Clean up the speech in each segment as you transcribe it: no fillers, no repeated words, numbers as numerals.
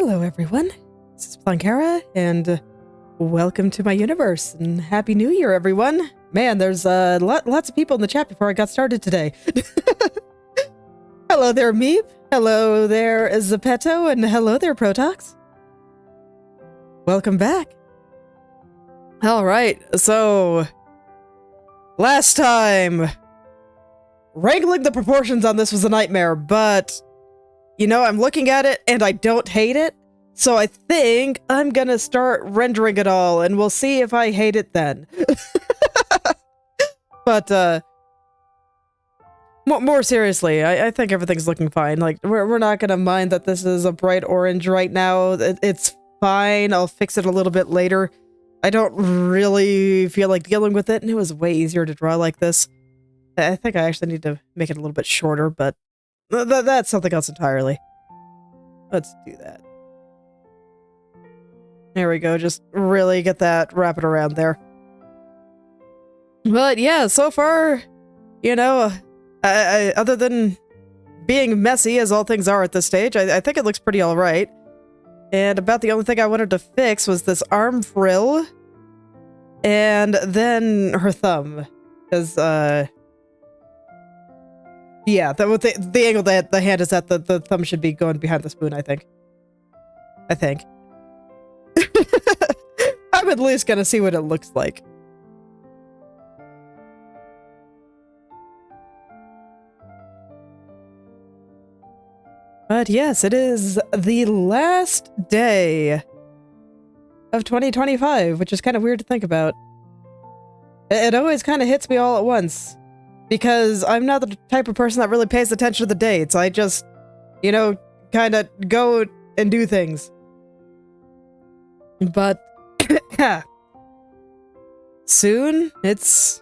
Hello everyone, this is Planckera, and welcome to my universe, and Happy New Year everyone! Man, there's lots of people in the chat before I got started today. Hello there Meep, hello there Zepeto, and hello there Protox. Welcome back. Alright, so last time, wrangling the proportions on this was a nightmare, but you know, I'm looking at it and I don't hate it, so I think I'm gonna start rendering it all and we'll see if I hate it then. But more seriously, I think everything's looking fine. Like, we're not gonna mind that this is a bright orange right now. It's fine, I'll fix it a little bit later. I don't really feel like dealing with it, and it was way easier to draw like this. I think I actually need to make it a little bit shorter, but that's something else entirely. Let's do that. There we go, just really get that, wrap it around there. But yeah, so far, you know, other than being messy as all things are at this stage, I think it looks pretty alright. And about the only thing I wanted to fix was this arm frill, and then her thumb. Because, yeah, the angle that the hand is at, the thumb should be going behind the spoon, I think. I'm at least gonna see what it looks like. But yes, it is the last day of 2025, which is kind of weird to think about. It always kind of hits me all at once. Because I'm not the type of person that really pays attention to the dates. I just, you know, kind of go and do things. But soon, it's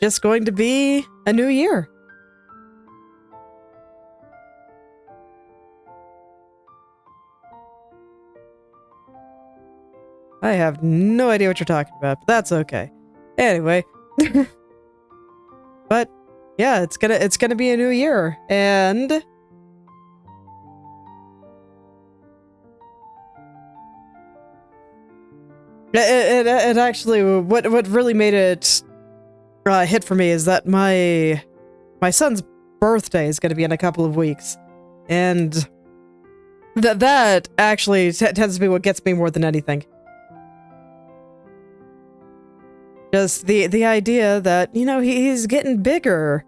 just going to be a new year. I have no idea what you're talking about, but that's okay. Anyway. But yeah, it's gonna be a new year, and it actually, what really made it hit for me is that my son's birthday is gonna be in a couple of weeks, and that actually tends to be what gets me more than anything. Just the idea that, you know, he's getting bigger.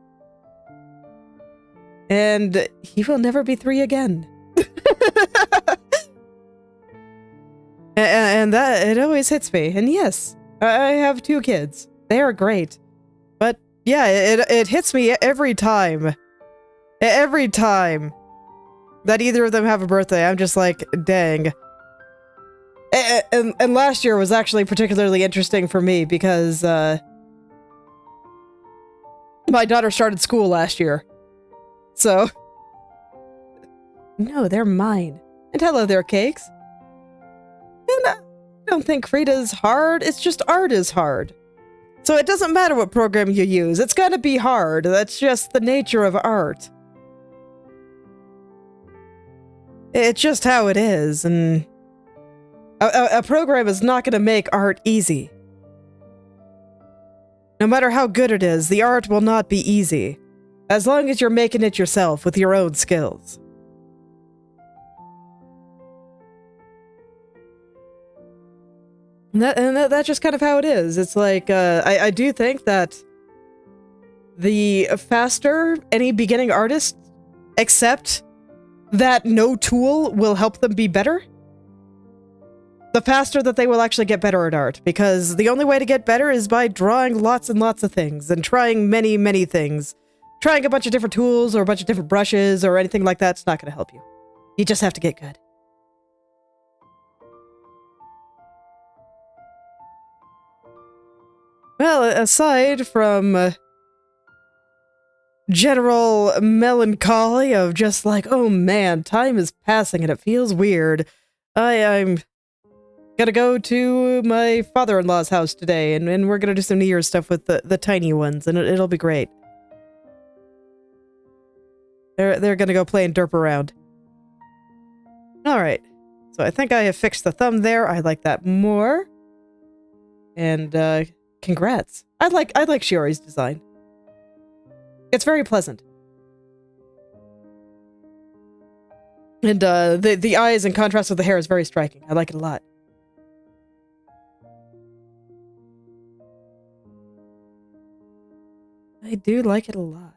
And he will never be 3 again. and that, it always hits me. And yes, I have 2 kids. They are great. But yeah, it hits me every time. Every time that either of them have a birthday, I'm just like, dang. And last year was actually particularly interesting for me because my daughter started school last year. So, no, they're mine. And hello there, Cakes. And I don't think Krita's hard, it's just art is hard. So it doesn't matter what program you use, it's gonna be hard. That's just the nature of art. It's just how it is, and a program is not going to make art easy. No matter how good it is, the art will not be easy, as long as you're making it yourself with your own skills. And that's just kind of how it is. It's like, I do think that the faster any beginning artists accept that no tool will help them be better, the faster that they will actually get better at art, because the only way to get better is by drawing lots and lots of things, and trying many, many things. Trying a bunch of different tools, or a bunch of different brushes, or anything like that's not going to help you. You just have to get good. Well, aside from general melancholy of just like, oh man, time is passing and it feels weird, I'm gonna go to my father-in-law's house today, and we're gonna do some New Year's stuff with the tiny ones, and it'll be great. They're gonna go play and derp around. Alright. So I think I have fixed the thumb there. I like that more. And, congrats. I like Shiori's design. It's very pleasant. And, the eyes in contrast with the hair is very striking. I like it a lot. I do like it a lot.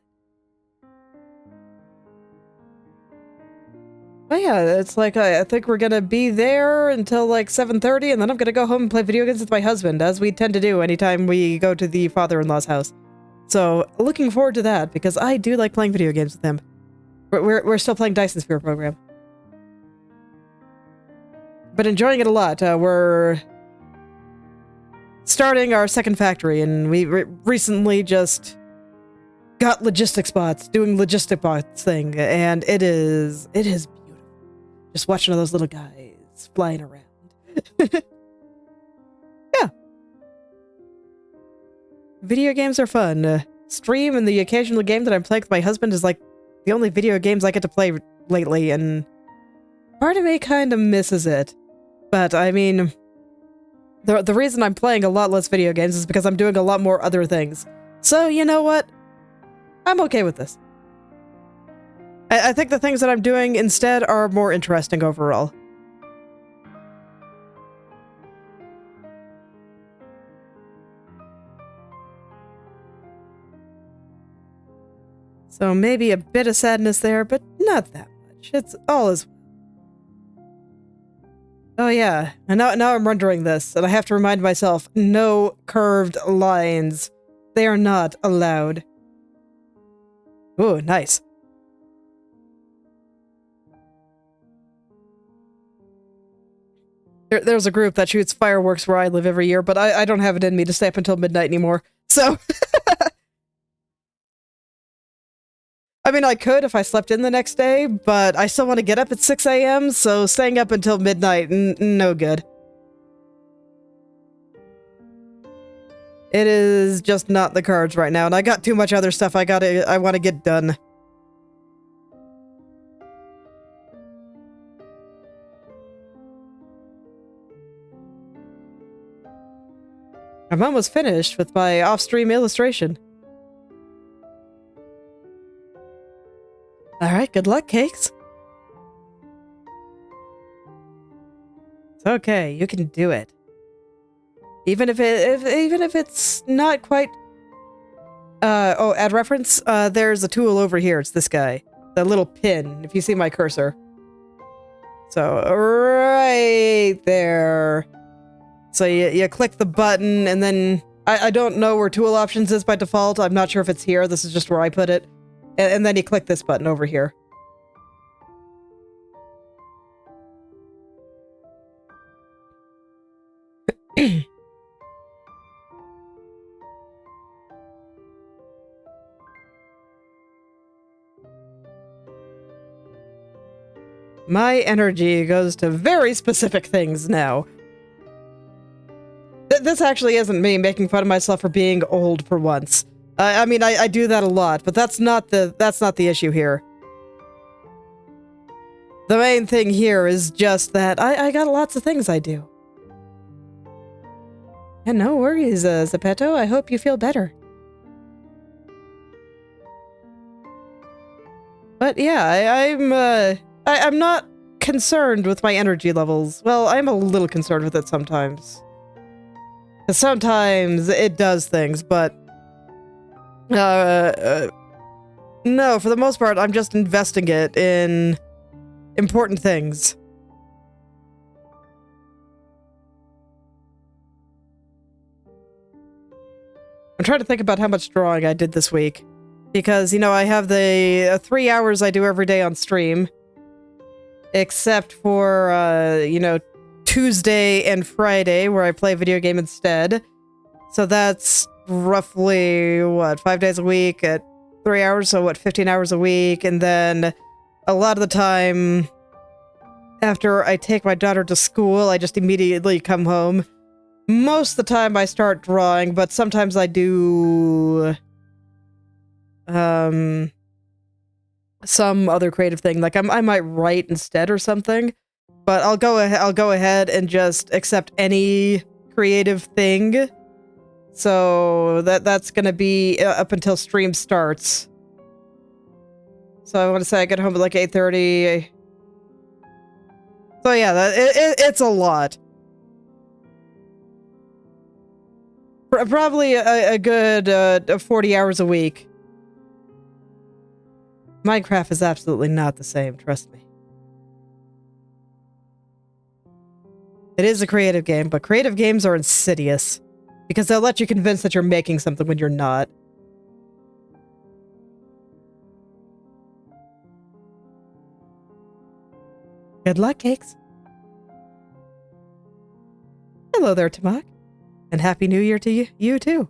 But yeah, it's like, I think we're gonna be there until like 7:30, and then I'm gonna go home and play video games with my husband, as we tend to do anytime we go to the father-in-law's house. So, looking forward to that, because I do like playing video games with him. We're still playing Dyson Sphere program. But enjoying it a lot. We're starting our second factory, and we recently just got logistics bots, doing logistic bots thing, and it is beautiful. Just watching all those little guys flying around. Yeah. Video games are fun. Stream and the occasional game that I'm playing with my husband is like the only video games I get to play lately, and part of me kind of misses it. But, I mean, the reason I'm playing a lot less video games is because I'm doing a lot more other things. So, you know what? I'm okay with this. I think the things that I'm doing instead are more interesting overall. So maybe a bit of sadness there, but not that much. It's all as well. Oh yeah, and now I'm rendering this, and I have to remind myself, no curved lines. They are not allowed. Ooh, nice. There's a group that shoots fireworks where I live every year, but I don't have it in me to stay up until midnight anymore, so... I mean, I could if I slept in the next day, but I still want to get up at 6 a.m., so staying up until midnight, no good. It is just not the cards right now, and I got too much other stuff I want to get done. I'm almost finished with my off-stream illustration. Alright, good luck, Cakes. It's okay, you can do it. Even if it's not quite... oh, add reference? There's a tool over here, it's this guy. The little pin, if you see my cursor. So, right there. So you click the button, and then... I don't know where tool options is by default, I'm not sure if it's here, this is just where I put it. And then you click this button over here. My energy goes to very specific things now. This actually isn't me making fun of myself for being old for once. I mean, I do that a lot, but that's not the issue here. The main thing here is just that I got lots of things I do. And no worries, Zepeto. I hope you feel better. But yeah, I'm not concerned with my energy levels. Well, I'm a little concerned with it sometimes. 'Cause sometimes it does things, but... no, for the most part, I'm just investing it in important things. I'm trying to think about how much drawing I did this week. Because, you know, I have the 3 hours I do every day on stream. Except for, you know, Tuesday and Friday, where I play a video game instead. So that's... roughly, what, 5 days a week at 3 hours, so what, 15 hours a week, and then a lot of the time, after I take my daughter to school, I just immediately come home. Most of the time I start drawing, but sometimes I do, some other creative thing, like I might write instead or something, but I'll go ahead and just accept any creative thing. So that's gonna be up until stream starts. So I want to say I get home at like 8:30. So yeah, it's a lot. Probably a good 40 hours a week. Minecraft is absolutely not the same, trust me. It is a creative game, but creative games are insidious. Because they'll let you convince that you're making something when you're not. Good luck, Cakes. Hello there, Tamak. And Happy New Year to you too.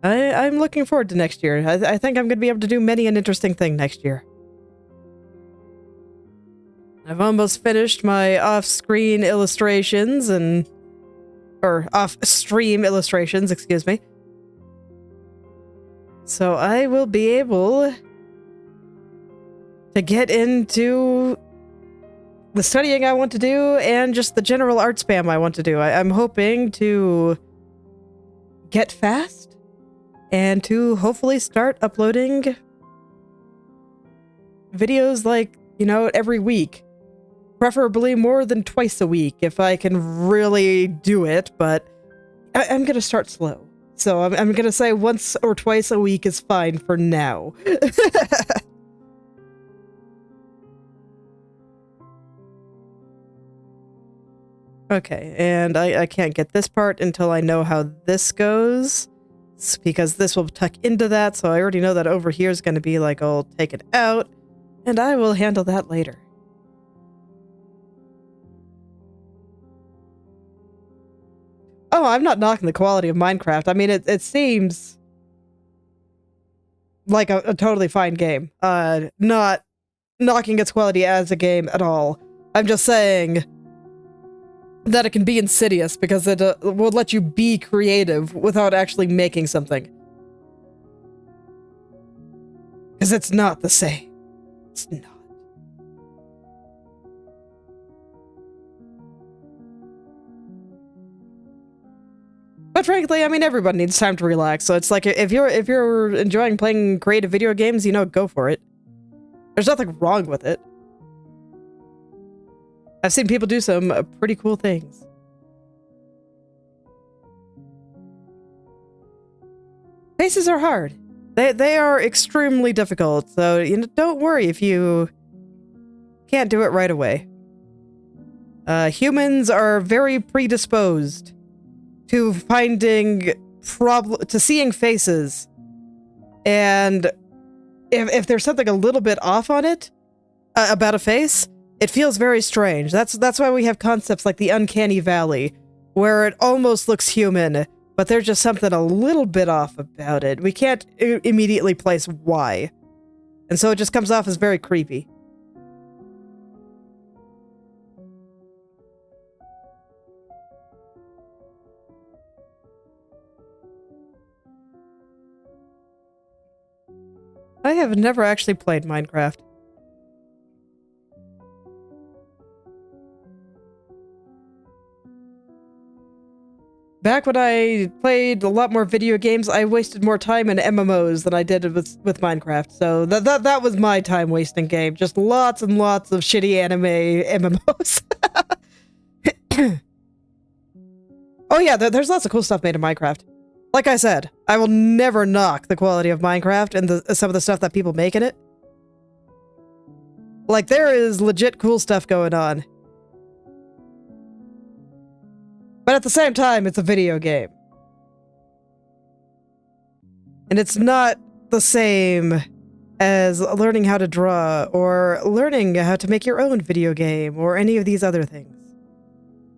I'm looking forward to next year. I think I'm going to be able to do many an interesting thing next year. I've almost finished my off-screen illustrations or off-stream illustrations, excuse me. So I will be able to get into the studying I want to do and just the general art spam I want to do. I'm hoping to get fast and to hopefully start uploading videos like, you know, every week. Preferably more than twice a week if I can really do it, but I'm gonna start slow. So I'm gonna say once or twice a week is fine for now. Okay, and I can't get this part until I know how this goes, because this will tuck into that, so I already know that over here is going to be like all taken out, and I will handle that later. Oh, I'm not knocking the quality of Minecraft. I mean, it seems like a totally fine game. Not knocking its quality as a game at all. I'm just saying that it can be insidious because it will let you be creative without actually making something. Because it's not the same. It's not. But frankly, I mean, everybody needs time to relax. So it's like if you're enjoying playing creative video games, you know, go for it. There's nothing wrong with it. I've seen people do some pretty cool things. Faces are hard. They are extremely difficult, so you know, don't worry if you can't do it right away. Humans are very predisposed to seeing faces, and if there's something a little bit off on it about a face, it feels very strange. That's why we have concepts like the uncanny valley, where it almost looks human, but there's just something a little bit off about it. We can't immediately place why. And so it just comes off as very creepy. I have never actually played Minecraft. Back when I played a lot more video games, I wasted more time in MMOs than I did with Minecraft. So that was my time wasting game. Just lots and lots of shitty anime MMOs. Oh yeah, there's lots of cool stuff made in Minecraft. Like I said, I will never knock the quality of Minecraft and some of the stuff that people make in it. Like, there is legit cool stuff going on. But at the same time, it's a video game. And it's not the same as learning how to draw or learning how to make your own video game or any of these other things.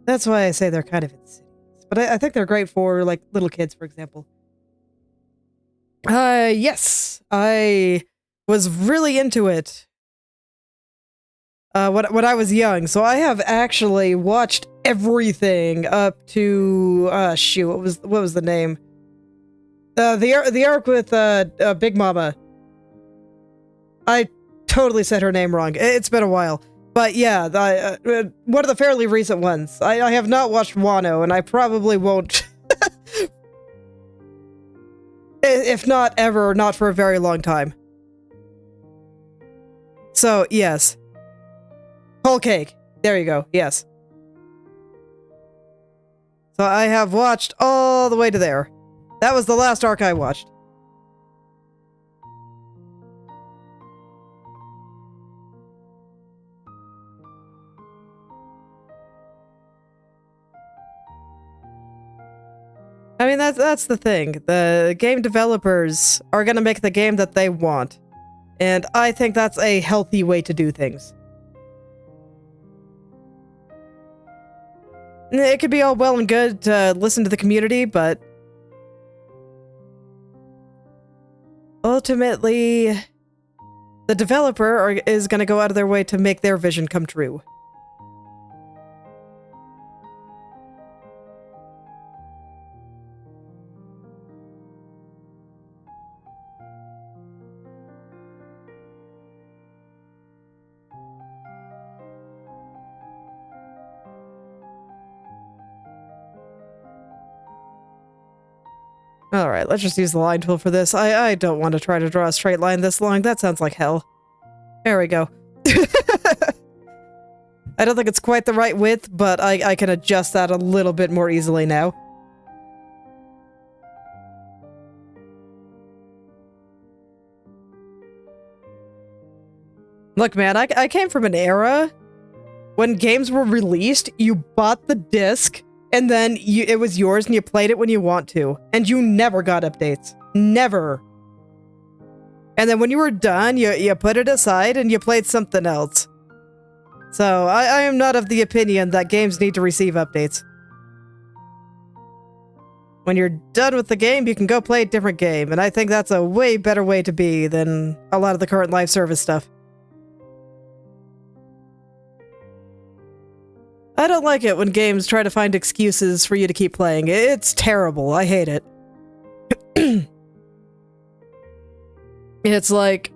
That's why I say they're kind of insidious. But I think they're great for, like, little kids, for example. Yes. I was really into it when I was young. So I have actually watched everything up to, shoot, what was the name? The arc with, Big Mama. I totally said her name wrong. It's been a while. But yeah, one of the fairly recent ones. I have not watched Wano, and I probably won't. If not ever, not for a very long time. So, yes. Whole cake. There you go. Yes. So I have watched all the way to there. That was the last arc I watched. I mean, that's the thing. The game developers are going to make the game that they want. And I think that's a healthy way to do things. It could be all well and good to listen to the community, but ultimately, the developer is going to go out of their way to make their vision come true. Alright, let's just use the line tool for this. I don't want to try to draw a straight line this long. That sounds like hell. There we go. I don't think it's quite the right width, but I can adjust that a little bit more easily now. Look, man, I came from an era when games were released, you bought the disc, and then it was yours and you played it when you want to. And you never got updates. Never. And then when you were done, you put it aside and you played something else. So I am not of the opinion that games need to receive updates. When you're done with the game, you can go play a different game. And I think that's a way better way to be than a lot of the current live service stuff. I don't like it when games try to find excuses for you to keep playing. It's terrible. I hate it. It's like,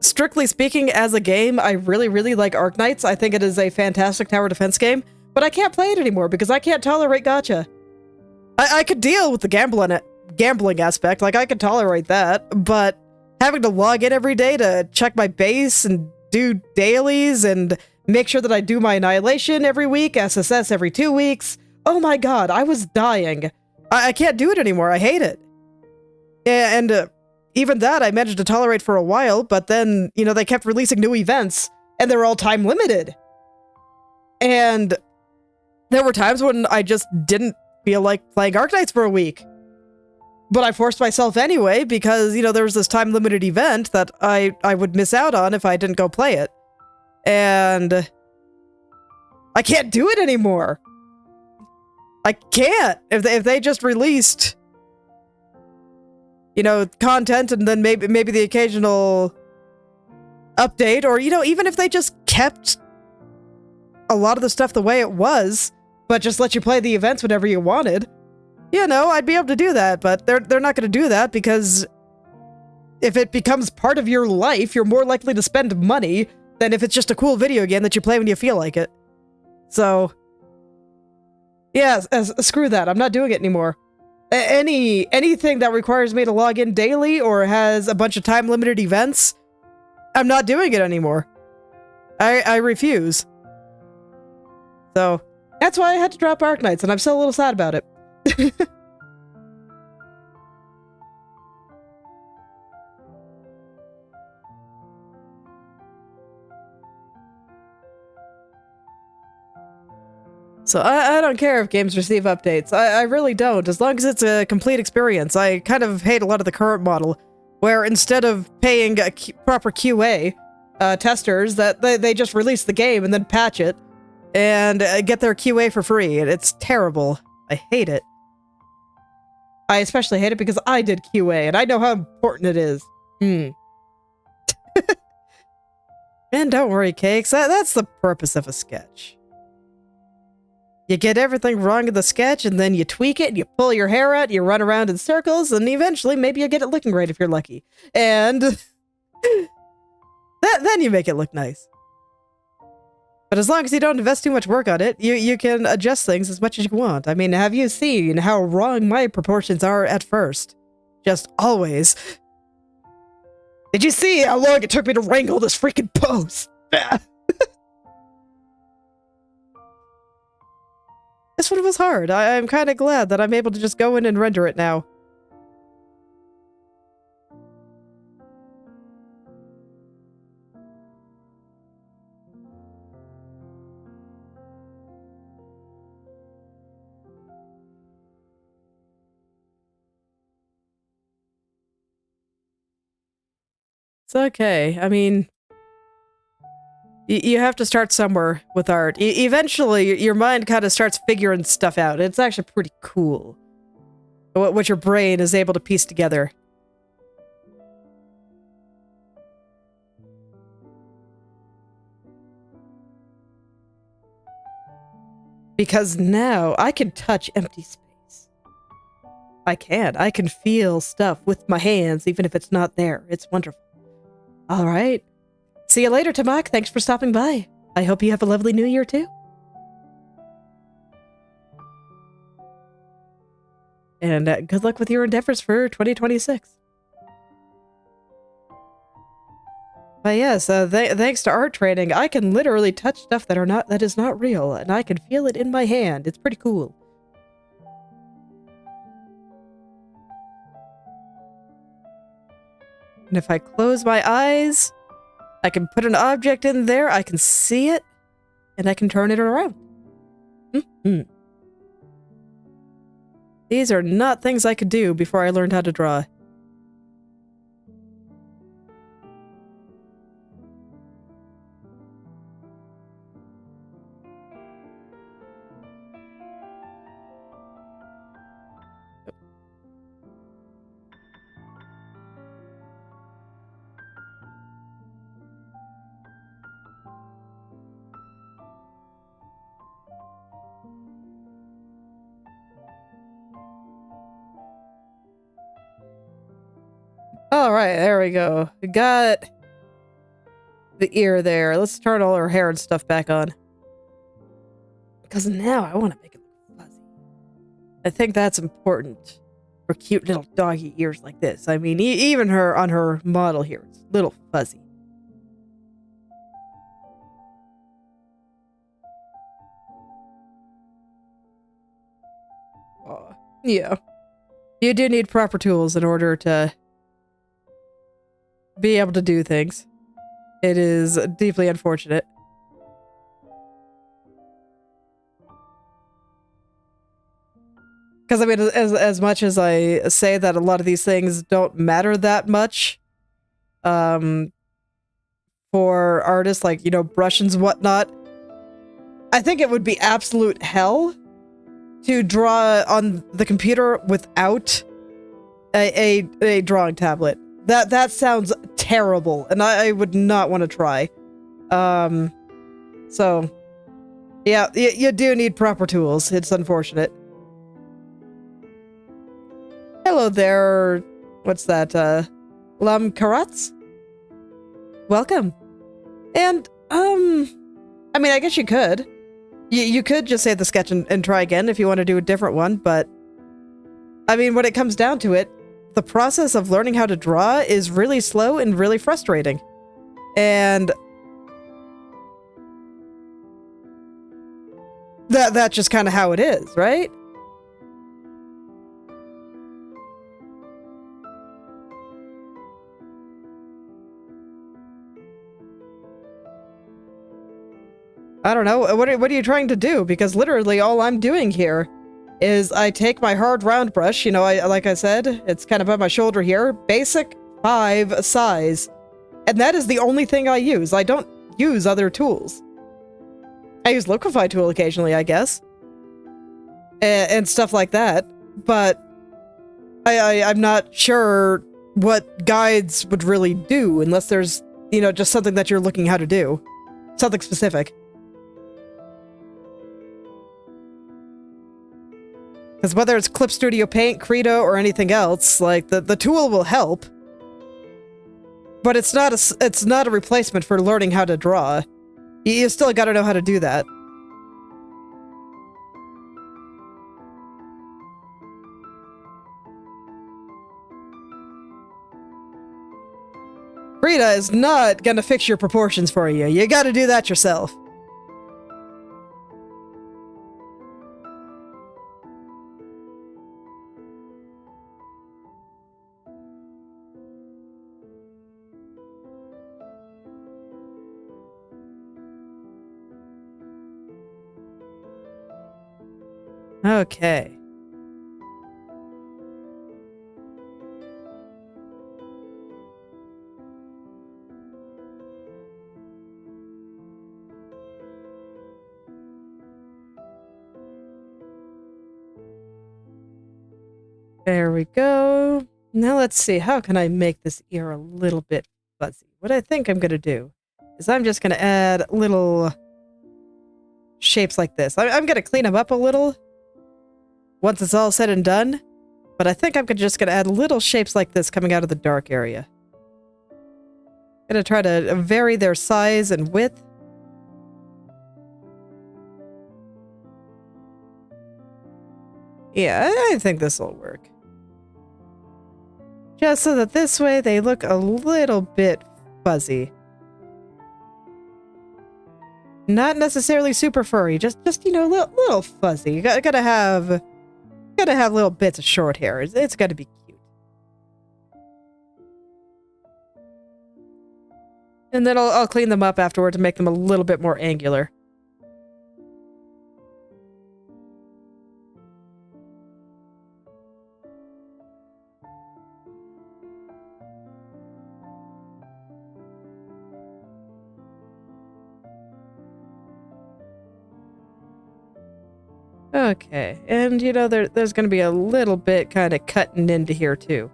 strictly speaking, as a game, I really, really like Arknights. I think it is a fantastic tower defense game, but I can't play it anymore because I can't tolerate gacha. I could deal with the gambling aspect, like I could tolerate that, but having to log in every day to check my base and do dailies and make sure that I do my Annihilation every week, SSS every 2 weeks. Oh my god, I was dying. I can't do it anymore. I hate it. And even that I managed to tolerate for a while, but then, you know, they kept releasing new events, and they were all time limited. And there were times when I just didn't feel like playing Arknights for a week. But I forced myself anyway, because, you know, there was this time limited event that I would miss out on if I didn't go play it. And I can't do it anymore. I can't. If they just released, you know, content and then maybe the occasional update, or, you know, even if they just kept a lot of the stuff the way it was, but just let you play the events whenever you wanted, you know, I'd be able to do that. But they're not going to do that, because if it becomes part of your life, you're more likely to spend money than if it's just a cool video game that you play when you feel like it. So, yeah, screw that. I'm not doing it anymore. Anything that requires me to log in daily or has a bunch of time-limited events, I'm not doing it anymore. I refuse. So, that's why I had to drop Arknights, and I'm still a little sad about it. So I don't care if games receive updates. I really don't, as long as it's a complete experience. I kind of hate a lot of the current model, where instead of paying proper QA testers, that they just release the game and then patch it, and get their QA for free, and it's terrible. I hate it. I especially hate it because I did QA, and I know how important it is. Man, don't worry, Cakes. That's the purpose of a sketch. You get everything wrong in the sketch, and then you tweak it, and you pull your hair out, you run around in circles, and eventually maybe you'll get it looking great if you're lucky. And Then you make it look nice. But as long as you don't invest too much work on it, you can adjust things as much as you want. I mean, have you seen how wrong my proportions are at first? Just always. Did you see how long it took me to wrangle this freaking pose? This one was hard. I'm kind of glad that I'm able to just go in and render it now. It's okay. I mean, you have to start somewhere with art. Eventually, your mind kind of starts figuring stuff out. It's actually pretty cool what your brain is able to piece together. Because now I can touch empty space. I can feel stuff with my hands, even if it's not there. It's wonderful. All right. See you later, Tamak. Thanks for stopping by. I hope you have a lovely new year, too. And good luck with your endeavors for 2026. But yes, thanks to art training, I can literally touch stuff that is not real, and I can feel it in my hand. It's pretty cool. And if I close my eyes, I can put an object in there, I can see it, and I can turn it around. These are not things I could do before I learned how to draw. Alright, there we go. We got the ear there. Let's turn all our hair and stuff back on. Because now I want to make it look fuzzy. I think that's important for cute little doggy ears like this. I mean, even her on her model here, it's a little fuzzy. Yeah. You do need proper tools in order to be able to do things. It is deeply unfortunate. Because, I mean, as much as I say that a lot of these things don't matter that much, for artists, like, you know, brushes and whatnot, I think it would be absolute hell to draw on the computer without a drawing tablet. That sounds terrible, and I would not want to try. So, yeah, you do need proper tools. It's unfortunate. Hello there. What's that? Lamkarats? Welcome. And, I mean, I guess you could. You could just save the sketch and try again if you want to do a different one, but I mean, when it comes down to it, the process of learning how to draw is really slow and really frustrating. And that's just kind of how it is, right? I don't know. What are you trying to do? Because literally all I'm doing here is I take my hard round brush, you know, like I said, it's kind of on my shoulder here, basic 5 size, and that is the only thing I use. I don't use other tools. I use Liquify tool occasionally, I guess, and stuff like that, but I'm not sure what guides would really do unless there's, you know, just something that you're looking how to do, something specific. Because whether it's Clip Studio Paint, Krita, or anything else, like, the tool will help. But it's not a replacement for learning how to draw. You still gotta know how to do that. Krita is not gonna fix your proportions for you. You gotta do that yourself. Okay. There we go. Now let's see, how can I make this ear a little bit fuzzy? What I think I'm gonna do is I'm just gonna add little shapes like this. I'm gonna clean them up a little once it's all said and done, but I think I'm just gonna add little shapes like this coming out of the dark area. Gonna try to vary their size and width. Yeah, I think this will work. Just so that this way they look a little bit fuzzy. Not necessarily super furry, just you know, little fuzzy. You gotta have little bits of short hair. It's gotta be cute. And then I'll clean them up afterward to make them a little bit more angular. Okay, and you know, there's going to be a little bit kind of cutting into here too.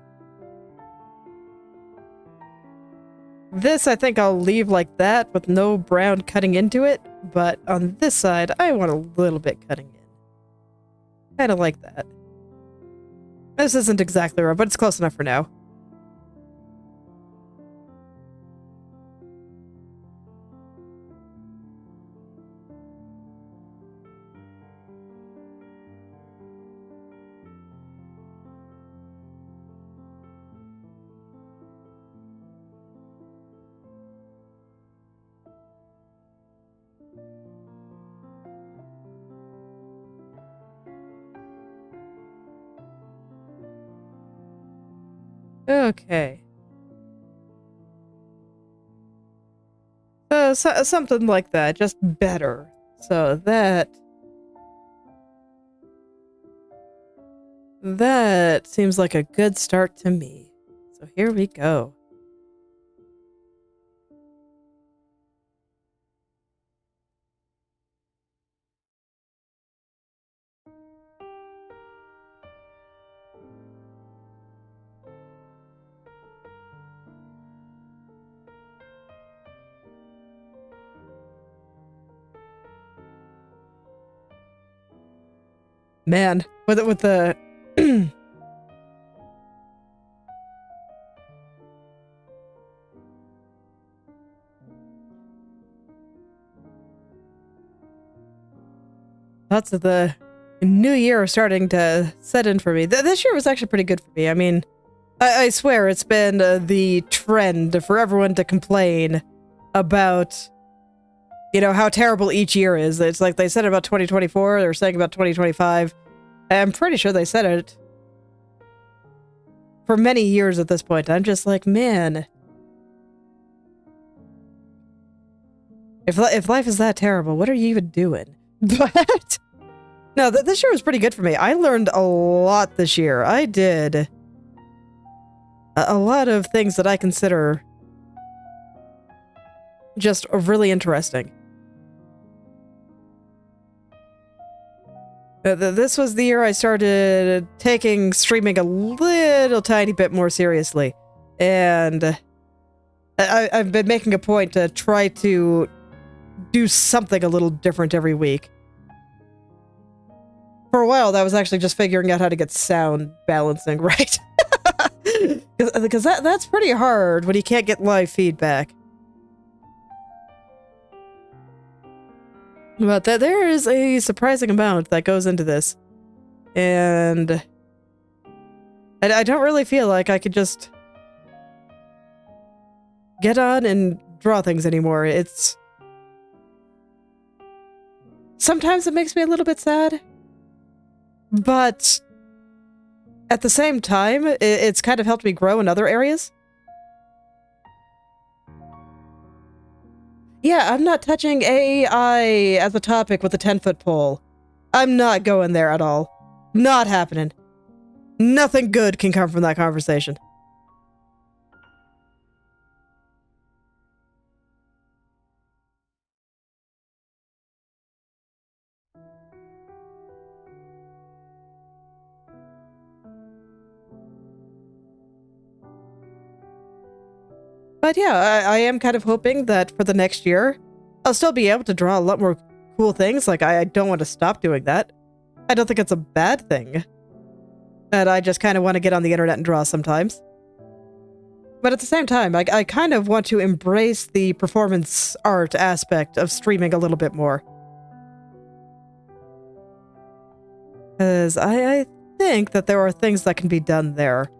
This I think I'll leave like that with no brown cutting into it, but on this side I want a little bit cutting in. Kind of like that. This isn't exactly right, but it's close enough for now. Okay. So something like that, just better. So that seems like a good start to me. So here we go. Man, with the lots of the new year starting to set in for me. This year was actually pretty good for me. I mean, I swear it's been the trend for everyone to complain about, you know, how terrible each year is. It's like they said about 2024, they're saying about 2025. I'm pretty sure they said it for many years at this point. I'm just like, man, if life is that terrible, what are you even doing? But no, this year was pretty good for me. I learned a lot this year. I did a lot of things that I consider just really interesting. This was the year I started taking streaming a little tiny bit more seriously. And I've been making a point to try to do something a little different every week. For a while, that was actually just figuring out how to get sound balancing right. Because that's pretty hard when you can't get live feedback. But there is a surprising amount that goes into this. And I don't really feel like I could just get on and draw things anymore. It's... Sometimes it makes me a little bit sad. But at the same time, it's kind of helped me grow in other areas. Yeah, I'm not touching AI as a topic with a 10-foot pole. I'm not going there at all. Not happening. Nothing good can come from that conversation. But yeah, I am kind of hoping that for the next year, I'll still be able to draw a lot more cool things. Like, I don't want to stop doing that. I don't think it's a bad thing. And I just kind of want to get on the internet and draw sometimes. But at the same time, I kind of want to embrace the performance art aspect of streaming a little bit more. Because I think that there are things that can be done there.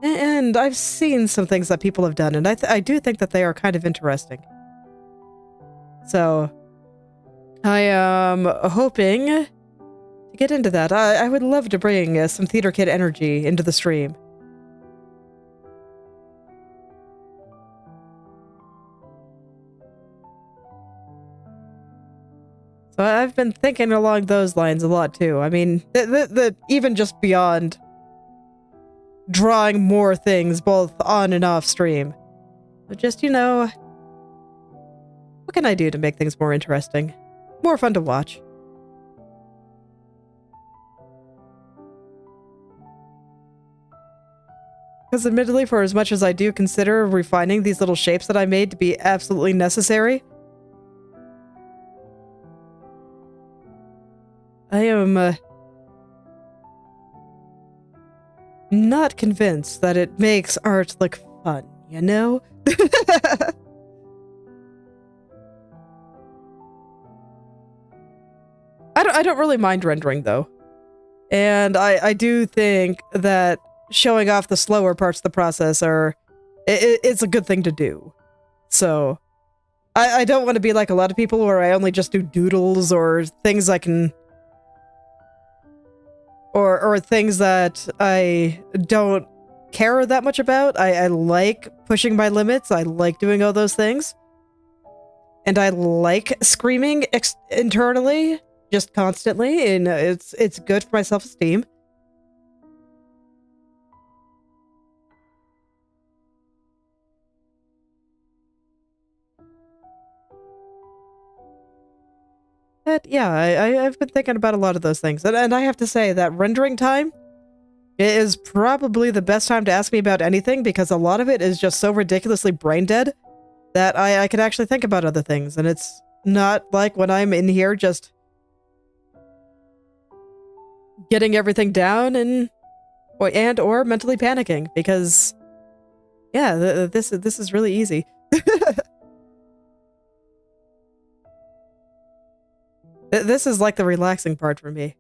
And I've seen some things that people have done, and I do think that they are kind of interesting. So, I am hoping to get into that. I would love to bring some Theater Kid energy into the stream. So I've been thinking along those lines a lot, too. I mean, even just beyond drawing more things both on and off stream. But just, you know, what can I do to make things more interesting? More fun to watch. Because admittedly, for as much as I do consider refining these little shapes that I made to be absolutely necessary, I am not convinced that it makes art look fun, you know? I don't really mind rendering, though. And I do think that showing off the slower parts of the process it's a good thing to do. So, I don't want to be like a lot of people where I only just do doodles or things I can... Or things that I don't care that much about. I like pushing my limits. I like doing all those things. And I like screaming internally, just constantly, and it's good for my self-esteem. But yeah, I've been thinking about a lot of those things. And I have to say that rendering time is probably the best time to ask me about anything, because a lot of it is just so ridiculously brain dead that I can actually think about other things. And it's not like when I'm in here just getting everything down and or mentally panicking, because yeah, this is really easy. This is like the relaxing part for me.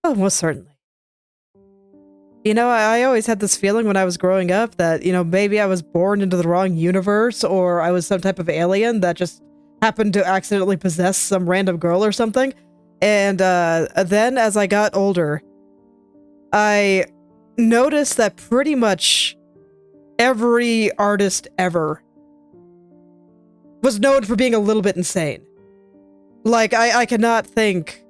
Oh, most certainly. You know, I always had this feeling when I was growing up that, you know, maybe I was born into the wrong universe, or I was some type of alien that just happened to accidentally possess some random girl or something. And then as I got older, I noticed that pretty much every artist ever was known for being a little bit insane. Like, I cannot think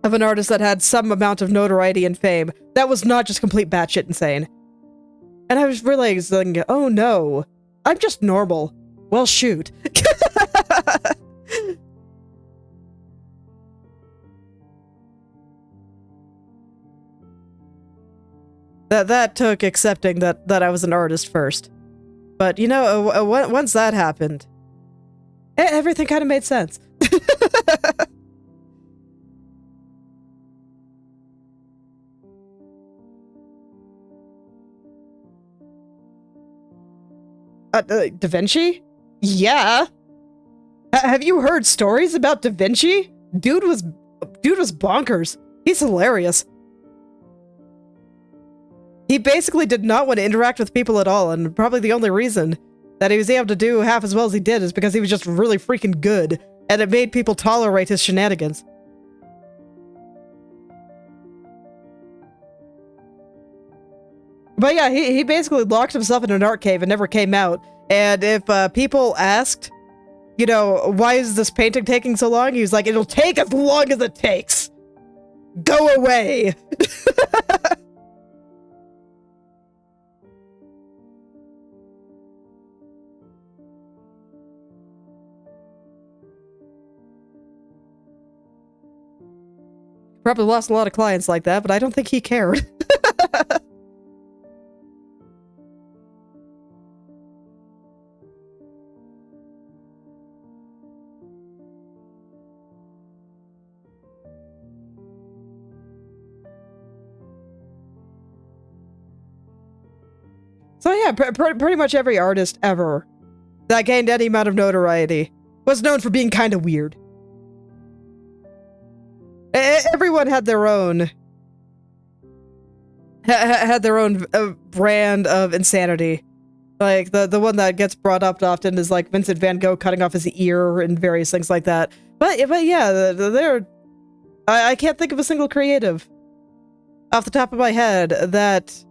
of an artist that had some amount of notoriety and fame that was not just complete batshit insane. And I was realizing, oh no, I'm just normal. Well, shoot. That took accepting that I was an artist first. But, you know, once that happened, everything kind of made sense. Da Vinci? Yeah. Have you heard stories about Da Vinci? Dude was bonkers. He's hilarious. He basically did not want to interact with people at all, and probably the only reason that he was able to do half as well as he did is because he was just really freaking good, and it made people tolerate his shenanigans. But yeah, he basically locked himself in an art cave and never came out, and if people asked, you know, why is this painting taking so long? He was like, it'll take as long as it takes. Go away. Probably lost a lot of clients like that, but I don't think he cared. So yeah, pretty much every artist ever that gained any amount of notoriety was known for being kind of weird. Everyone had their own brand of insanity. Like the one that gets brought up often is like Vincent van Gogh cutting off his ear and various things like that. But yeah, I can't think of a single creative off the top of my head that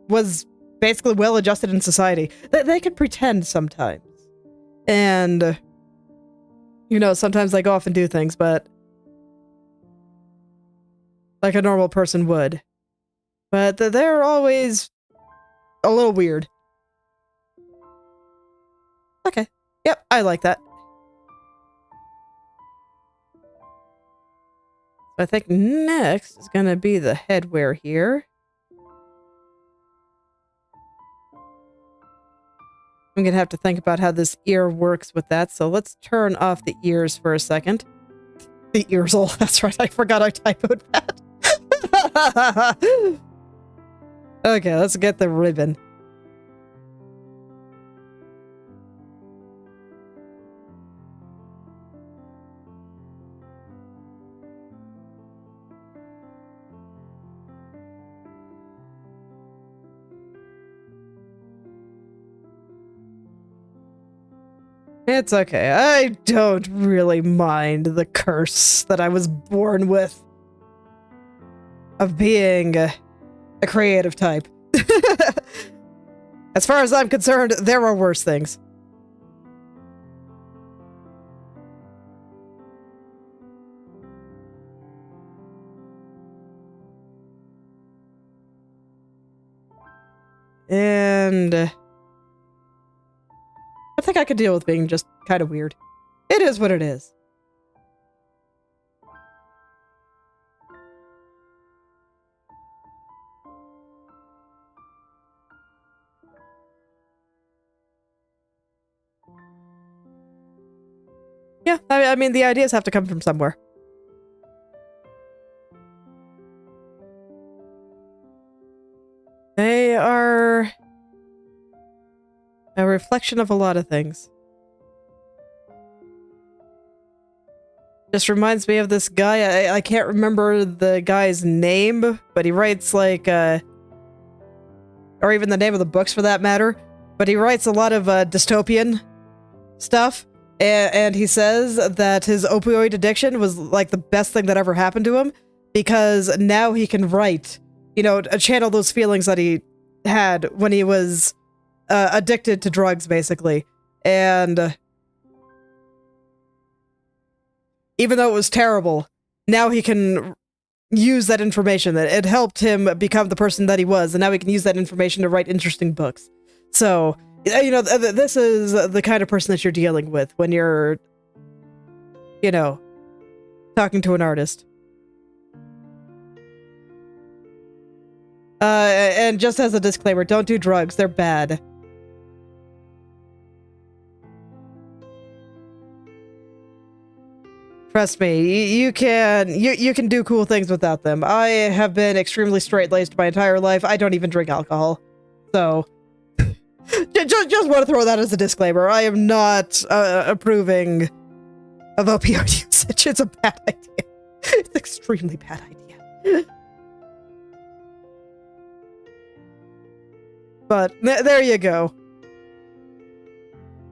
was basically well adjusted in society. They could pretend sometimes, and you know, sometimes they go off and do things, but like a normal person would. But they're always a little weird. Okay. Yep, I like that. I think next is gonna be the headwear here. I'm gonna have to think about how this ear works with that, so let's turn off the ears for a second. The ears, oh, that's right, I forgot I typoed that. Okay, let's get the ribbon. It's okay. I don't really mind the curse that I was born with of being a creative type. As far as I'm concerned, there are worse things. And I think I could deal with being just kind of weird. It is what it is. Yeah, I mean, the ideas have to come from somewhere. They are a reflection of a lot of things. Just reminds me of this guy. I can't remember the guy's name, but he writes like, or even the name of the books for that matter, but he writes a lot of dystopian stuff. And he says that his opioid addiction was like the best thing that ever happened to him, because now he can write, you know, channel those feelings that he had when he was addicted to drugs, basically. And even though it was terrible, now he can use that information. That it helped him become the person that he was, and now he can use that information to write interesting books. So, you know, this is the kind of person that you're dealing with when you're, you know, talking to an artist. And just as a disclaimer, don't do drugs. They're bad. Trust me, you can do cool things without them. I have been extremely straight-laced my entire life. I don't even drink alcohol. So, just want to throw that as a disclaimer. I am not approving of opioid usage. It's a bad idea. It's an extremely bad idea. But there you go.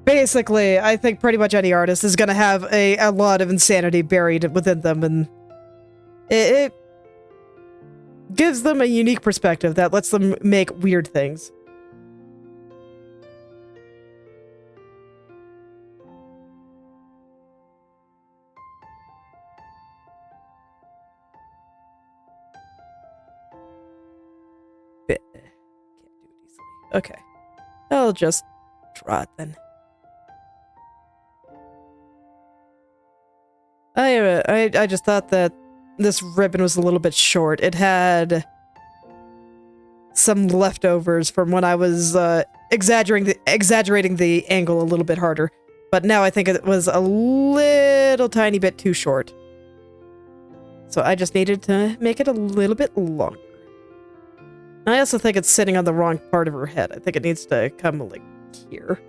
Basically, I think pretty much any artist is going to have a lot of insanity buried within them, and it gives them a unique perspective that lets them make weird things. Can't do it easily. Okay. I'll just draw it then. I just thought that this ribbon was a little bit short. It had some leftovers from when I was exaggerating the angle a little bit harder. But now I think it was a little tiny bit too short. So I just needed to make it a little bit longer. I also think it's sitting on the wrong part of her head. I think it needs to come like here.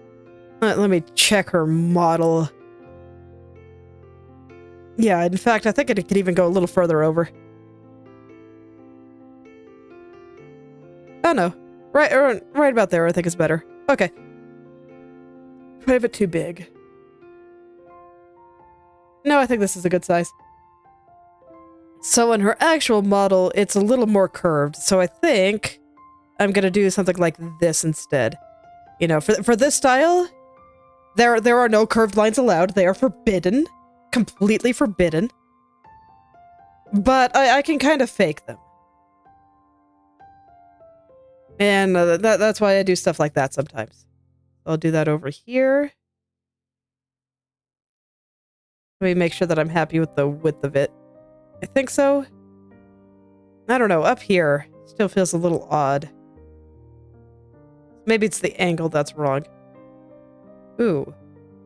Let me check her model. Yeah, in fact, I think it could even go a little further over. Oh no. Right about there, I think is better. Okay. I have it too big. No, I think this is a good size. So in her actual model, it's a little more curved. So I think I'm gonna do something like this instead. You know, for this style, there are no curved lines allowed. They are forbidden. Completely forbidden. But I can kind of fake them. And that's why I do stuff like that sometimes. I'll do that over here. Let me make sure that I'm happy with the width of it. I think so. I don't know, up here still feels a little odd. Maybe it's the angle that's wrong. Ooh.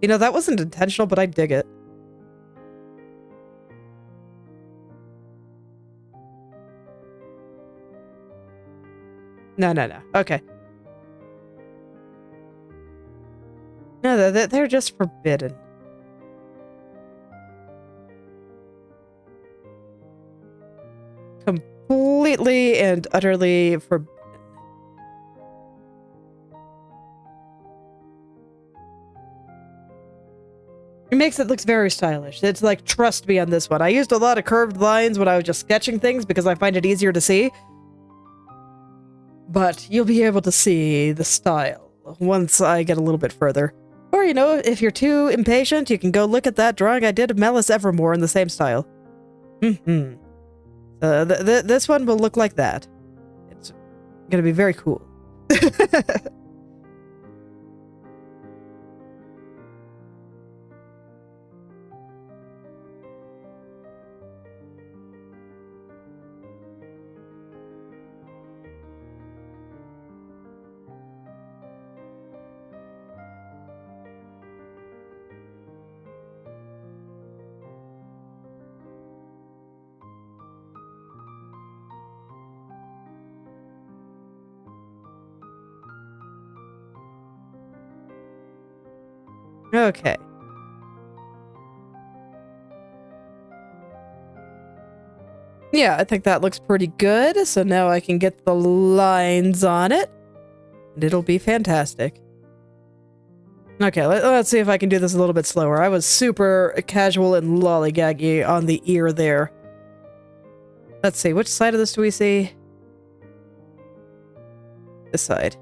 You know, that wasn't intentional, but I dig it. No. Okay. No, they're just forbidden. Completely and utterly forbidden. It makes it look very stylish. It's like, trust me on this one. I used a lot of curved lines when I was just sketching things because I find it easier to see. But you'll be able to see the style once I get a little bit further. Or, you know, if you're too impatient, you can go look at that drawing I did of Melis Evermore in the same style. This one will look like that. It's gonna be very cool. Okay. Yeah, I think that looks pretty good. So now I can get the lines on it. And it'll be fantastic. Okay, let's see if I can do this a little bit slower. I was super casual and lollygaggy on the ear there. Let's see, which side of this do we see? This side.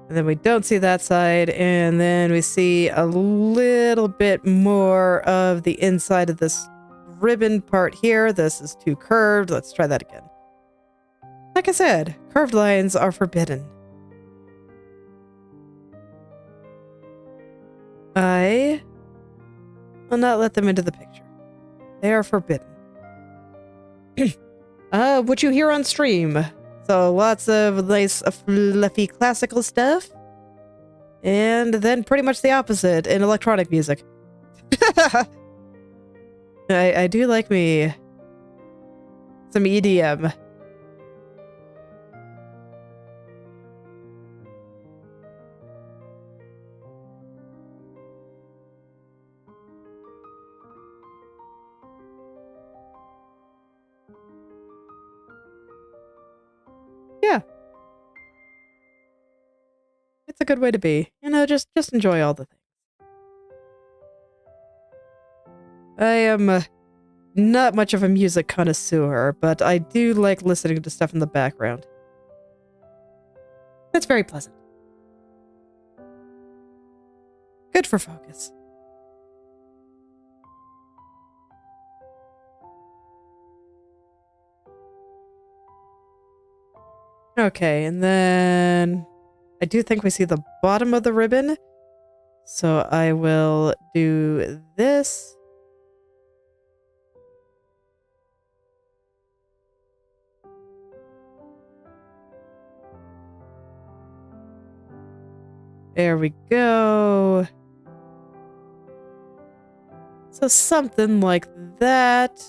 And then we don't see that side, and then we see a little bit more of the inside of this ribbon part here. This is too curved. Let's try that again. Like I said, curved lines are forbidden. I will not let them into the picture. They are forbidden. What you hear on stream. So lots of nice fluffy classical stuff. And then pretty much the opposite in electronic music. I do like me some EDM. Yeah. It's a good way to be. You know, just enjoy all the things. I am not much of a music connoisseur, but I do like listening to stuff in the background. It's very pleasant. Good for focus. Okay, and then I do think we see the bottom of the ribbon. So I will do this. There we go. So something like that.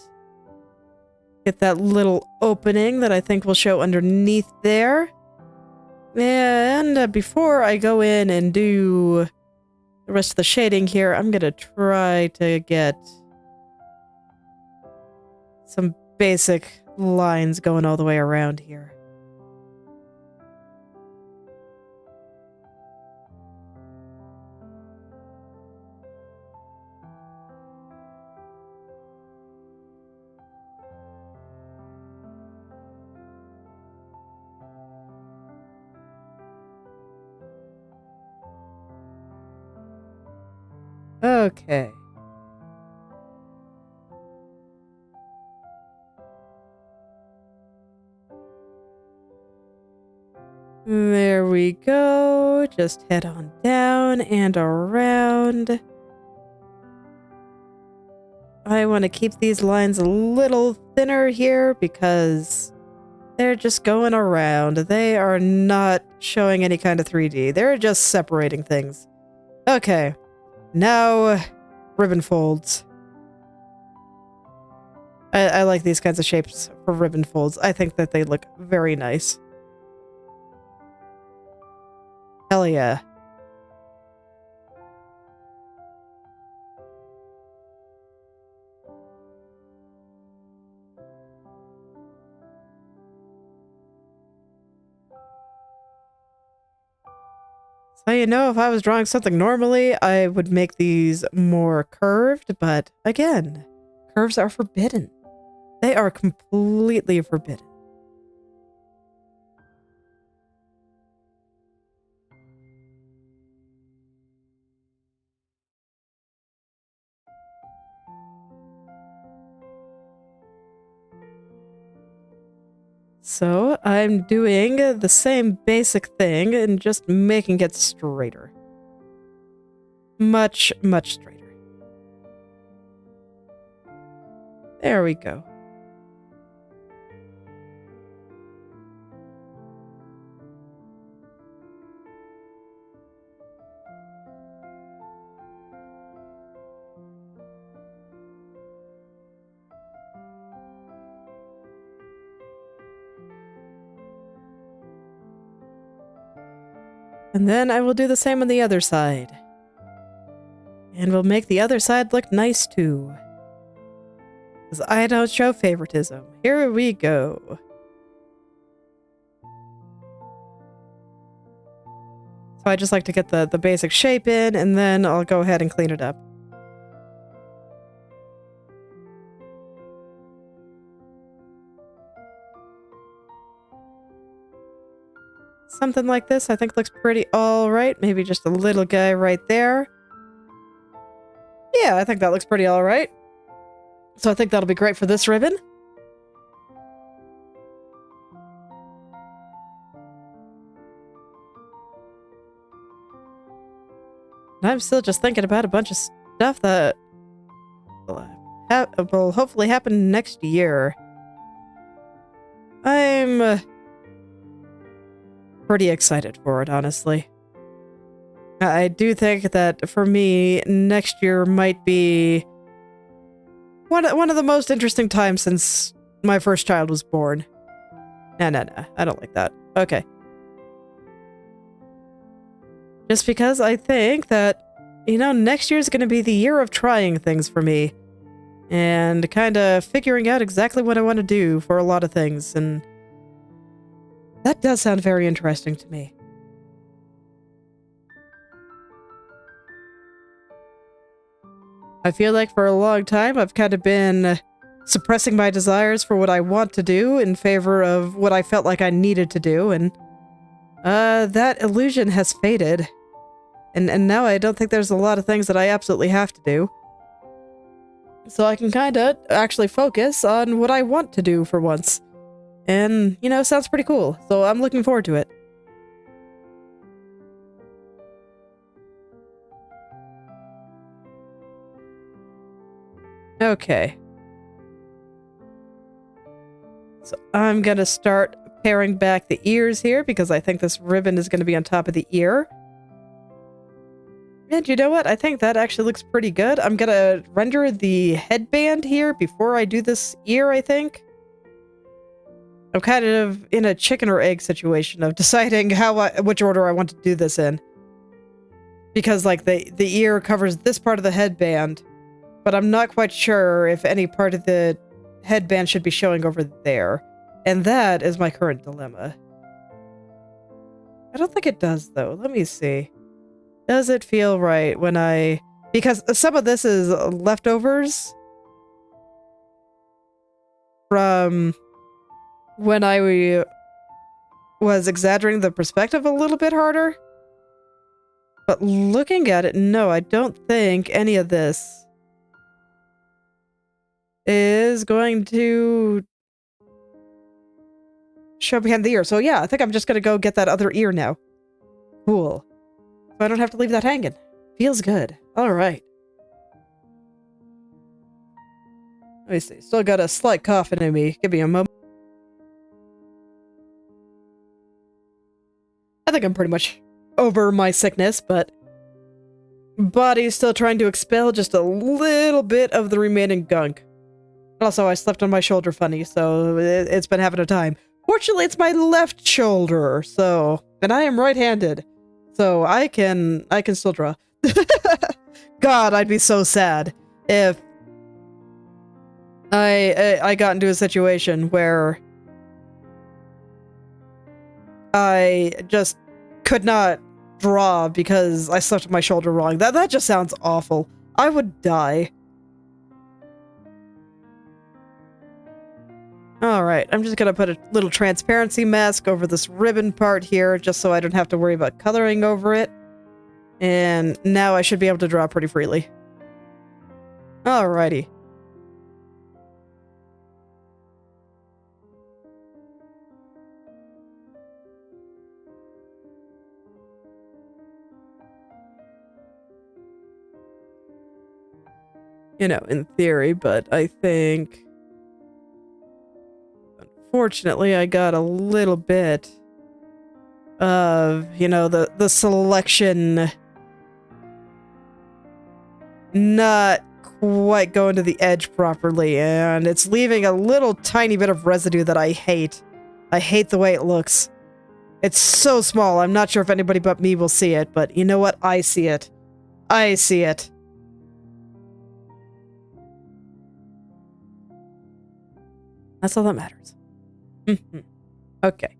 Get that little opening that I think will show underneath there. And before I go in and do the rest of the shading here, I'm going to try to get some basic lines going all the way around here. Okay. There we go. Just head on down and around. I want to keep these lines a little thinner here because they're just going around. They are not showing any kind of 3D. They're just separating things. Okay. Now, ribbon folds. I like these kinds of shapes for ribbon folds. I think that they look very nice. Hell yeah. So, you know, if I was drawing something normally, I would make these more curved, but again, curves are forbidden. They are completely forbidden. So I'm doing the same basic thing and just making it straighter. Much, much straighter. There we go. And then I will do the same on the other side. And we'll make the other side look nice too. Because I don't show favoritism. Here we go. So I just like to get the basic shape in, and then I'll go ahead and clean it up. Something like this I think looks pretty alright. Maybe just a little guy right there. Yeah, I think that looks pretty alright. So I think that'll be great for this ribbon. And I'm still just thinking about a bunch of stuff that will hopefully happen next year. I'm pretty excited for it, honestly. I do think that for me, next year might be one of the most interesting times since my first child was born. No. I don't like that. Okay. Just because I think that, next year's going to be the year of trying things for me. And kind of figuring out exactly what I want to do for a lot of things. And that does sound very interesting to me. I feel like for a long time I've kind of been suppressing my desires for what I want to do in favor of what I felt like I needed to do, and that illusion has faded. And now I don't think there's a lot of things that I absolutely have to do. So I can kind of actually focus on what I want to do for once. And, sounds pretty cool, so I'm looking forward to it. Okay. So I'm gonna start paring back the ears here, because I think this ribbon is gonna be on top of the ear. And you know what? I think that actually looks pretty good. I'm gonna render the headband here before I do this ear, I think. I'm kind of in a chicken or egg situation of deciding which order I want to do this in. Because, like, the ear covers this part of the headband, but I'm not quite sure if any part of the headband should be showing over there. And that is my current dilemma. I don't think it does, though. Let me see. Does it feel right when because some of this is leftovers from when I was exaggerating the perspective a little bit harder. But looking at it, no, I don't think any of this is going to show behind the ear. So yeah, I think I'm just going to go get that other ear now. Cool. So I don't have to leave that hanging. Feels good. All right. Let me see. Still got a slight coughing in me. Give me a moment. I think I'm pretty much over my sickness, but body's still trying to expel just a little bit of the remaining gunk. Also, I slept on my shoulder funny, so it's been having a time. Fortunately, it's my left shoulder, and I am right-handed, so I can still draw. God, I'd be so sad if I got into a situation where I just could not draw because I slept on my shoulder wrong. That just sounds awful. I would die. Alright, I'm just gonna put a little transparency mask over this ribbon part here, just so I don't have to worry about coloring over it. And now I should be able to draw pretty freely. Alrighty. In theory, but I think unfortunately, I got a little bit of, the selection not quite going to the edge properly, and it's leaving a little tiny bit of residue that I hate. I hate the way it looks. It's so small, I'm not sure if anybody but me will see it, but you know what? I see it. I see it. That's all that matters. Okay.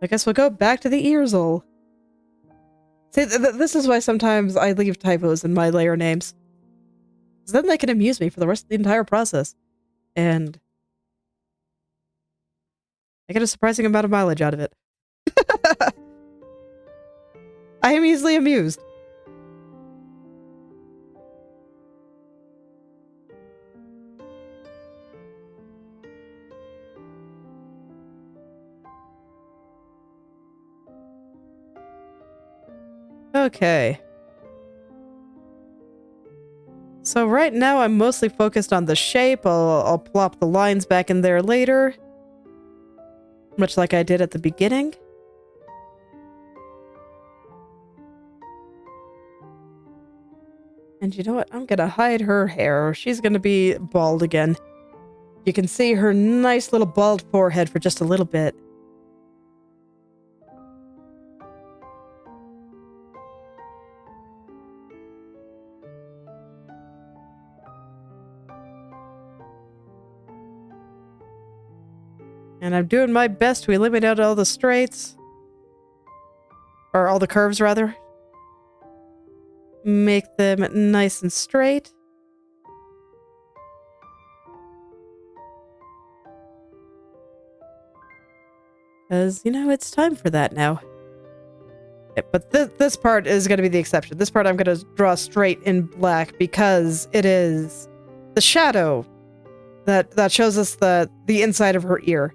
I guess we'll go back to the earsel. See, this is why sometimes I leave typos in my layer names. Because then they can amuse me for the rest of the entire process. And I get a surprising amount of mileage out of it. I am easily amused. Okay. So right now I'm mostly focused on the shape. I'll plop the lines back in there later. Much like I did at the beginning. And you know what? I'm gonna hide her hair. She's gonna be bald again. You can see her nice little bald forehead for just a little bit. And I'm doing my best to eliminate all the straights. Or all the curves, rather. Make them nice and straight. Because, you know, it's time for that now. Yeah, but this part is going to be the exception. This part I'm going to draw straight in black because it is the shadow that shows us the inside of her ear.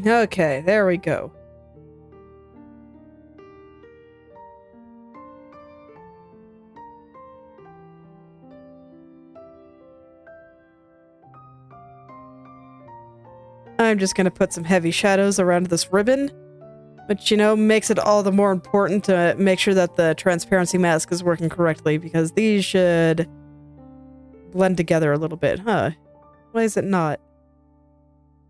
Okay, there we go. I'm just gonna put some heavy shadows around this ribbon, which, you know, makes it all the more important to make sure that the transparency mask is working correctly, because these should blend together a little bit, huh? Why is it not?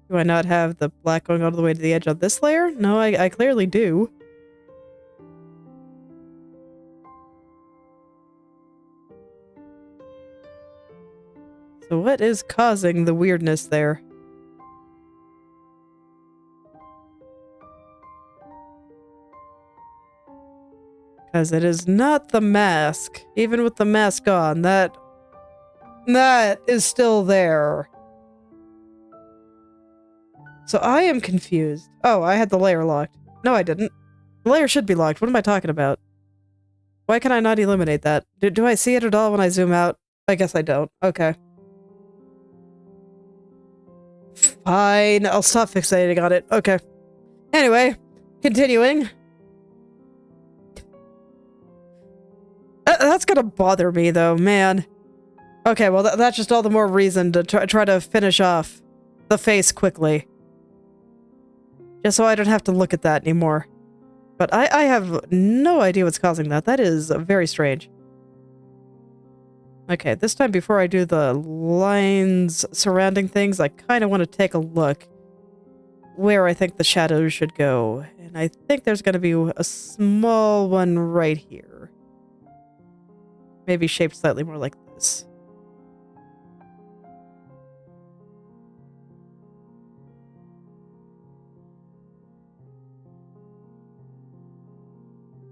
Do I not have the black going all the way to the edge of this layer? No, I clearly do. So what is causing the weirdness there? Because it is not the mask. Even with the mask on, that is still there. So I am confused. Oh, I had the layer locked. No, I didn't. The layer should be locked. What am I talking about? Why can I not eliminate that? Do I see it at all when I zoom out? I guess I don't. Okay. Fine. I'll stop fixating on it. Okay. Anyway, continuing. That's gonna bother me, though, man. Okay, well, that's just all the more reason to try to finish off the face quickly. Just so I don't have to look at that anymore. But I have no idea what's causing that. That is very strange. Okay, this time before I do the lines surrounding things, I kind of want to take a look where I think the shadows should go. And I think there's going to be a small one right here. Maybe shaped slightly more like this.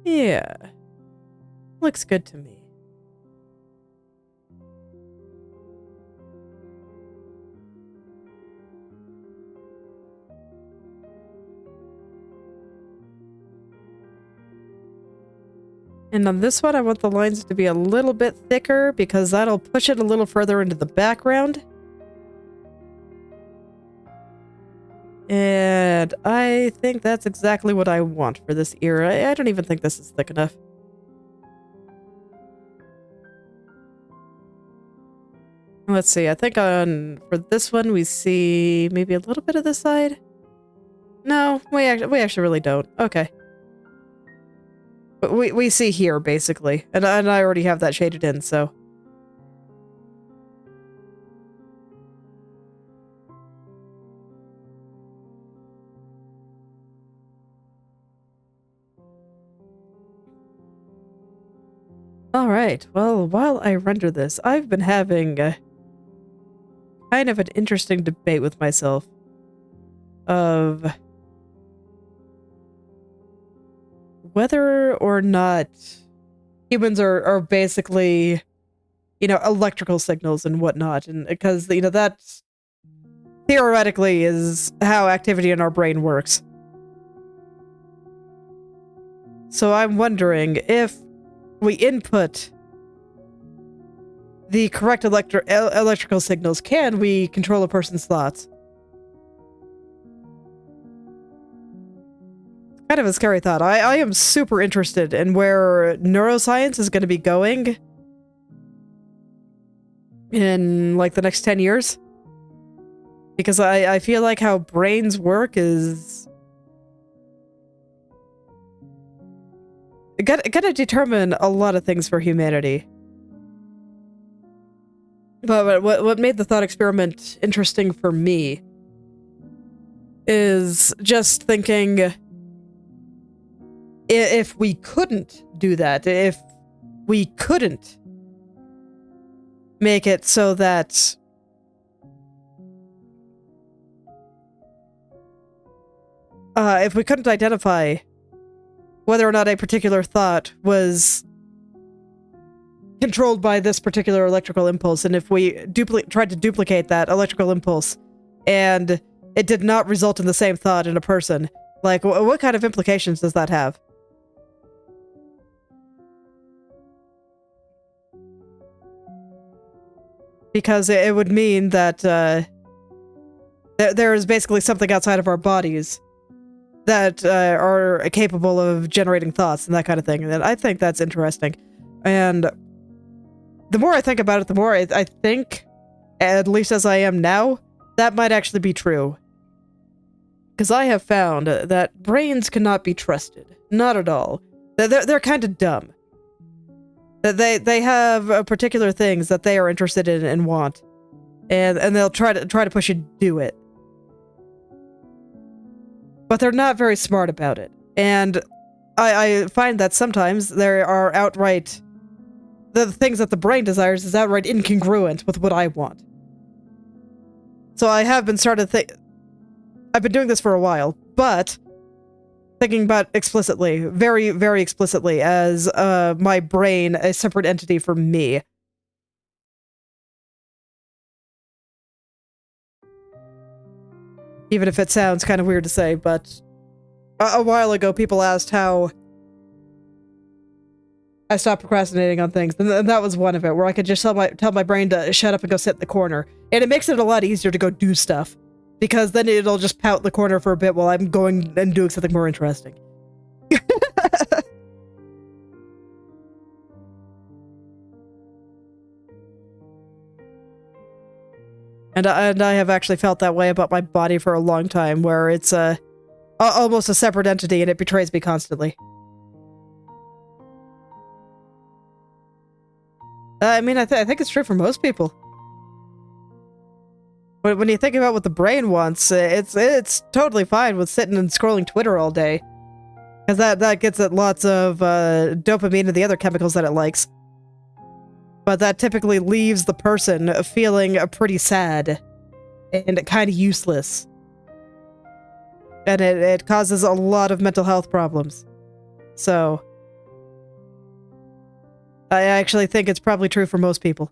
Yeah. Looks good to me. And on this one, I want the lines to be a little bit thicker because that'll push it a little further into the background. And I think that's exactly what I want for this ear. I don't even think this is thick enough. Let's see, I think for this one we see maybe a little bit of this side. No, we actually really don't. Okay. But we see here, basically. And I already have that shaded in, so. Alright, well, while I render this, I've been having kind of an interesting debate with myself of whether or not humans are basically, you know, electrical signals and whatnot, and because, you know, that theoretically is how activity in our brain works. So I'm wondering if we input the correct electrical signals, can we control a person's thoughts? Kind of a scary thought. I am super interested in where neuroscience is going to be going in, like, the next 10 years. Because I feel like how brains work is gonna determine a lot of things for humanity. But what made the thought experiment interesting for me is just thinking, if we couldn't do that, if we couldn't make it so that if we couldn't identify whether or not a particular thought was controlled by this particular electrical impulse, and if we tried to duplicate that electrical impulse, and it did not result in the same thought in a person, like, what kind of implications does that have? Because it would mean that there is basically something outside of our bodies that are capable of generating thoughts and that kind of thing. And I think that's interesting. And the more I think about it, the more I think, at least as I am now, that might actually be true. Because I have found that brains cannot be trusted. Not at all. They're kind of dumb. They have particular things that they are interested in and want. And they'll try to push you to do it. But they're not very smart about it. And I find that sometimes there are outright... The things that the brain desires is outright incongruent with what I want. So I have been I've been doing this for a while, but thinking about explicitly, very, very explicitly, as my brain a separate entity from me. Even if it sounds kind of weird to say, but a while ago people asked how I stopped procrastinating on things, and that was one of it, where I could just tell my brain to shut up and go sit in the corner. And it makes it a lot easier to go do stuff, because then it'll just pout in the corner for a bit while I'm going and doing something more interesting. And I have actually felt that way about my body for a long time, where it's almost a separate entity and it betrays me constantly. I mean, I think it's true for most people. When you think about what the brain wants, it's totally fine with sitting and scrolling Twitter all day. Because that gets it lots of dopamine and the other chemicals that it likes. But that typically leaves the person feeling pretty sad and kind of useless. And it causes a lot of mental health problems. So I actually think it's probably true for most people.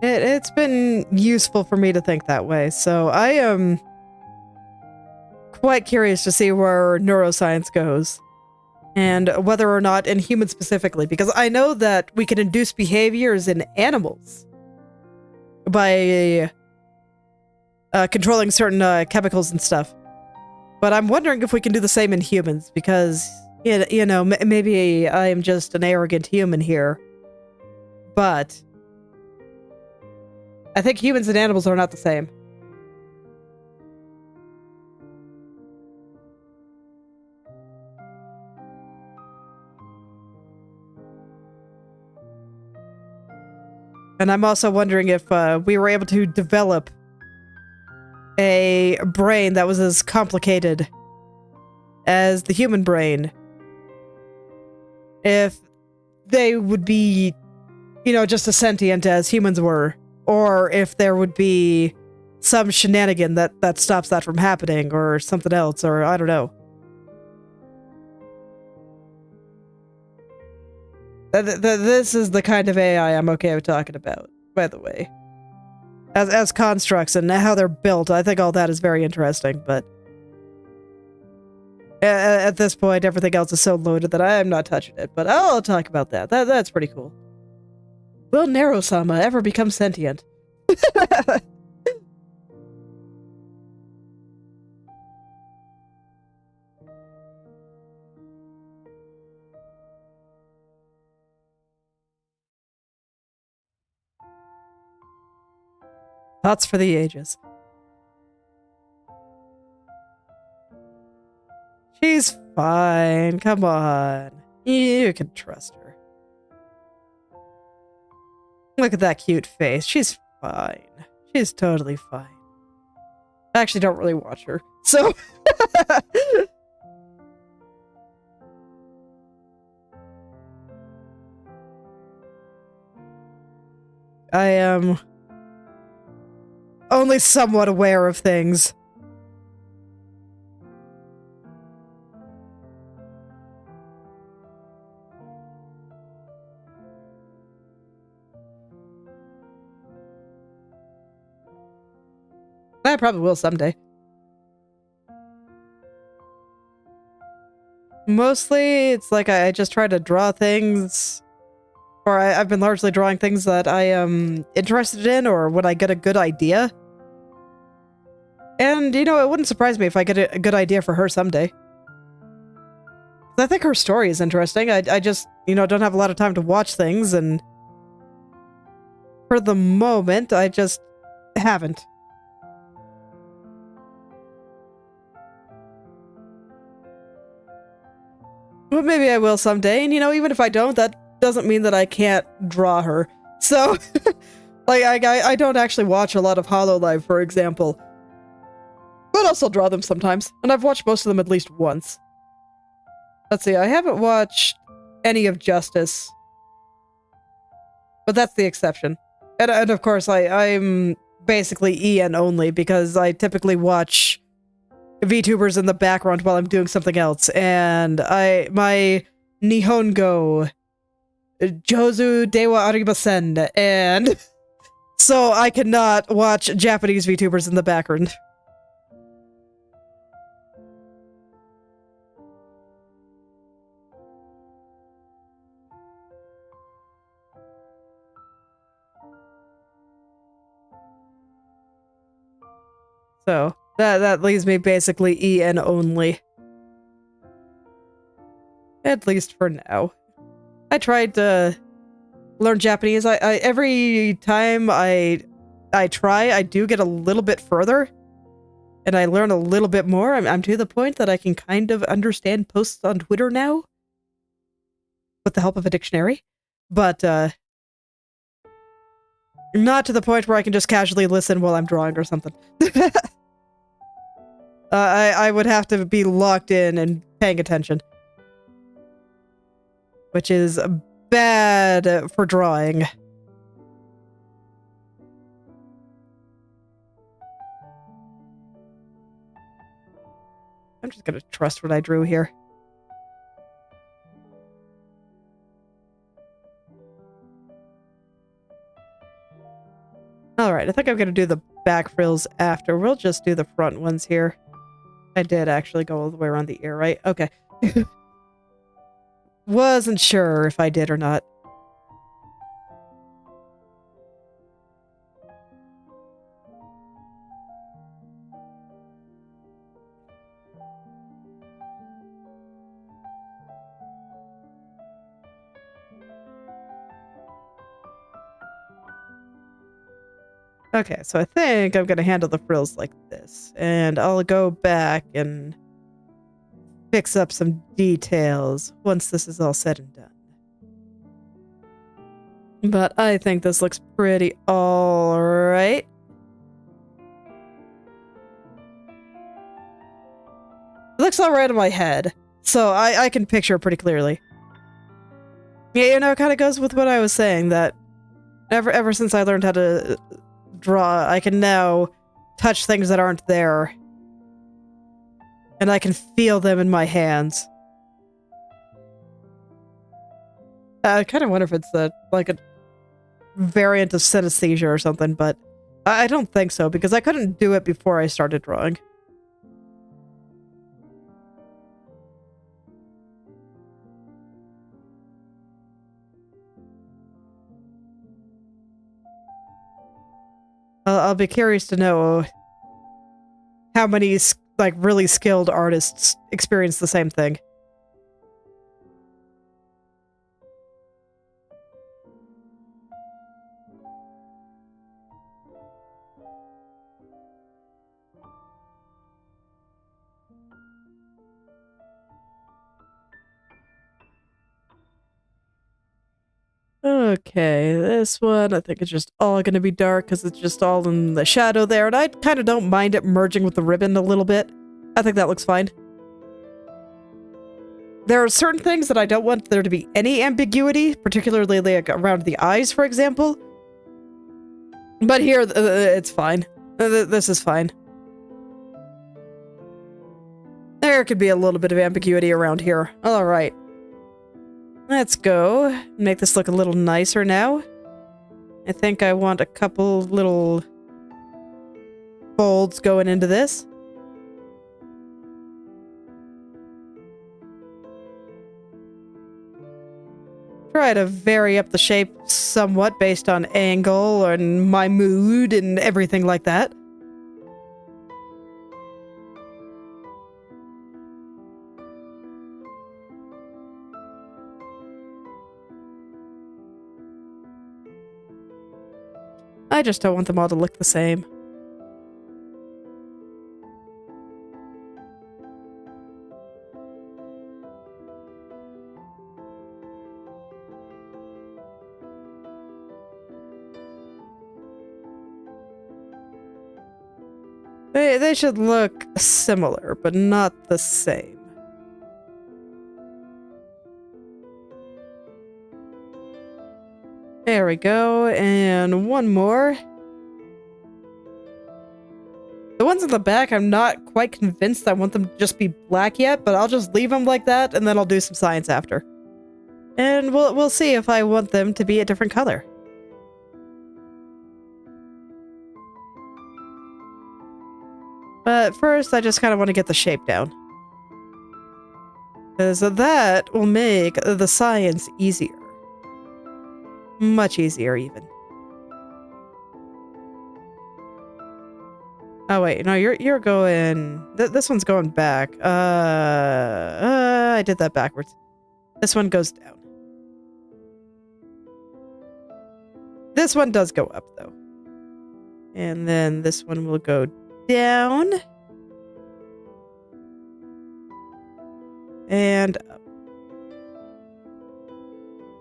It's been useful for me to think that way, so I am quite curious to see where neuroscience goes. And whether or not in humans specifically, because I know that we can induce behaviors in animals by controlling certain chemicals and stuff. But I'm wondering if we can do the same in humans, because, you know, maybe I am just an arrogant human here. But I think humans and animals are not the same. And I'm also wondering if we were able to develop a brain that was as complicated as the human brain, if they would be, you know, just as sentient as humans were, or if there would be some shenanigan that stops that from happening, or something else, or I don't know. This is the kind of AI I'm okay with talking about, by the way. As constructs and how they're built, I think all that is very interesting, but at this point, everything else is so loaded that I'm not touching it, but I'll talk about that. That's pretty cool. Will Narosama ever become sentient? Thoughts for the ages. She's fine. Come on. You can trust her. Look at that cute face. She's fine. She's totally fine. I actually don't really watch her, so... I am only somewhat aware of things. I probably will someday. Mostly, it's like I just try to draw things, or I've been largely drawing things that I am interested in, or when I get a good idea. And, you know, it wouldn't surprise me if I get a good idea for her someday. I think her story is interesting. I just, you know, don't have a lot of time to watch things, and for the moment, I just haven't. But maybe I will someday, and you know, even if I don't, that doesn't mean that I can't draw her. So, like, I don't actually watch a lot of HoloLive, for example. But I'll still draw them sometimes, and I've watched most of them at least once. Let's see, I haven't watched any of Justice. But that's the exception. And of course, I'm basically EN only, because I typically watch VTubers in the background while I'm doing something else, and my Nihongo Jozu Dewa Arimasen, and so I cannot watch Japanese VTubers in the background. So that leaves me basically EN only. At least for now. I tried to learn Japanese. I every time I try, I do get a little bit further, and I learn a little bit more. I'm to the point that I can kind of understand posts on Twitter now, with the help of a dictionary, but not to the point where I can just casually listen while I'm drawing or something. I would have to be locked in and paying attention, which is bad for drawing. I'm just gonna trust what I drew here. Alright, I think I'm gonna do the back frills after. We'll just do the front ones here. I did actually go all the way around the ear, right? Okay. Wasn't sure if I did or not. Okay, so I think I'm gonna handle the frills like this, and I'll go back and fix up some details once this is all said and done. But I think this looks pretty alright. It looks alright in my head, so I can picture it pretty clearly. Yeah, you know, it kind of goes with what I was saying, that ever since I learned how to draw, I can now touch things that aren't there, and I can feel them in my hands. I kind of wonder if it's like a variant of synesthesia or something, but I don't think so, because I couldn't do it before I started drawing. I'll be curious to know how many, like, really skilled artists experience the same thing. Okay, this one I think it's just all gonna be dark because it's just all in the shadow there, and I kind of don't mind it merging with the ribbon a little bit. I think that looks fine. There are certain things that I don't want there to be any ambiguity, particularly like around the eyes, for example. But here, it's fine. This is fine. There could be a little bit of ambiguity around here. All right. Let's go. Make this look a little nicer now. I think I want a couple little folds going into this. Try to vary up the shape somewhat based on angle and my mood and everything like that. I just don't want them all to look the same. They should look similar, but not the same. There we go, and one more. The ones in the back, I'm not quite convinced I want them to just be black yet, but I'll just leave them like that, and then I'll do some science after. And we'll see if I want them to be a different color. But first, I just kind of want to get the shape down. So that will make the science easier. Much easier, even. Oh wait, no, you're going. This one's going back. I did that backwards. This one goes down. This one does go up though, and then this one will go down and up.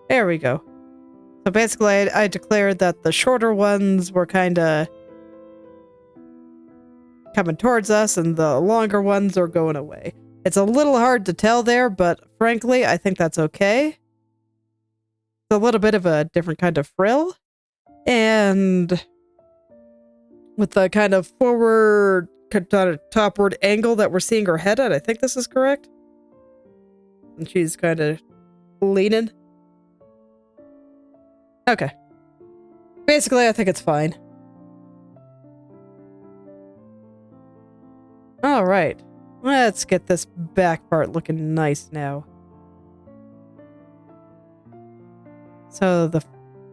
There we go. So basically, I declared that the shorter ones were kind of coming towards us, and the longer ones are going away. It's a little hard to tell there, but frankly, I think that's okay. It's a little bit of a different kind of frill, and with the kind of forward, kind of topward angle that we're seeing her head at, I think this is correct. And she's kind of leaning. Okay. Basically, I think it's fine. All right. Let's get this back part looking nice now. So the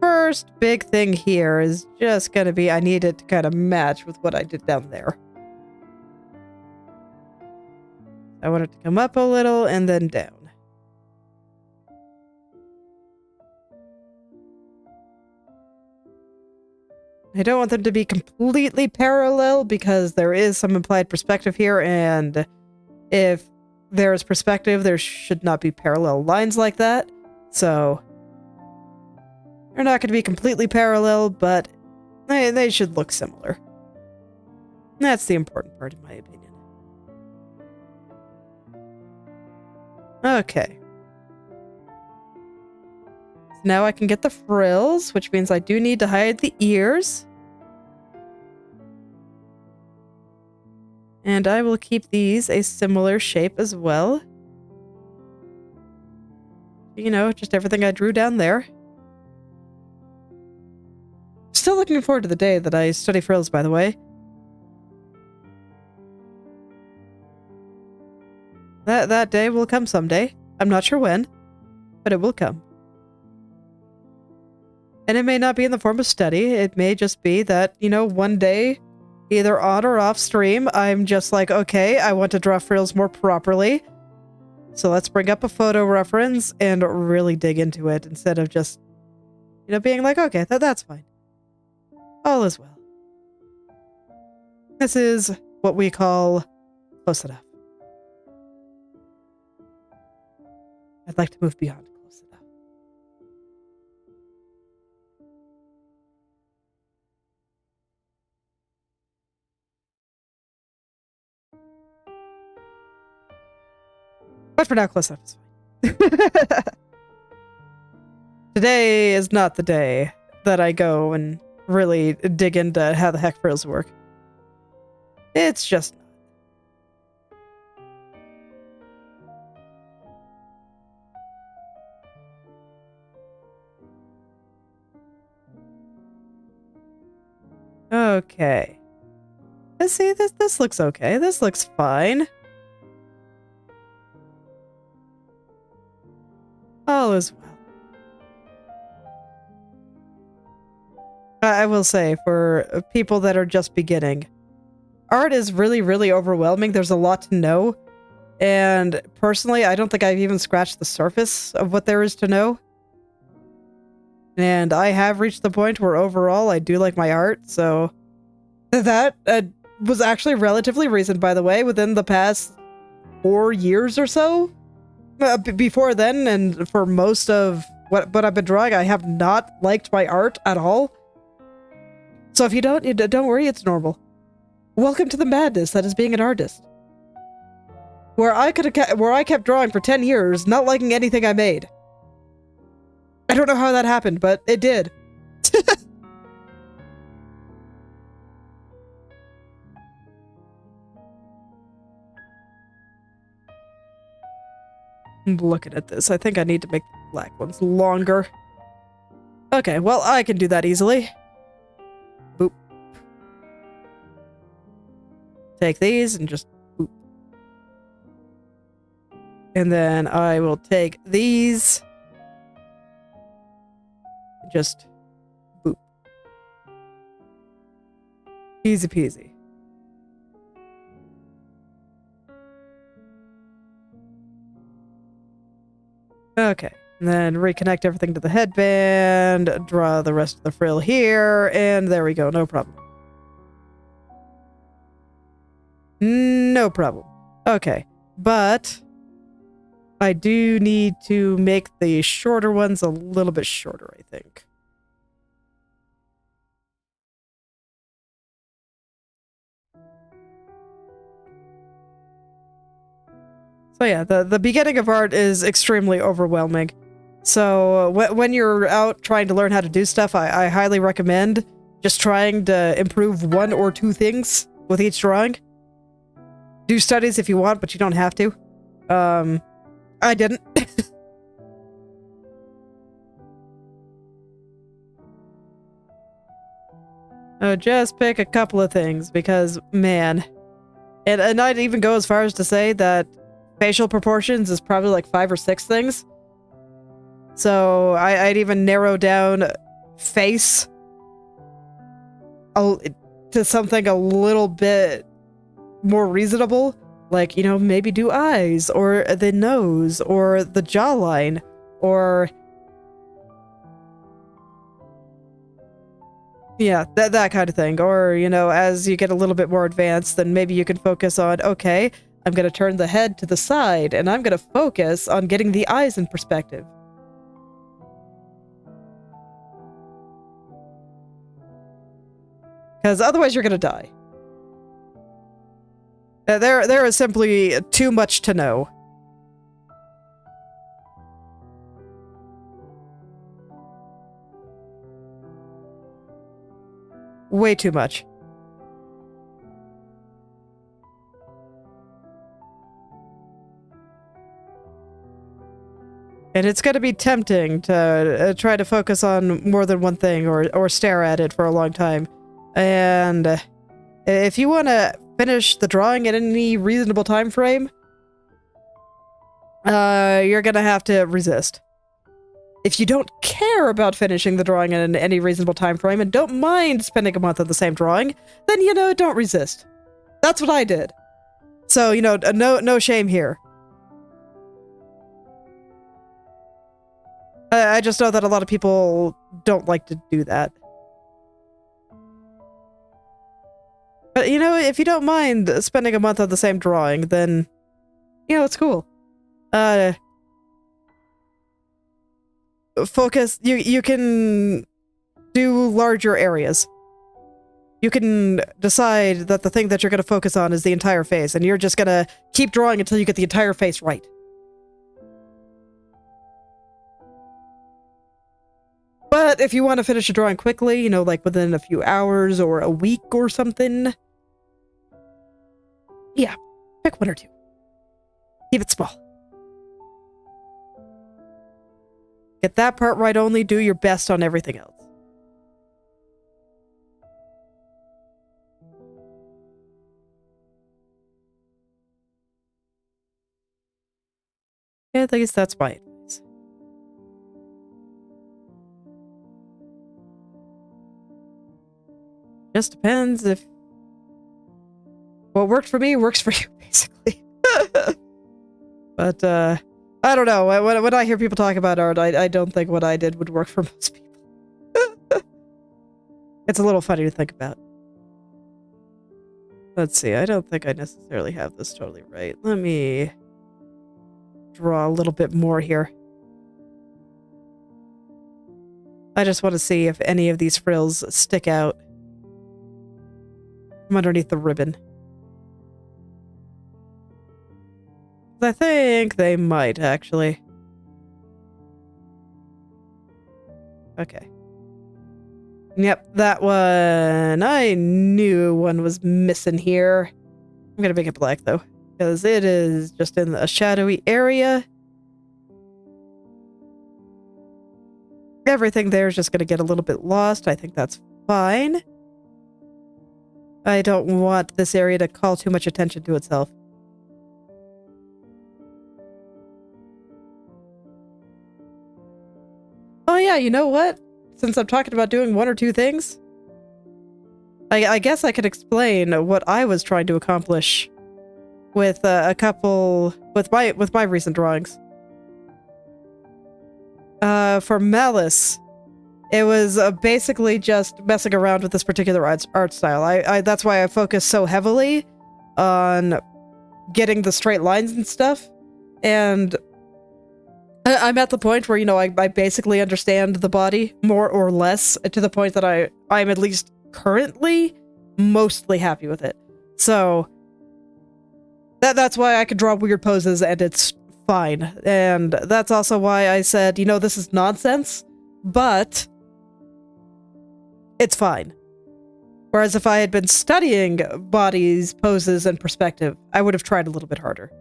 first big thing here is just going to be I need it to kind of match with what I did down there. I want it to come up a little and then down. I don't want them to be completely parallel because there is some implied perspective here, and if there is perspective, there should not be parallel lines like that. So they're not going to be completely parallel, but they should look similar. That's the important part, in my opinion. Okay. Now I can get the frills, which means I do need to hide the ears. And I will keep these a similar shape as well. You know, just everything I drew down there. Still looking forward to the day that I study frills, by the way. That day will come someday. I'm not sure when, but it will come. And it may not be in the form of study. It may just be that, you know, one day, either on or off stream, I'm just like, okay, I want to draw frills more properly. So let's bring up a photo reference and really dig into it instead of just, you know, being like, okay, that's fine. All is well. This is what we call close enough. I'd like to move beyond close enough. But for now, close enough is fine. Today is not the day that I go and really dig into how the heck frills work. It's just not. Okay. Let's see, this looks okay. This looks fine. All is well. I will say, for people that are just beginning, art is really, really overwhelming. There's a lot to know. And personally, I don't think I've even scratched the surface of what there is to know. And I have reached the point where overall I do like my art, so that was actually relatively recent, by the way, within the past 4 years or so. Before then, and for most of what I've been drawing, I have not liked my art at all. So if you don't worry, it's normal. Welcome to the madness that is being an artist. Where I kept drawing for 10 years, not liking anything I made. I don't know how that happened, but it did. Looking at this, I think I need to make the black ones longer. Okay, well, I can do that easily. Boop. Take these and just boop. And then I will take these. Just boop. Easy peasy. Okay, and then reconnect everything to the headband, draw the rest of the frill here, and there we go, no problem. No problem. Okay, but I do need to make the shorter ones a little bit shorter, I think. So yeah, the beginning of art is extremely overwhelming. So when you're out trying to learn how to do stuff, I highly recommend just trying to improve 1 or 2 things with each drawing. Do studies if you want, but you don't have to. I didn't. Oh, just pick a couple of things, because, man. And I'd even go as far as to say that facial proportions is probably like 5 or 6 things. So I'd even narrow down face to something a little bit more reasonable. Like, you know, maybe do eyes, or the nose, or the jawline, or... yeah, that kind of thing. Or, you know, as you get a little bit more advanced, then maybe you can focus on, okay, I'm going to turn the head to the side, and I'm going to focus on getting the eyes in perspective. Because otherwise you're going to die. There is simply too much to know. Way too much. And it's going to be tempting to try to focus on more than one thing, or stare at it for a long time. And if you want to finish the drawing in any reasonable time frame, you're going to have to resist. If you don't care about finishing the drawing in any reasonable time frame and don't mind spending a month on the same drawing, then, you know, don't resist. That's what I did. So, you know, no shame here. I just know that a lot of people don't like to do that. But, you know, if you don't mind spending a month on the same drawing, then, you know, it's cool. Focus, you can do larger areas. You can decide that the thing that you're going to focus on is the entire face, and you're just going to keep drawing until you get the entire face right. But if you want to finish a drawing quickly, you know, like within a few hours or a week or something, yeah, pick one or two. Keep it small. Get that part right only, do your best on everything else. Yeah, I guess that's my advice. Just depends if what worked for me works for you, basically. But, I don't know. When I hear people talk about art, I don't think what I did would work for most people. It's a little funny to think about. Let's see. I don't think I necessarily have this totally right. Let me draw a little bit more here. I just want to see if any of these frills stick out from underneath the ribbon. I think they might, actually. Okay. Yep, that one. I knew one was missing here. I'm gonna make it black, though, because it is just in a shadowy area. Everything there is just gonna get a little bit lost. I think that's fine. I don't want this area to call too much attention to itself. Oh yeah, you know what? Since I'm talking about doing one or two things, I guess I could explain what I was trying to accomplish with a couple with my recent drawings. For Malice, it was basically just messing around with this particular art style. That's why I focus so heavily on getting the straight lines and stuff, and I'm at the point where, you know, I basically understand the body more or less to the point that I'm at least currently mostly happy with it. So that's why I can draw weird poses and it's fine. And that's also why I said, you know, this is nonsense, but it's fine. Whereas if I had been studying bodies, poses, and perspective, I would have tried a little bit harder.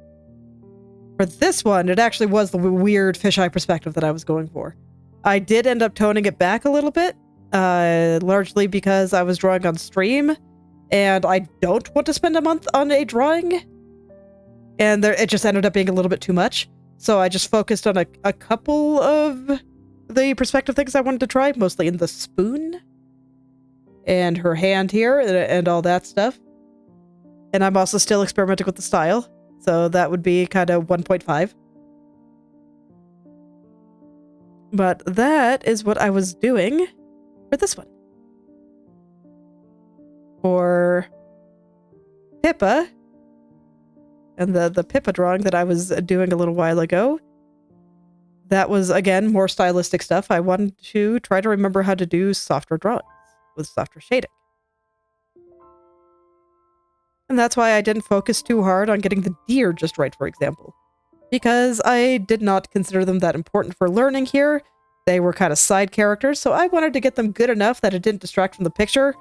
For this one, it actually was the weird fisheye perspective that I was going for. I did end up toning it back a little bit, largely because I was drawing on stream, and I don't want to spend a month on a drawing, and it just ended up being a little bit too much. So I just focused on a couple of the perspective things I wanted to try, mostly in the spoon, and her hand here, and all that stuff. And I'm also still experimenting with the style. So that would be kind of 1.5. But that is what I was doing for this one. For Pippa, and the Pippa drawing that I was doing a little while ago, that was, again, more stylistic stuff. I wanted to try to remember how to do softer drawings with softer shading. And that's why I didn't focus too hard on getting the deer just right, for example. Because I did not consider them that important for learning here. They were kind of side characters, so I wanted to get them good enough that it didn't distract from the picture.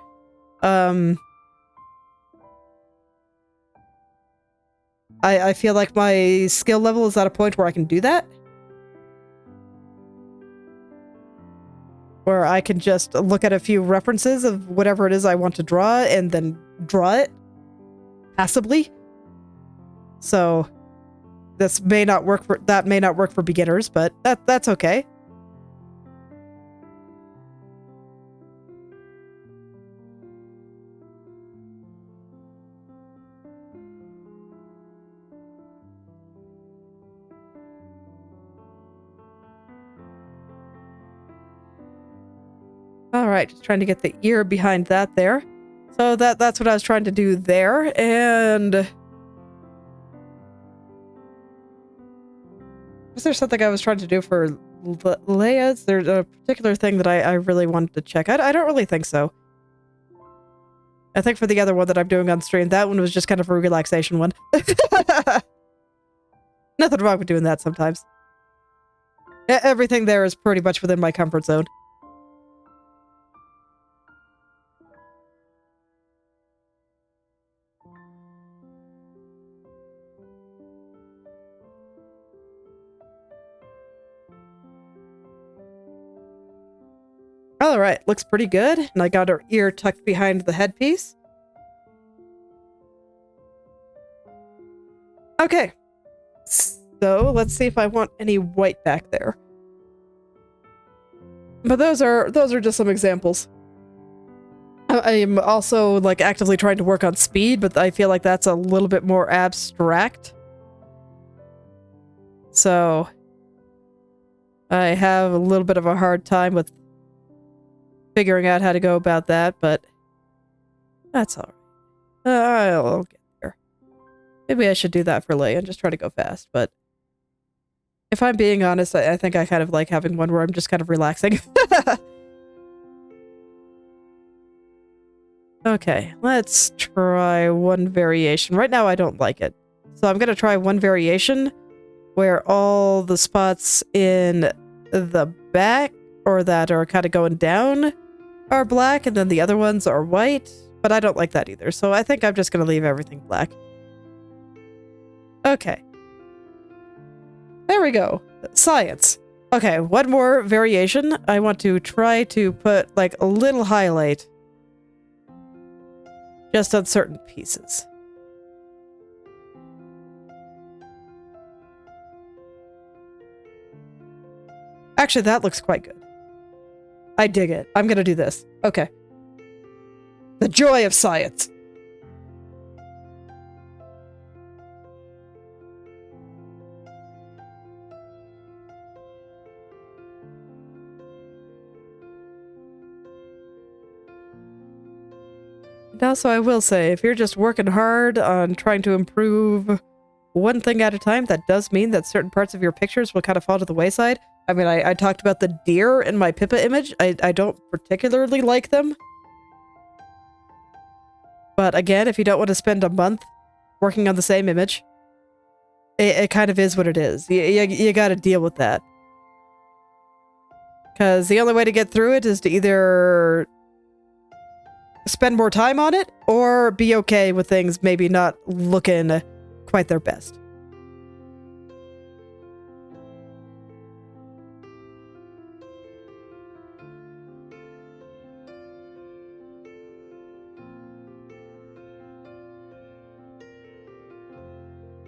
I feel like my skill level is at a point where I can do that. Where I can just look at a few references of whatever it is I want to draw and then draw it passively. So that may not work for beginners, but that's okay. Alright, just trying to get the ear behind that there. So that's what I was trying to do there, and... Was there something I was trying to do for Leia? Is there a particular thing that I really wanted to check? I don't really think so. I think for the other one that I'm doing on stream, that one was just kind of a relaxation one. Nothing wrong with doing that sometimes. Everything there is pretty much within my comfort zone. Alright, looks pretty good. And I got her ear tucked behind the headpiece. Okay. So, let's see if I want any white back there. But those are just some examples. I'm also, like, actively trying to work on speed, but I feel like that's a little bit more abstract. So, I have a little bit of a hard time with figuring out how to go about that, but that's alright. I'll get there. Maybe I should do that for Leia and just try to go fast, but if I'm being honest, I think I kind of like having one where I'm just kind of relaxing. Okay, let's try one variation. Right now I don't like it. So I'm gonna try one variation where all the spots in the back, or that are kind of going down, are black, and then the other ones are white, but I don't like that either, so I think I'm just gonna leave everything black. Okay. There we go. Science. Okay, one more variation. I want to try to put, like, a little highlight just on certain pieces. Actually, that looks quite good. I dig it. I'm gonna do this. Okay. The joy of science. And also, I will say, if you're just working hard on trying to improve one thing at a time, that does mean that certain parts of your pictures will kind of fall to the wayside. I mean, I talked about the deer in my Pippa image. I don't particularly like them. But again, if you don't want to spend a month working on the same image, it kind of is what it is. You gotta deal with that. Because the only way to get through it is to either spend more time on it, or be okay with things maybe not looking quite their best.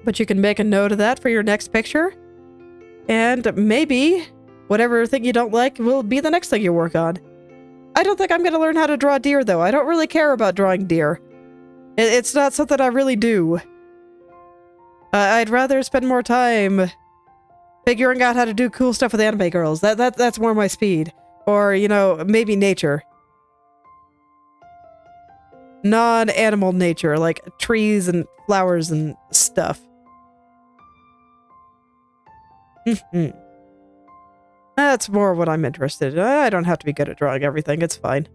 But you can make a note of that for your next picture, and maybe whatever thing you don't like will be the next thing you work on. I don't think I'm going to learn how to draw deer, though. I don't really care about drawing deer. It's not something I really do. I'd rather spend more time figuring out how to do cool stuff with anime girls. That's more my speed. Or, you know, maybe nature. Non-animal nature, like trees and flowers and stuff. That's more what I'm interested in. I don't have to be good at drawing everything. It's fine.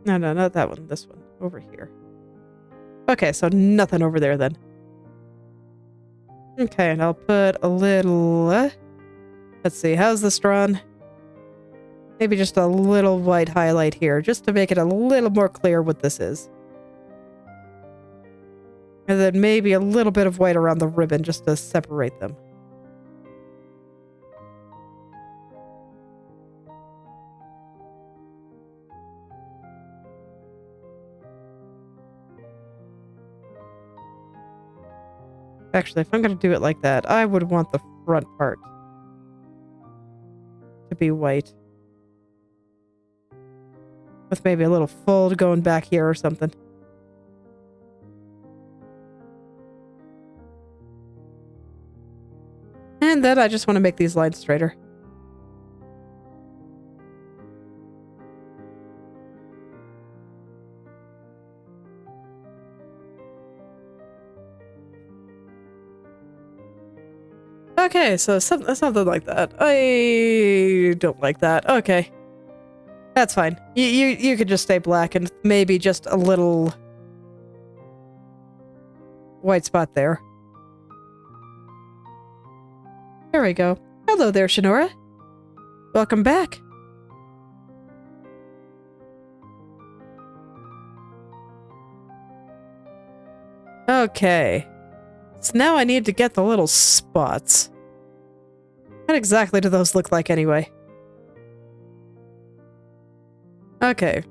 No, not that one. This one. Over here. Okay, so nothing over there then. Okay, and I'll put a little... let's see, how's this drawn? Maybe just a little white highlight here, just to make it a little more clear what this is. And then maybe a little bit of white around the ribbon, just to separate them. Actually, if I'm going to do it like that, I would want the front part. be white. With maybe a little fold going back here or something. And then I just want to make these lines straighter. Okay, so something like that. I don't like that. Okay. That's fine. You could just stay black and maybe just a little white spot there. There we go. Hello there, Shinora. Welcome back. Okay. So now I need to get the little spots. What exactly do those look like anyway? Okay.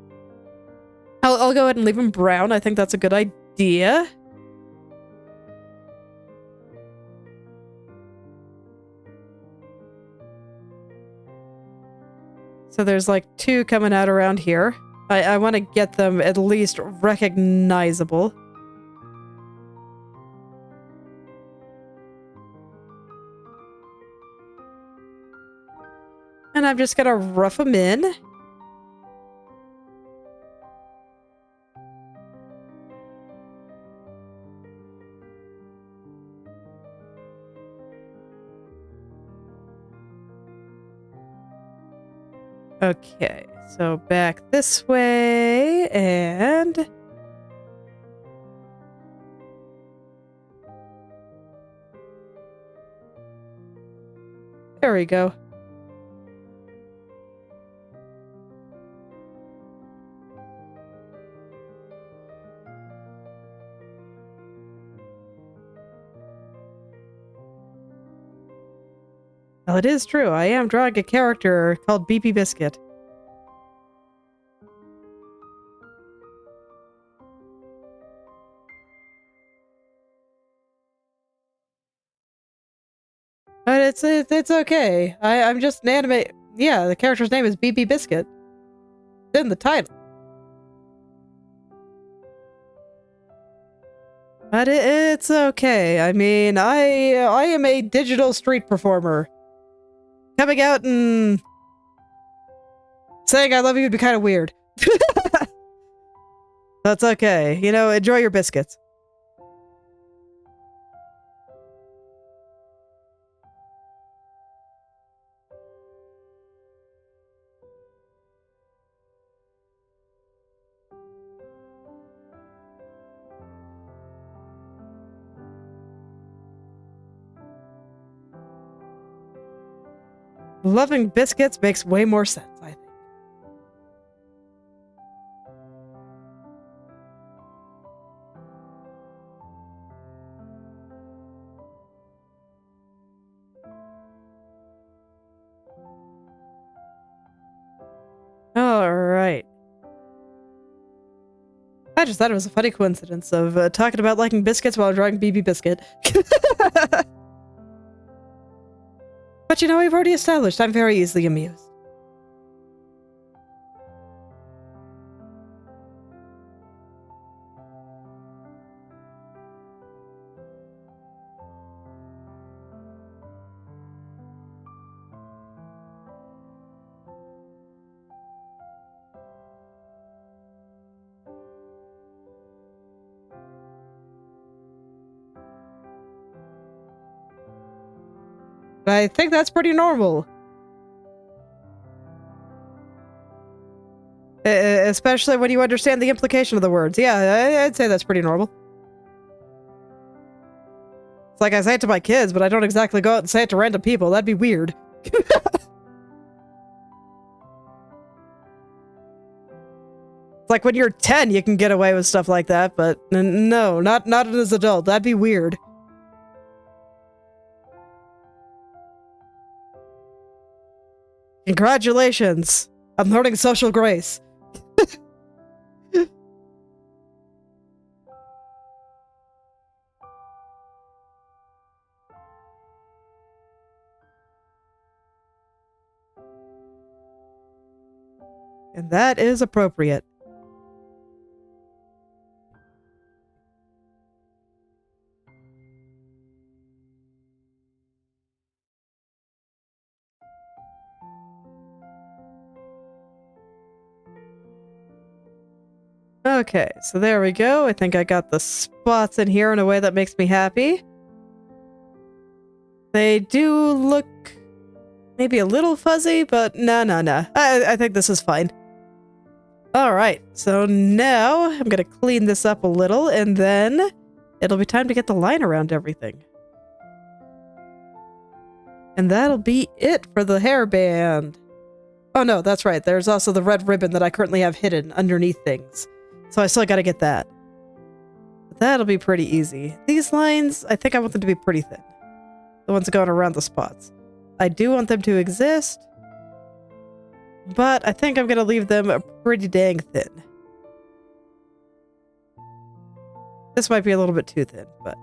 I'll go ahead and leave them brown. I think that's a good idea. So there's like two coming out around here. I want to get them at least recognizable. And I'm just gonna rough them in. Okay, so back this way, and... there we go. Well, it is true. I am drawing a character called Bibi Biscuit. But it's okay. I'm just an anime. Yeah, the character's name is Bibi Biscuit. It's in the title. But it's okay. I mean, I am a digital street performer. Coming out and saying I love you would be kind of weird. That's okay. You know, enjoy your biscuits. Loving biscuits makes way more sense, I think. Alright. I just thought it was a funny coincidence of talking about liking biscuits while drawing Bibi Biscuit. But you know, we've already established I'm very easily amused. I think that's pretty normal. Especially when you understand the implication of the words. Yeah, I'd say that's pretty normal. It's like I say it to my kids, but I don't exactly go out and say it to random people. That'd be weird. It's like when you're 10, you can get away with stuff like that, but no, not as an adult. That'd be weird. Congratulations! I'm learning social grace. And that is appropriate. Okay, so there we go. I think I got the spots in here in a way that makes me happy. They do look maybe a little fuzzy, but no. I think this is fine. Alright, so now I'm gonna clean this up a little, and then it'll be time to get the line around everything. And that'll be it for the hairband. Oh no, that's right. There's also the red ribbon that I currently have hidden underneath things. So I still gotta get that. But that'll be pretty easy. These lines, I think I want them to be pretty thin. The ones going around the spots. I do want them to exist, but I think I'm gonna leave them pretty dang thin. This might be a little bit too thin, but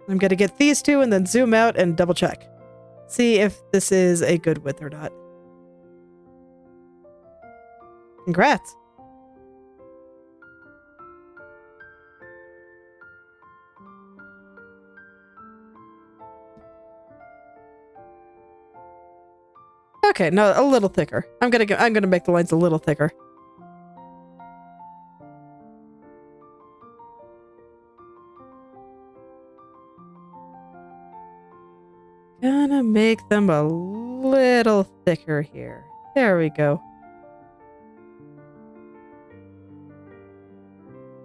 I'm gonna get these two and then zoom out and double check. See if this is a good width or not. Congrats! Okay, no, a little thicker. I'm gonna make the lines a little thicker. Gonna make them a little thicker here. There we go.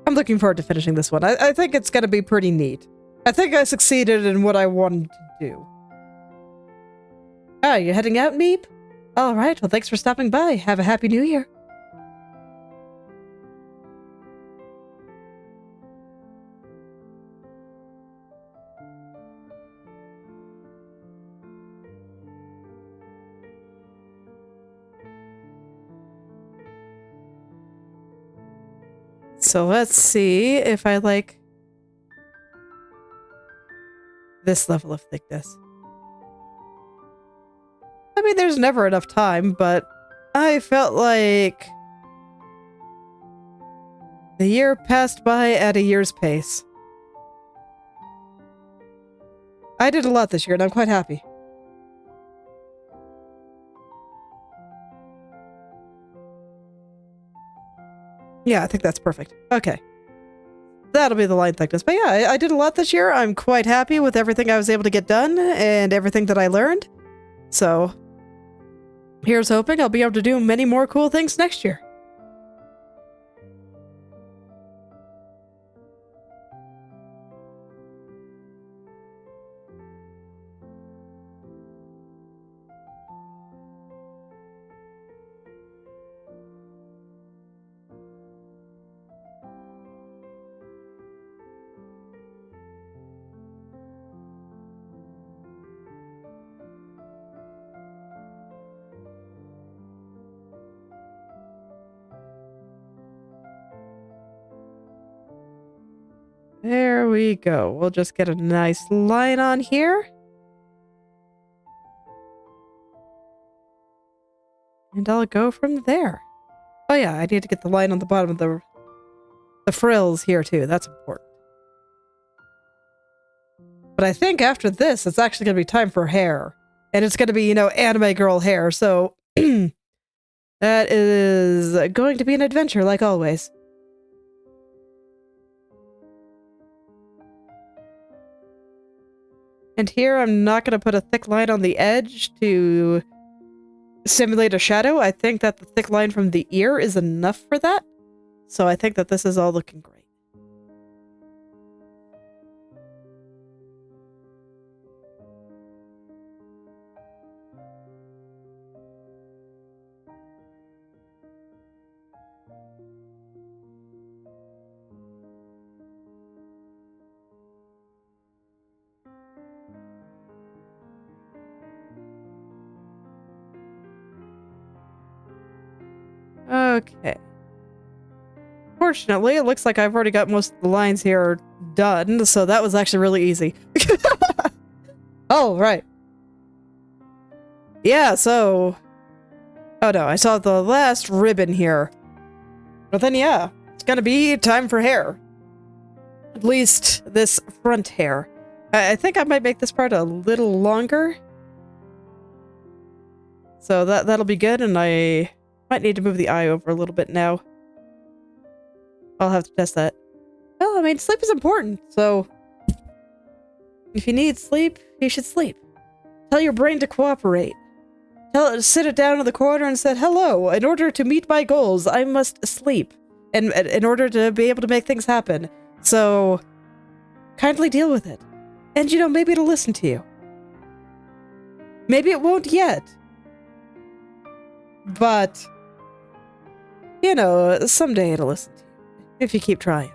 I'm looking forward to finishing this one. I think it's gonna be pretty neat. I think I succeeded in what I wanted to do. Ah, you heading out, Meep? Alright, well thanks for stopping by. Have a happy new year. So let's see if I like this level of thickness. I mean, there's never enough time, but I felt like the year passed by at a year's pace. I did a lot this year, and I'm quite happy. Yeah, I think that's perfect. Okay. That'll be the line thickness. But yeah, I did a lot this year. I'm quite happy with everything I was able to get done and everything that I learned. So, here's hoping I'll be able to do many more cool things next year. There we go. We'll just get a nice line on here. And I'll go from there. Oh yeah, I need to get the line on the bottom of the frills here too. That's important. But I think after this, it's actually going to be time for hair. And it's going to be, you know, anime girl hair. So that is going to be an adventure like always. And here, I'm not going to put a thick line on the edge to simulate a shadow. I think that the thick line from the ear is enough for that. So I think that this is all looking great. Okay. Fortunately, it looks like I've already got most of the lines here done, so that was actually really easy. Oh, right. Yeah, so Oh no, I saw the last ribbon here. But then yeah, it's gonna be time for hair. At least this front hair. I think I might make this part a little longer. So that'll be good, and I might need to move the eye over a little bit now. I'll have to test that. Well, I mean, sleep is important, so if you need sleep, you should sleep. Tell your brain to cooperate. Sit it down in the corner and said, hello, in order to meet my goals, I must sleep. And in order to be able to make things happen. So, kindly deal with it. And, you know, maybe it'll listen to you. Maybe it won't yet. But, you know, someday it'll listen to you. If you keep trying.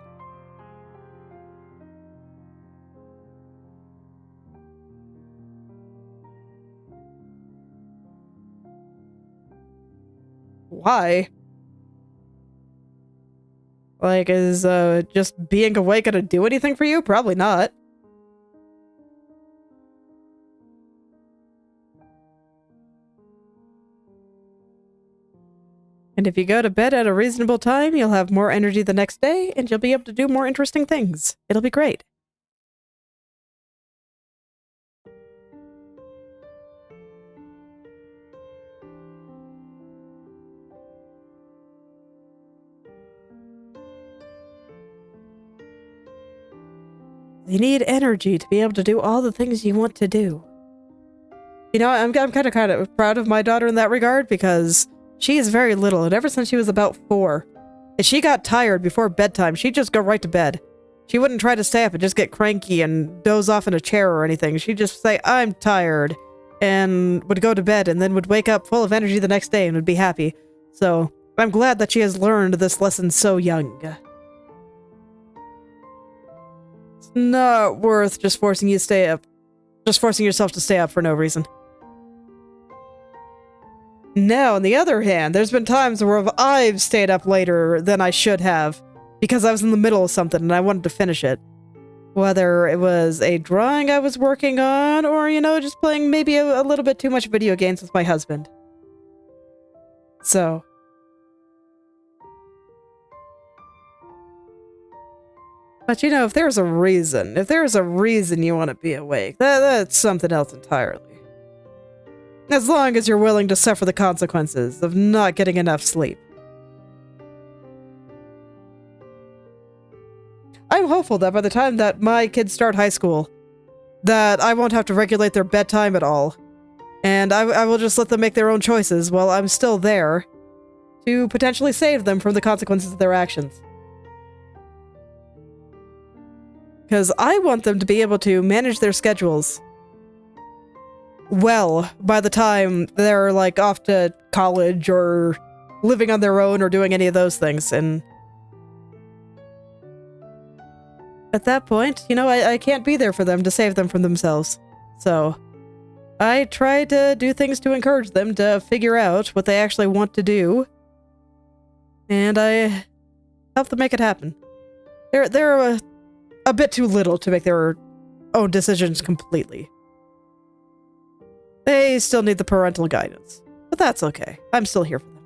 Why? Like, is just being awake gonna do anything for you? Probably not. And if you go to bed at a reasonable time, you'll have more energy the next day, and you'll be able to do more interesting things. It'll be great. You need energy to be able to do all the things you want to do. You know, I'm kind of proud of my daughter in that regard, because she is very little, and ever since she was about 4, if she got tired before bedtime, she'd just go right to bed. She wouldn't try to stay up and just get cranky and doze off in a chair or anything. She'd just say, I'm tired, and would go to bed, and then would wake up full of energy the next day and would be happy. So, I'm glad that she has learned this lesson so young. It's not worth just forcing you to stay up. Just forcing yourself to stay up for no reason. Now, on the other hand, there's been times where I've stayed up later than I should have because I was in the middle of something and I wanted to finish it. Whether it was a drawing I was working on or, you know, just playing maybe a little bit too much video games with my husband. So. But, you know, if there's a reason you want to be awake, that's something else entirely. As long as you're willing to suffer the consequences of not getting enough sleep. I'm hopeful that by the time that my kids start high school, that I won't have to regulate their bedtime at all. And I will just let them make their own choices while I'm still there to potentially save them from the consequences of their actions. Because I want them to be able to manage their schedules well by the time they're like off to college or living on their own or doing any of those things. And at that point, you know, I can't be there for them to save them from themselves. So I try to do things to encourage them to figure out what they actually want to do. And I help them make it happen. They're a bit too little to make their own decisions completely. They still need the parental guidance, but that's okay. I'm still here for them.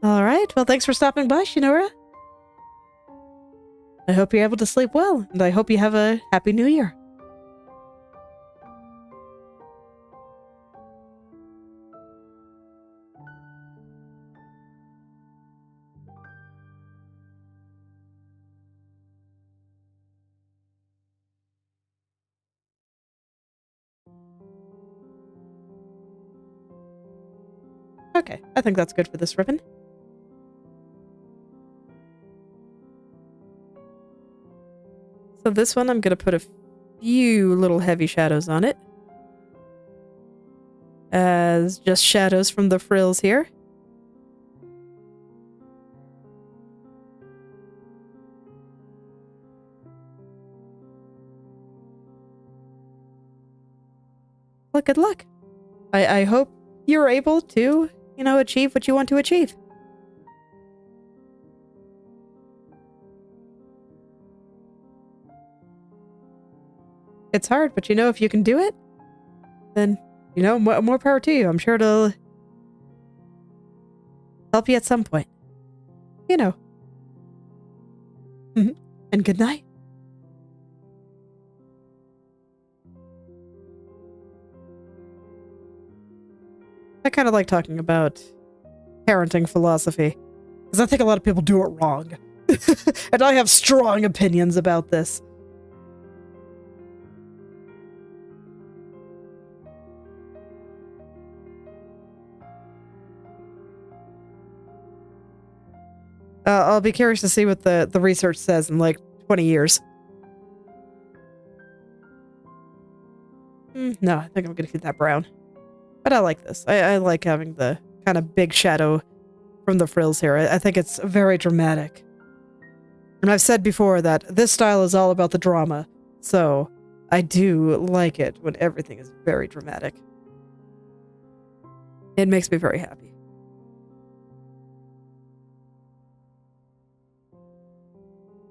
Alright, well thanks for stopping by, Shinora. I hope you're able to sleep well, and I hope you have a happy new year. Okay, I think that's good for this ribbon. So this one, I'm going to put a few little heavy shadows on it. As just shadows from the frills here. Well, good luck. I hope you're able to, you know, achieve what you want to achieve. It's hard, but you know, if you can do it, then you know, more power to you. I'm sure it'll help you at some point. You know. And good night. I kind of like talking about parenting philosophy, because I think a lot of people do it wrong. And I have strong opinions about this. I'll be curious to see what the research says in like 20 years. No, I think I'm gonna keep that brown. But I like this. I like having the kind of big shadow from the frills here. I think it's very dramatic. And I've said before that this style is all about the drama, so I do like it when everything is very dramatic. It makes me very happy.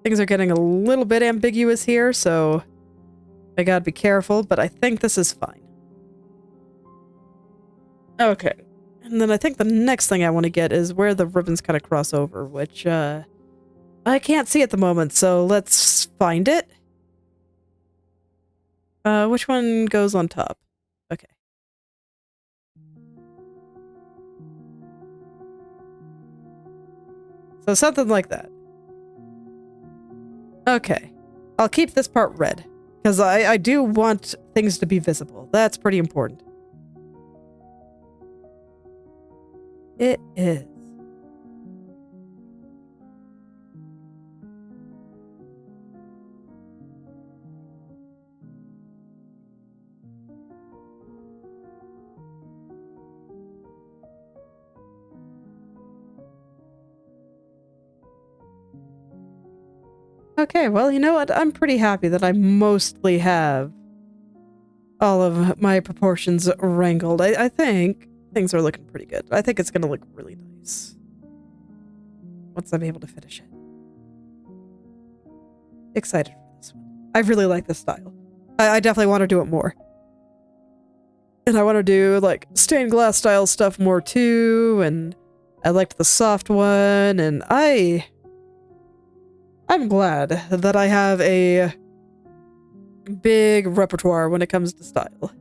Things are getting a little bit ambiguous here, so I gotta be careful, but I think this is fine. Okay. And then I think the next thing I want to get is where the ribbons kind of cross over, which, I can't see at the moment, so let's find it. Which one goes on top? Okay. So something like that. Okay. I'll keep this part red, because I do want things to be visible. That's pretty important. It is. Okay, well, you know what? I'm pretty happy that I mostly have all of my proportions wrangled. I think things are looking pretty good. I think it's going to look really nice once I'm able to finish it. Excited for this one. I really like this style. I definitely want to do it more. And I want to do, like, stained glass style stuff more, too, and I liked the soft one, and I'm glad that I have a big repertoire when it comes to style.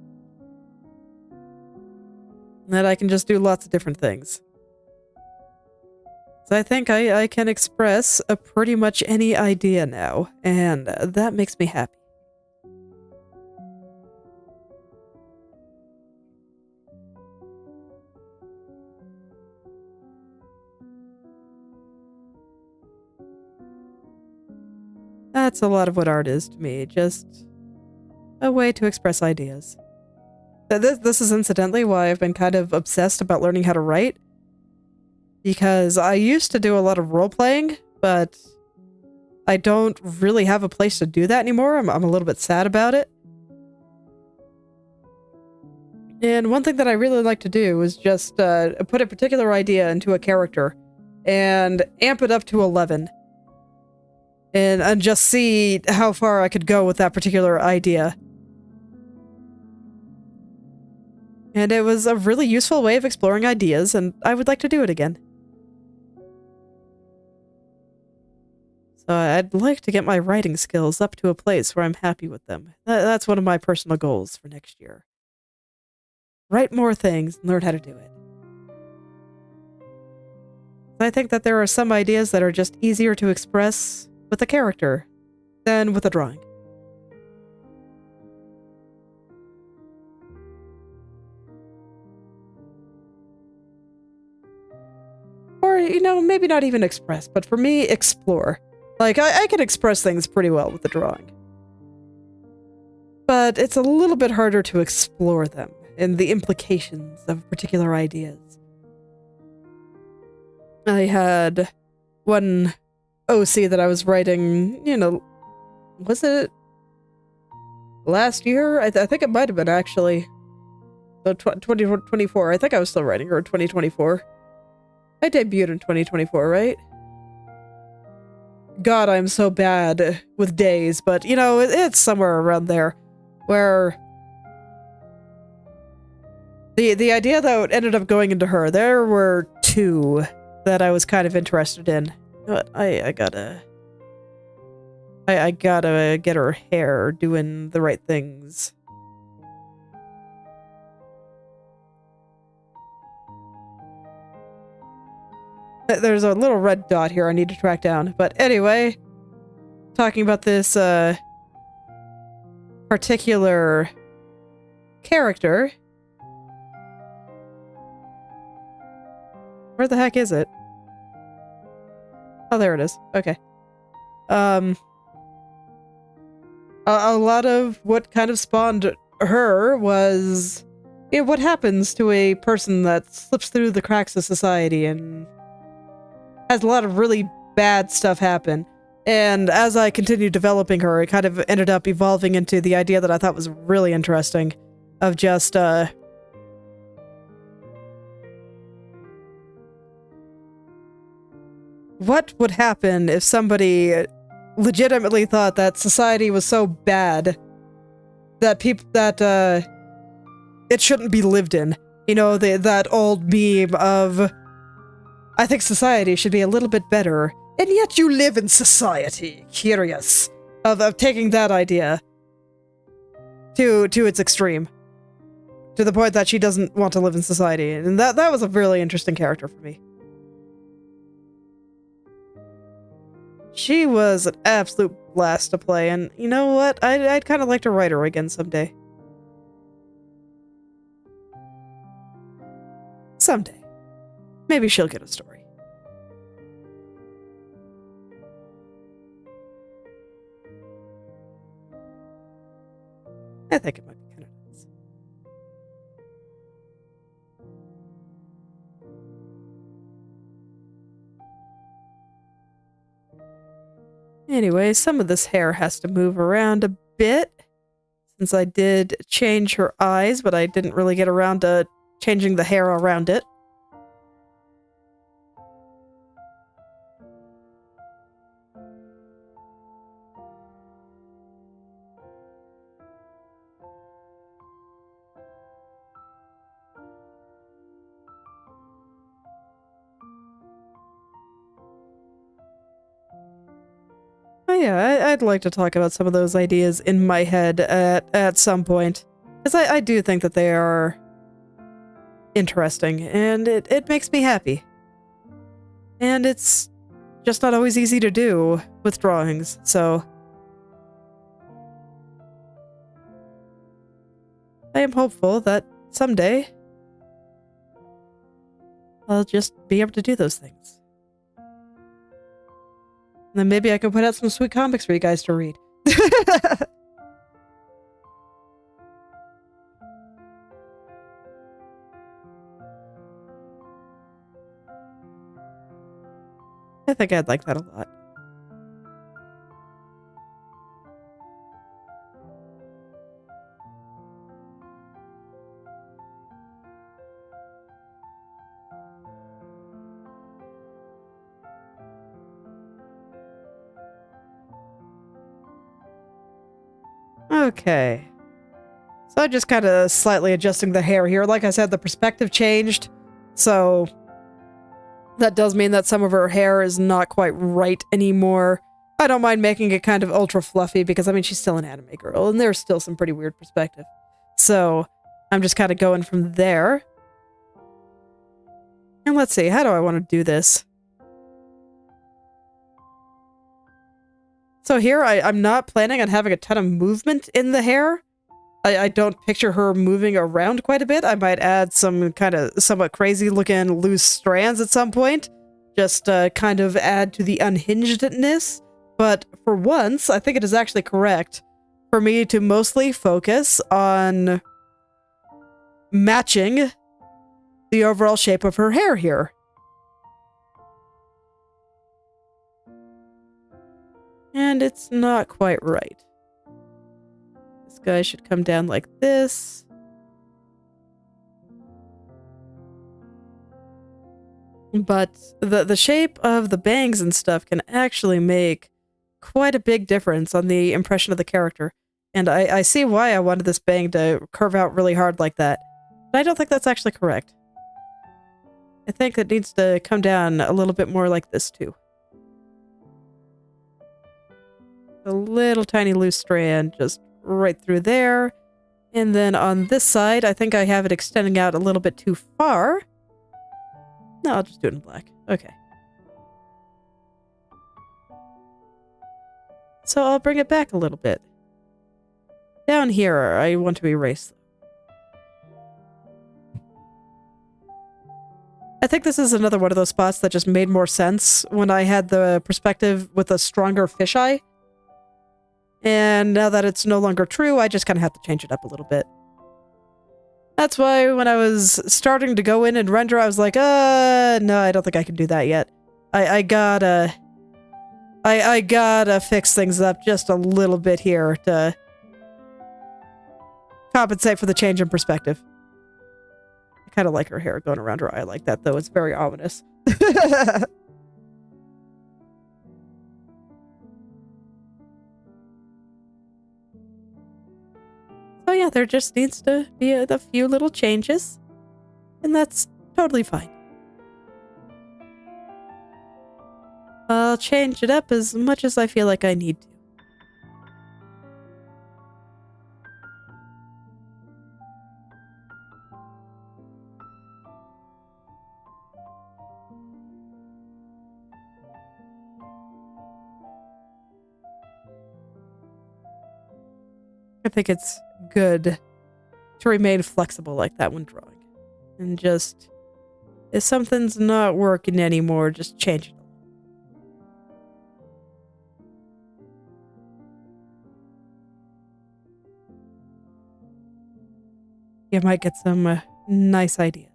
That I can just do lots of different things. So I think I can express pretty much any idea now, and that makes me happy. That's a lot of what art is to me, just a way to express ideas. This is incidentally why I've been kind of obsessed about learning how to write. Because I used to do a lot of role-playing, but I don't really have a place to do that anymore. I'm a little bit sad about it. And one thing that I really like to do is just put a particular idea into a character and amp it up to 11. And just see how far I could go with that particular idea. And it was a really useful way of exploring ideas, and I would like to do it again. So I'd like to get my writing skills up to a place where I'm happy with them. That's one of my personal goals for next year. Write more things and learn how to do it. I think that there are some ideas that are just easier to express with a character than with a drawing. Or, you know, maybe not even express, but for me, explore. Like, I can express things pretty well with the drawing. But it's a little bit harder to explore them and the implications of particular ideas. I had one OC that I was writing, you know, was it last year? I think it might have been, actually. So 2024. I think I was still writing her in 2024. I debuted in 2024, right? God, I'm so bad with days, but, you know, it's somewhere around there where The idea that ended up going into her, there were two that I was kind of interested in. But I gotta get her hair doing the right things. There's a little red dot here I need to track down. But anyway, talking about this particular character. Where the heck is it? Oh, there it is. Okay. A lot of what kind of spawned her was, you know, what happens to a person that slips through the cracks of society and has a lot of really bad stuff happen. And as I continued developing her, it kind of ended up evolving into the idea that I thought was really interesting of just, what would happen if somebody legitimately thought that society was so bad that it shouldn't be lived in? You know, that old meme of, I think society should be a little bit better, and yet you live in society. Curious. Of taking that idea to its extreme. To the point that she doesn't want to live in society. And that was a really interesting character for me. She was an absolute blast to play, and you know what? I'd kind of like to write her again someday. Someday. Maybe she'll get a story. I think it might be kind of nice. Anyway, some of this hair has to move around a bit, since I did change her eyes, but I didn't really get around to changing the hair around it. Oh yeah, I'd like to talk about some of those ideas in my head at some point. Because I do think that they are interesting, and it makes me happy. And it's just not always easy to do with drawings, so I am hopeful that someday I'll just be able to do those things. And then maybe I can put out some sweet comics for you guys to read. I think I'd like that a lot. Okay. So I'm just kind of slightly adjusting the hair here. Like I said, the perspective changed. So that does mean that some of her hair is not quite right anymore. I don't mind making it kind of ultra fluffy because, I mean, she's still an anime girl and there's still some pretty weird perspective. So I'm just kind of going from there. And let's see, how do I want to do this? So here, I'm not planning on having a ton of movement in the hair. I don't picture her moving around quite a bit. I might add some kind of somewhat crazy looking loose strands at some point. Just kind of add to the unhingedness. But for once, I think it is actually correct for me to mostly focus on matching the overall shape of her hair here. And it's not quite right. This guy should come down like this. But the shape of the bangs and stuff can actually make quite a big difference on the impression of the character. And I see why I wanted this bang to curve out really hard like that. But I don't think that's actually correct. I think it needs to come down a little bit more like this, too. A little tiny loose strand just right through there. And then on this side, I think I have it extending out a little bit too far. No, I'll just do it in black. Okay. So I'll bring it back a little bit. Down here, I want to erase. I think this is another one of those spots that just made more sense when I had the perspective with a stronger fisheye. And now that it's no longer true, I just kind of have to change it up a little bit. That's why when I was starting to go in and render, I was like, no, I don't think I can do that yet. I gotta fix things up just a little bit here to compensate for the change in perspective. I kind of like her hair going around her eye like that, though. It's very ominous. So yeah, there just needs to be a few little changes, and that's totally fine. I'll change it up as much as I feel like I need to. I think it's good to remain flexible like that when drawing. And just, if something's not working anymore, just change it. You might get some nice ideas.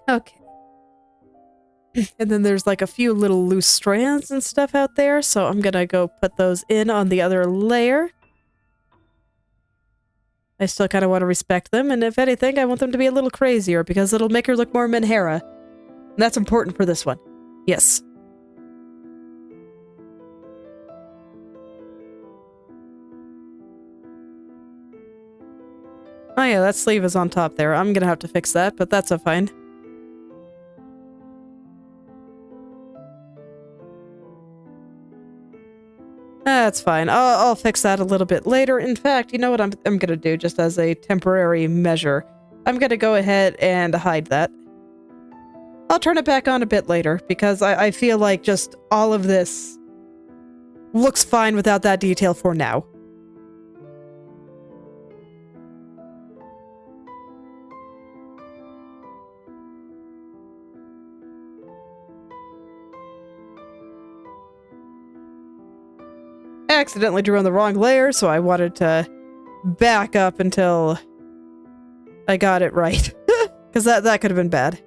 Okay. And then there's like a few little loose strands and stuff out there, so I'm gonna go put those in on the other layer. I still kind of want to respect them, and if anything, I want them to be a little crazier because it'll make her look more Planckera. And that's important for this one. Yes. Oh yeah, that sleeve is on top there. I'm gonna have to fix that, but that's fine. That's fine. I'll fix that a little bit later. In fact, you know what I'm gonna do just as a temporary measure? I'm gonna go ahead and hide that. I'll turn it back on a bit later because I feel like just all of this looks fine without that detail for now. I accidentally drew on the wrong layer, so I wanted to back up until I got it right. Because that could have been bad.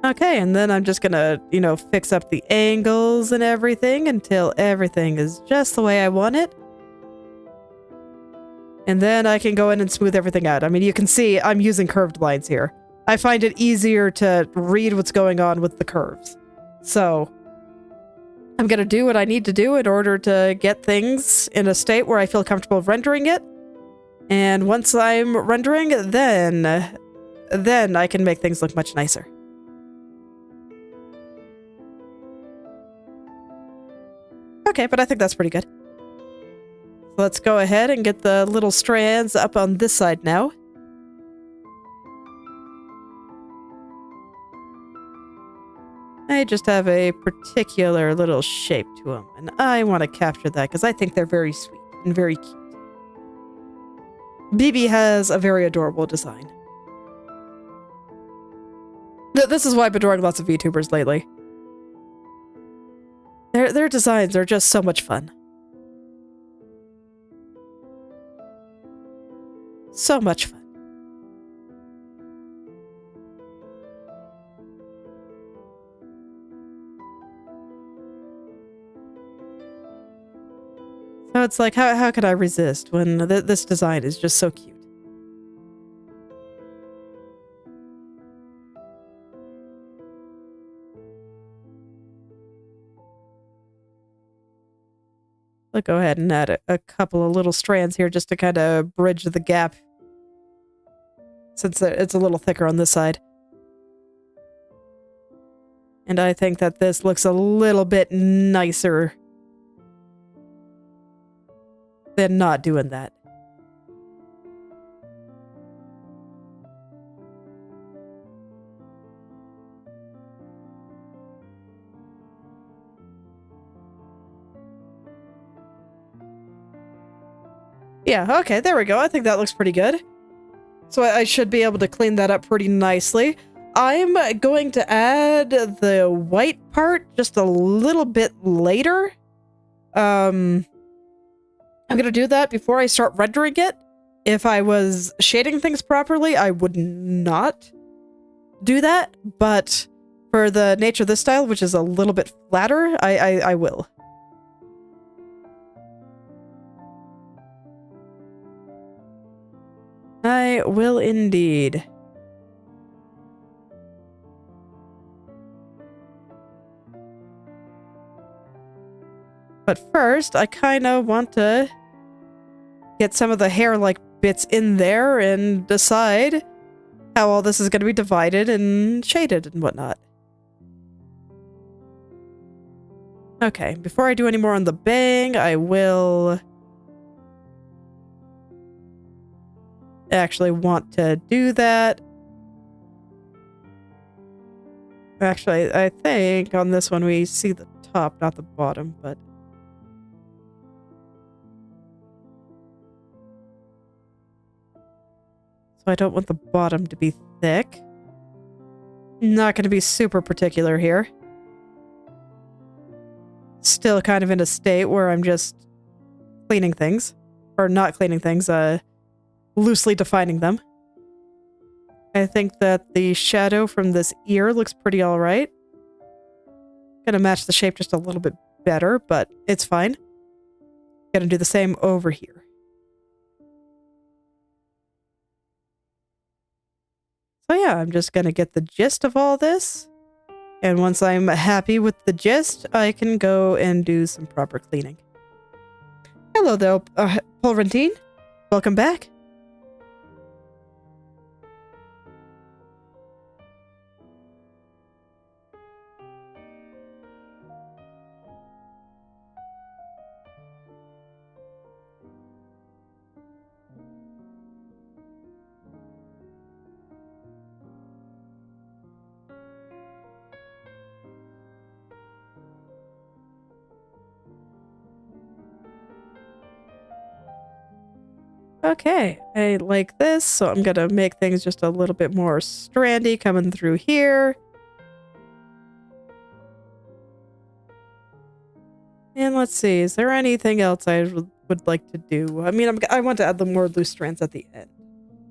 Okay, and then I'm just gonna, you know, fix up the angles and everything until everything is just the way I want it. And then I can go in and smooth everything out. I mean, you can see I'm using curved lines here. I find it easier to read what's going on with the curves. So I'm gonna do what I need to do in order to get things in a state where I feel comfortable rendering it. And once I'm rendering, then I can make things look much nicer. Okay, but I think that's pretty good. Let's go ahead and get the little strands up on this side now. I just have a particular little shape to them, and I want to capture that because I think they're very sweet and very cute. Bibi has a very adorable design. This is why I've been drawing lots of VTubers lately. Their designs are just so much fun. So much fun. So it's like, how could I resist when this design is just so cute? I'll go ahead and add a couple of little strands here just to kind of bridge the gap, since it's a little thicker on this side. And I think that this looks a little bit nicer than not doing that. Yeah, okay, there we go. I think that looks pretty good. So I should be able to clean that up pretty nicely. I'm going to add the white part just a little bit later. I'm going to do that before I start rendering it. If I was shading things properly, I would not do that. But for the nature of this style, which is a little bit flatter, I will. I will indeed. But first, I kind of want to get some of the hair-like bits in there and decide how all this is going to be divided and shaded and whatnot. Okay, before I do any more on the bang, I will actually want to do that. Actually, I think on this one we see the top, not the bottom, but so I don't want the bottom to be thick. Not going to be super particular here. Still kind of in a state where I'm just cleaning things, or not cleaning things, loosely defining them. I think that the shadow from this ear looks pretty alright. Gonna match the shape just a little bit better, but it's fine. Gonna do the same over here. So yeah, I'm just gonna get the gist of all this. And once I'm happy with the gist, I can go and do some proper cleaning. Hello there, Pulverantine. Welcome back. Okay, I like this, so I'm gonna make things just a little bit more strandy coming through here. And let's see, is there anything else I would like to do? I mean, I want to add the more loose strands at the end.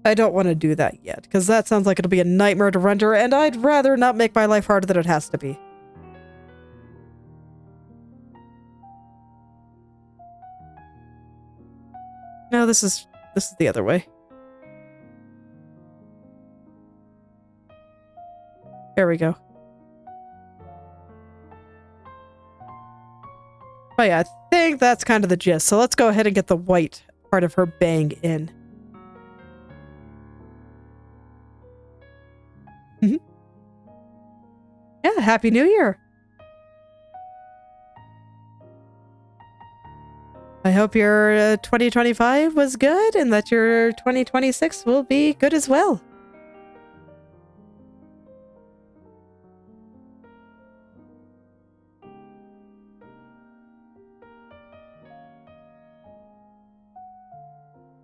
I don't want to do that yet, because that sounds like it'll be a nightmare to render, and I'd rather not make my life harder than it has to be. No, this is the other way. There we go. Oh yeah, I think that's kind of the gist. So let's go ahead and get the white part of her bang in. Yeah, Happy New Year! I hope your 2025 was good and that your 2026 will be good as well.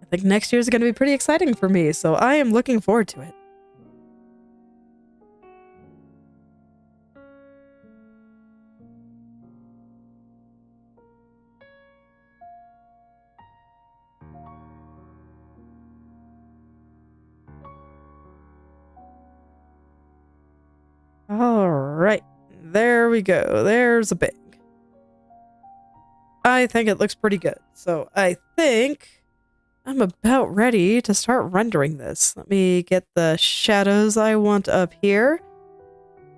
I think next year is going to be pretty exciting for me, so I am looking forward to it. Alright, there we go. There's a bang. I think it looks pretty good. So I think I'm about ready to start rendering this. Let me get the shadows I want up here.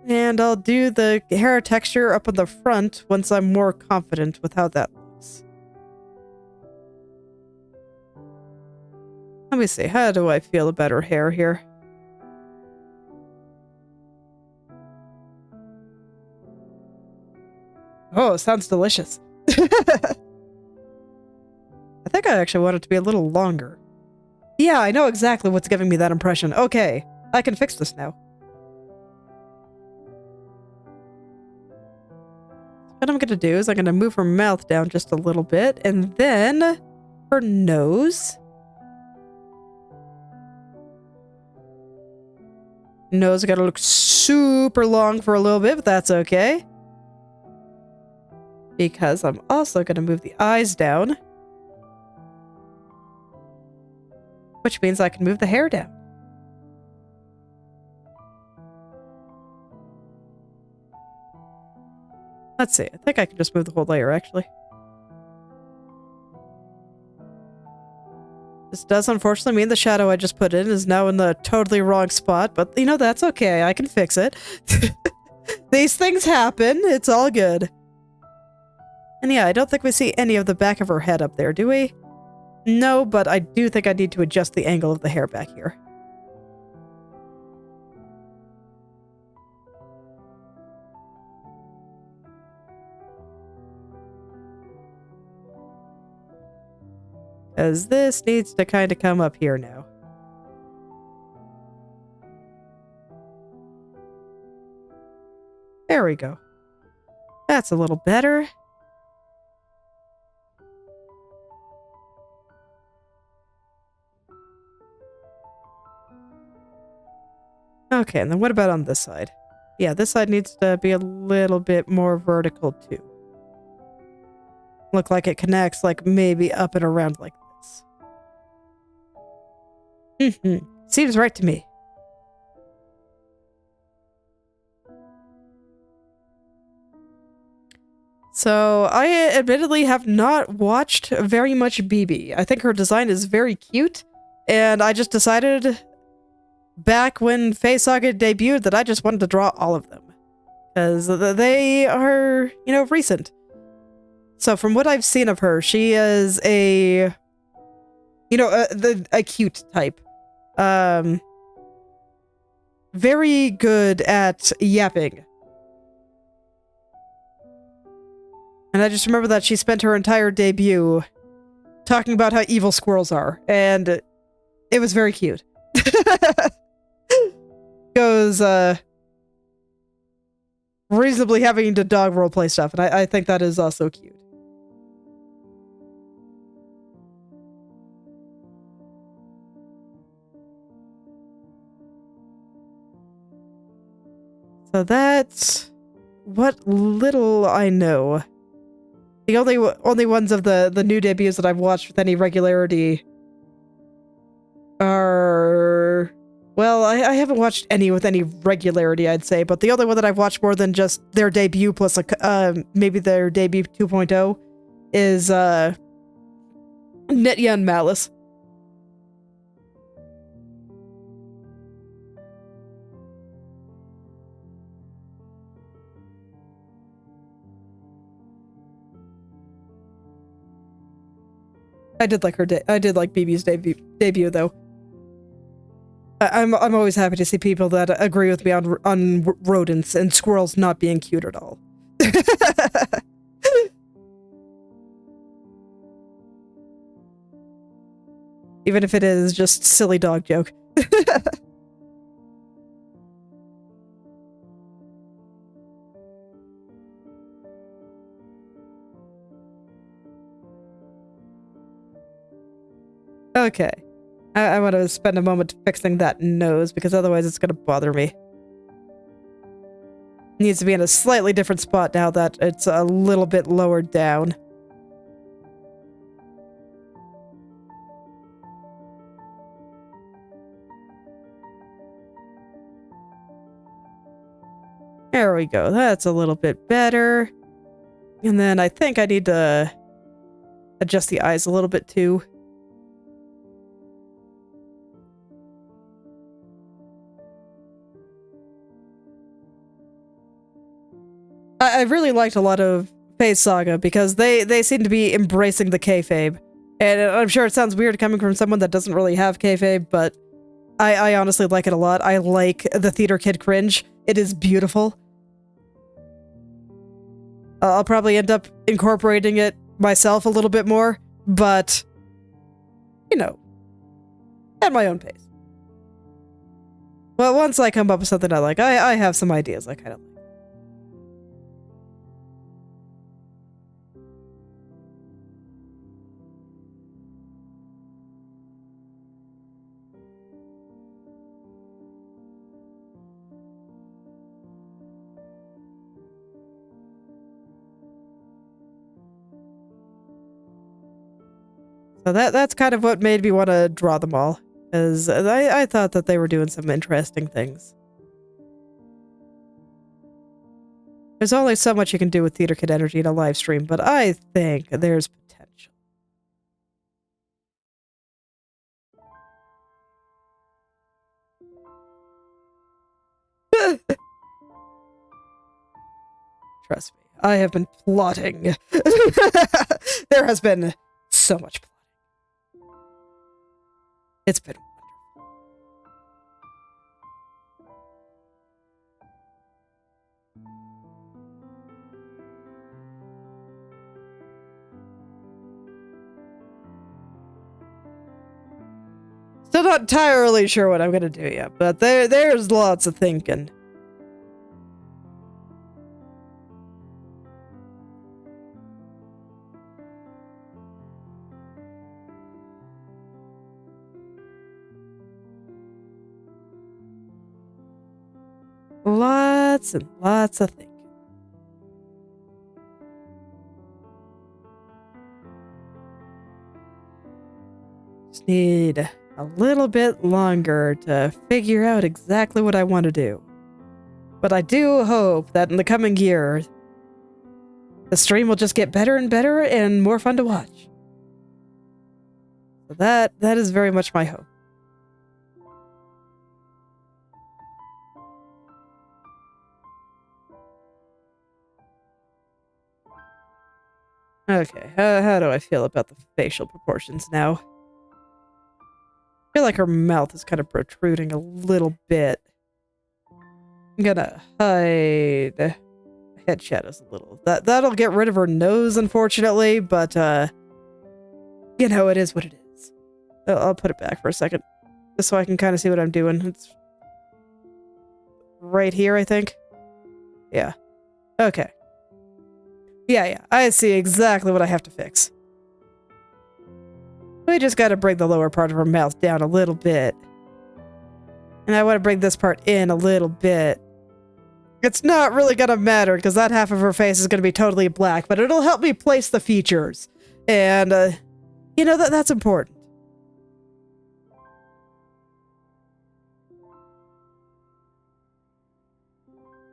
And I'll do the hair texture up on the front once I'm more confident with how that looks. Let me see. How do I feel about her hair here? Oh, sounds delicious. I think I actually want it to be a little longer. Yeah, I know exactly what's giving me that impression. Okay, I can fix this now. What I'm gonna do is I'm gonna move her mouth down just a little bit, and then her nose. Nose gotta look super long for a little bit, but that's okay. Because I'm also gonna move the eyes down. Which means I can move the hair down. Let's see, I think I can just move the whole layer, actually. This does unfortunately mean the shadow I just put in is now in the totally wrong spot, but you know, that's okay, I can fix it. These things happen, it's all good. And yeah, I don't think we see any of the back of her head up there, do we? No, but I do think I need to adjust the angle of the hair back here. As this needs to kind of come up here now. There we go. That's a little better. Okay, and then what about on this side? Yeah, this side needs to be a little bit more vertical too. Look like it connects like maybe up and around like this. Seems right to me. So, I admittedly have not watched very much Bibi. I think her design is very cute, and I just decided back when Face Saga debuted that I just wanted to draw all of them. Because they are, you know, recent. So from what I've seen of her, she is a, you know, a cute type. Very good at yapping. And I just remember that she spent her entire debut talking about how evil squirrels are. And it was very cute. Goes, reasonably having to dog roleplay stuff, and I think that is also cute. So that's what little I know. The only ones of the new debuts that I've watched with any regularity are... Well, I haven't watched any with any regularity, I'd say, but the only one that I've watched more than just their debut plus maybe their debut 2.0 is Nitya and Malice. I did like I did like Bibi's debut though. I'm always happy to see people that agree with me on rodents and squirrels not being cute at all. Even if it is just silly dog joke. Okay. I want to spend a moment fixing that nose, because otherwise it's going to bother me. It needs to be in a slightly different spot now that it's a little bit lower down. There we go. That's a little bit better. And then I think I need to adjust the eyes a little bit too. I really liked a lot of Face Saga because they seem to be embracing the kayfabe. And I'm sure it sounds weird coming from someone that doesn't really have kayfabe, but I honestly like it a lot. I like the theater kid cringe. It is beautiful. I'll probably end up incorporating it myself a little bit more, but, you know, at my own pace. Well, once I come up with something I like, I have some ideas I kind of like. So that's kind of what made me want to draw them all, because I thought that they were doing some interesting things. There's only so much you can do with Theater Kid energy in a live stream, but I think there's potential. Trust me, I have been plotting. There has been so much plotting. It's been still not entirely sure what I'm gonna do yet, but there's lots of thinking. Lots and lots of thinking. Just need a little bit longer to figure out exactly what I want to do. But I do hope that in the coming year, the stream will just get better and better and more fun to watch. So that is very much my hope. Okay, how do I feel about the facial proportions now? I feel like her mouth is kind of protruding a little bit. I'm gonna hide head shadows a little. That'll get rid of her nose, unfortunately, but, you know, it is what it is. I'll put it back for a second, just so I can kind of see what I'm doing. It's right here, I think. Yeah. Okay. Yeah, I see exactly what I have to fix. We just gotta bring the lower part of her mouth down a little bit. And I want to bring this part in a little bit. It's not really gonna matter, because that half of her face is gonna be totally black, but it'll help me place the features. And, you know, that's important.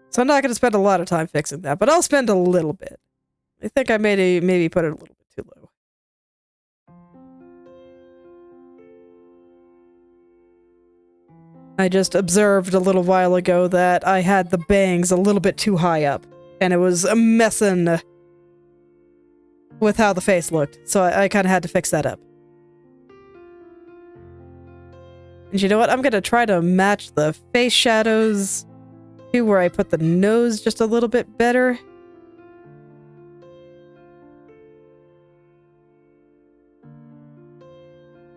So I'm not gonna spend a lot of time fixing that, but I'll spend a little bit. I think I maybe put it a little bit too low. I just observed a little while ago that I had the bangs a little bit too high up, and it was messing with how the face looked, so I kind of had to fix that up. And you know what? I'm gonna try to match the face shadows to where I put the nose just a little bit better.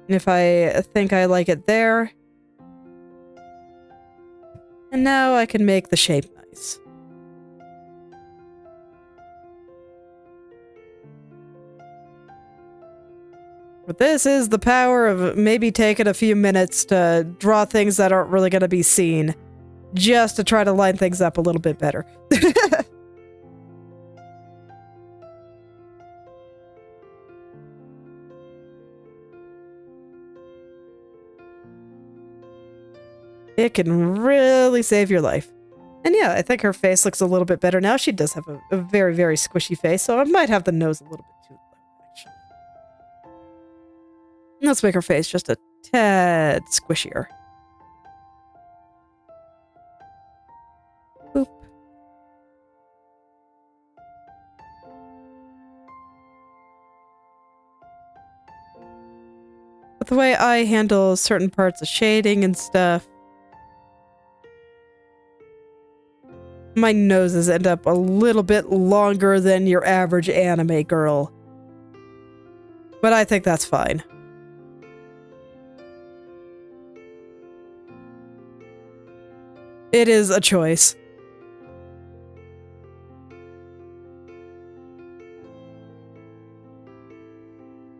If I think I like it there. And now I can make the shape nice. But this is the power of maybe taking a few minutes to draw things that aren't really going to be seen, just to try to line things up a little bit better. It can really save your life. And yeah, I think her face looks a little bit better now. She does have a very, very squishy face, so I might have the nose a little bit too low, actually. Let's make her face just a tad squishier. Boop. But the way I handle certain parts of shading and stuff, my noses end up a little bit longer than your average anime girl. But I think that's fine. It is a choice.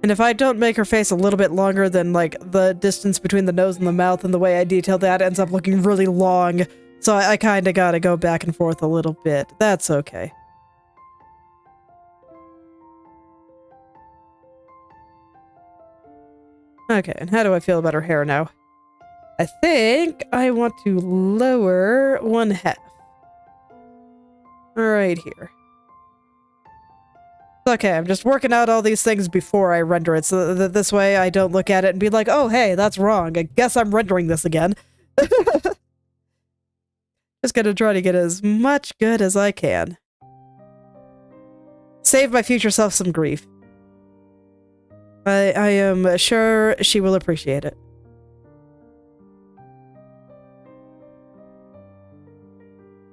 And if I don't make her face a little bit longer than, like, the distance between the nose and the mouth and the way I detail that ends up looking really long, so I kinda gotta go back and forth a little bit. That's okay. Okay, and how do I feel about her hair now? I think I want to lower 1/2. Right here. Okay, I'm just working out all these things before I render it, so that this way I don't look at it and be like, oh, hey, that's wrong. I guess I'm rendering this again. Just gonna try to get as much good as I can. Save my future self some grief. I am sure she will appreciate it.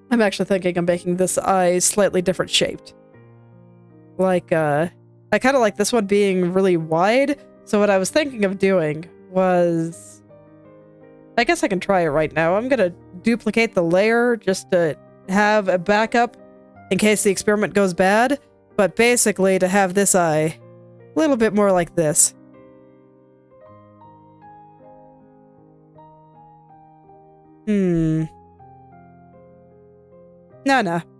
I'm actually thinking of making this eye slightly different shaped. Like, I kind of like this one being really wide, so what I was thinking of doing was... I guess I can try it right now. I'm gonna duplicate the layer just to have a backup in case the experiment goes bad, but basically to have this eye a little bit more like this. No,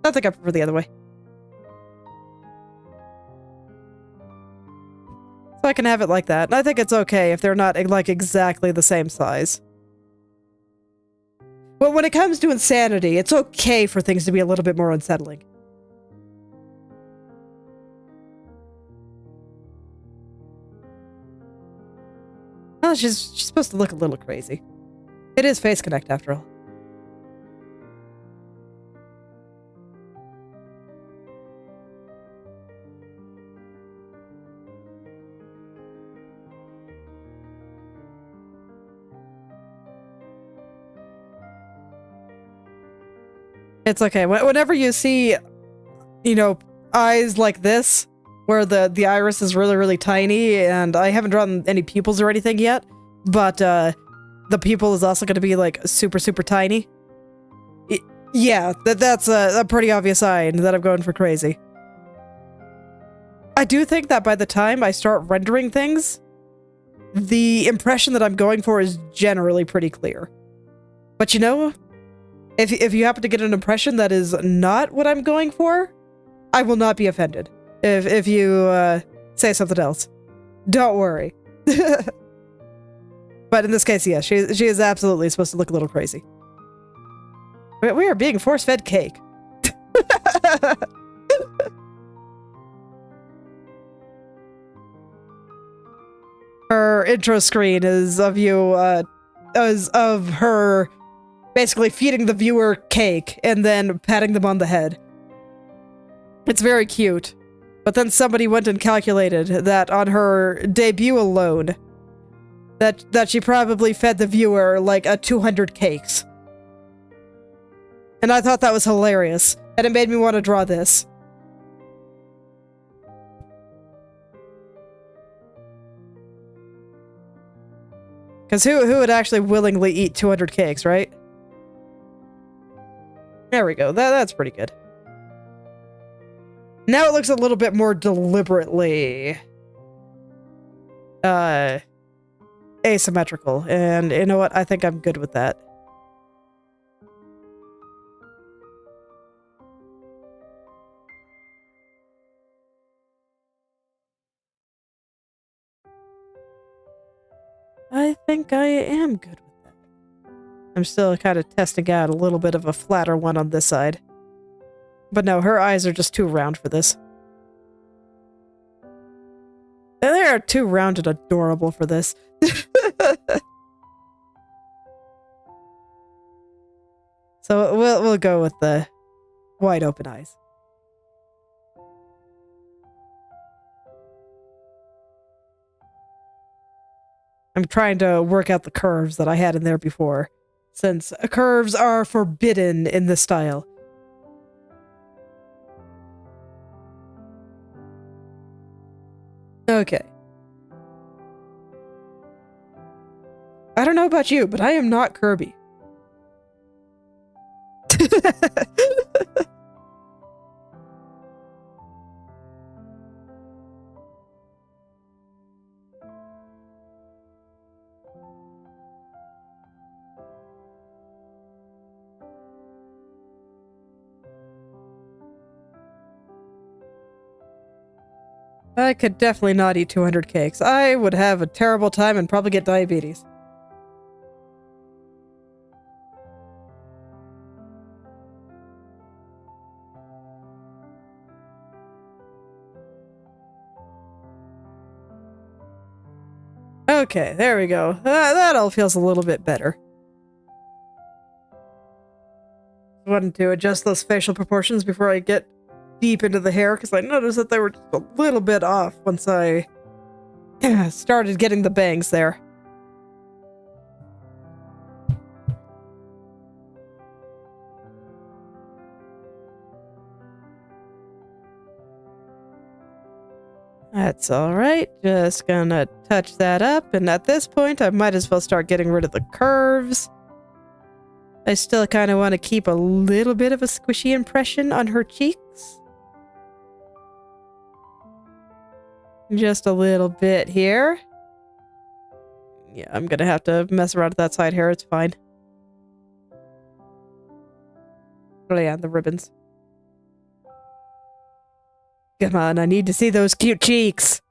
I think I prefer the other way. So I can have it like that. And I think it's okay if they're not, like, exactly the same size. But when it comes to insanity, it's okay for things to be a little bit more unsettling. Well, she's supposed to look a little crazy. It is Face Connect, after all. It's okay. Whenever you see, you know, eyes like this, where the iris is really, really tiny, and I haven't drawn any pupils or anything yet, but the pupil is also going to be, like, super, super tiny. Yeah, that's a pretty obvious sign that I'm going for crazy. I do think that by the time I start rendering things, the impression that I'm going for is generally pretty clear. But you know, if you happen to get an impression that is not what I'm going for, I will not be offended if you say something else. Don't worry. But in this case, yes, she is absolutely supposed to look a little crazy. We are being force-fed cake. Her intro screen is of you, is of her basically feeding the viewer cake and then patting them on the head. It's very cute. But then somebody went and calculated that on her debut alone, that she probably fed the viewer like 200 cakes. And I thought that was hilarious, and it made me want to draw this. Because who would actually willingly eat 200 cakes, right? There we go. That's pretty good. Now it looks a little bit more deliberately asymmetrical, and you know what? I think I'm good with that. I think I am good with that. I'm still kind of testing out a little bit of a flatter one on this side. But no, her eyes are just too round for this. They are too round and adorable for this. So we'll go with the wide open eyes. I'm trying to work out the curves that I had in there before, since curves are forbidden in this style. Okay. I don't know about you, but I am not Kirby. I could definitely not eat 200 cakes. I would have a terrible time and probably get diabetes. Okay, there we go. That all feels a little bit better. Wanted to adjust those facial proportions before I get deep into the hair, because I noticed that they were just a little bit off once I started getting the bangs there. That's alright, just gonna touch that up, and at this point I might as well start getting rid of the curves. I still kind of want to keep a little bit of a squishy impression on her cheeks. Just a little bit here. Yeah, I'm gonna have to mess around with that side hair, it's fine. Oh yeah, the ribbons. Come on, I need to see those cute cheeks!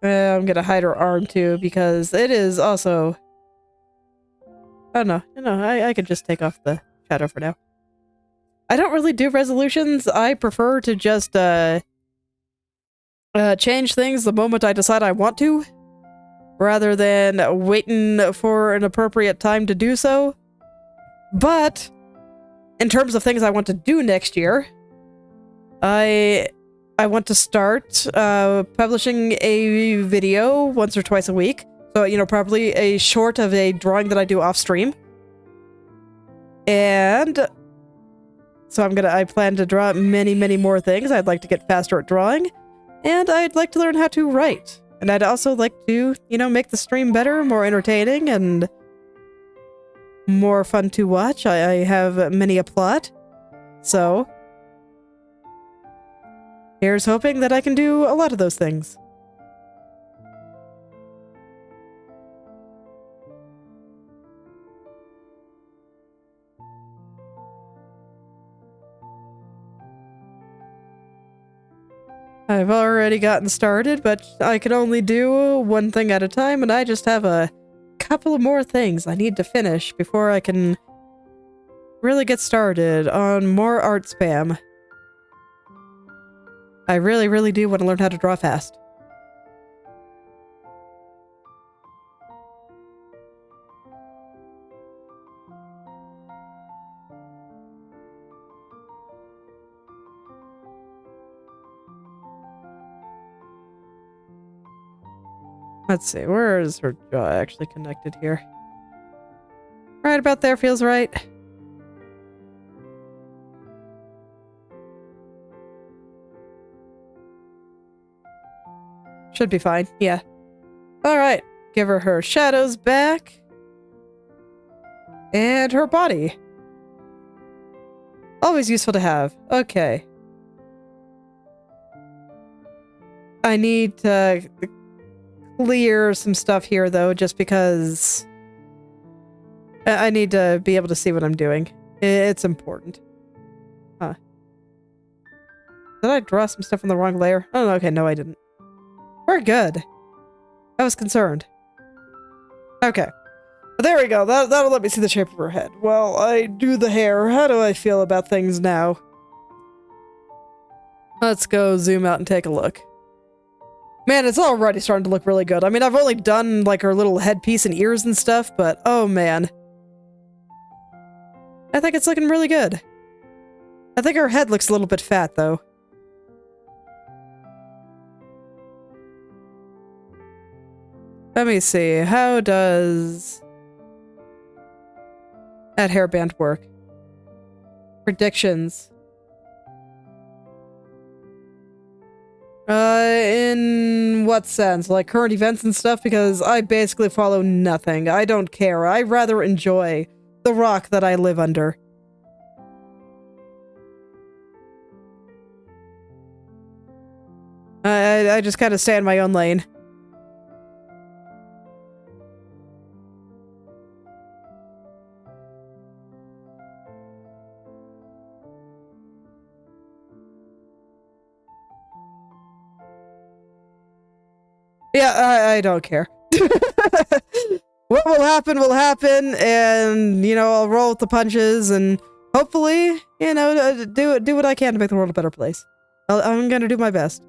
I'm gonna hide her arm too, because it is also... Oh no, I could just take off the shadow for now. I don't really do resolutions. I prefer to just change things the moment I decide I want to, rather than waiting for an appropriate time to do so. But in terms of things I want to do next year, I want to start publishing a video once or twice a week. So, you know, probably a short of a drawing that I do off stream. And so I plan to draw many, many more things. I'd like to get faster at drawing. And I'd like to learn how to write. And I'd also like to, you know, make the stream better, more entertaining, and more fun to watch. I have many a plot. So here's hoping that I can do a lot of those things. I've already gotten started, but I can only do one thing at a time, and I just have a couple of more things I need to finish before I can really get started on more art spam. I really, really do want to learn how to draw fast. Let's see, where is her jaw actually connected here? Right about there feels right. Should be fine, yeah. Alright, give her shadows back. And her body. Always useful to have. Okay. I need to clear some stuff here, though, just because I need to be able to see what I'm doing. It's important. Huh. Did I draw some stuff on the wrong layer? Oh, okay, no, I didn't. We're good. I was concerned. Okay. But there we go. That'll let me see the shape of her head. Well, I do the hair. How do I feel about things now? Let's go zoom out and take a look. Man, it's already starting to look really good. I mean, I've only done, like, her little headpiece and ears and stuff, but oh man. I think it's looking really good. I think her head looks a little bit fat, though. let me see. How does that hairband work? Predictions. In what sense? Like current events and stuff? Because I basically follow nothing. I don't care. I rather enjoy the rock that I live under. I just kind of stay in my own lane. Yeah, I don't care. What will happen, and, you know, I'll roll with the punches, and hopefully, you know, do what I can to make the world a better place. I'm gonna do my best.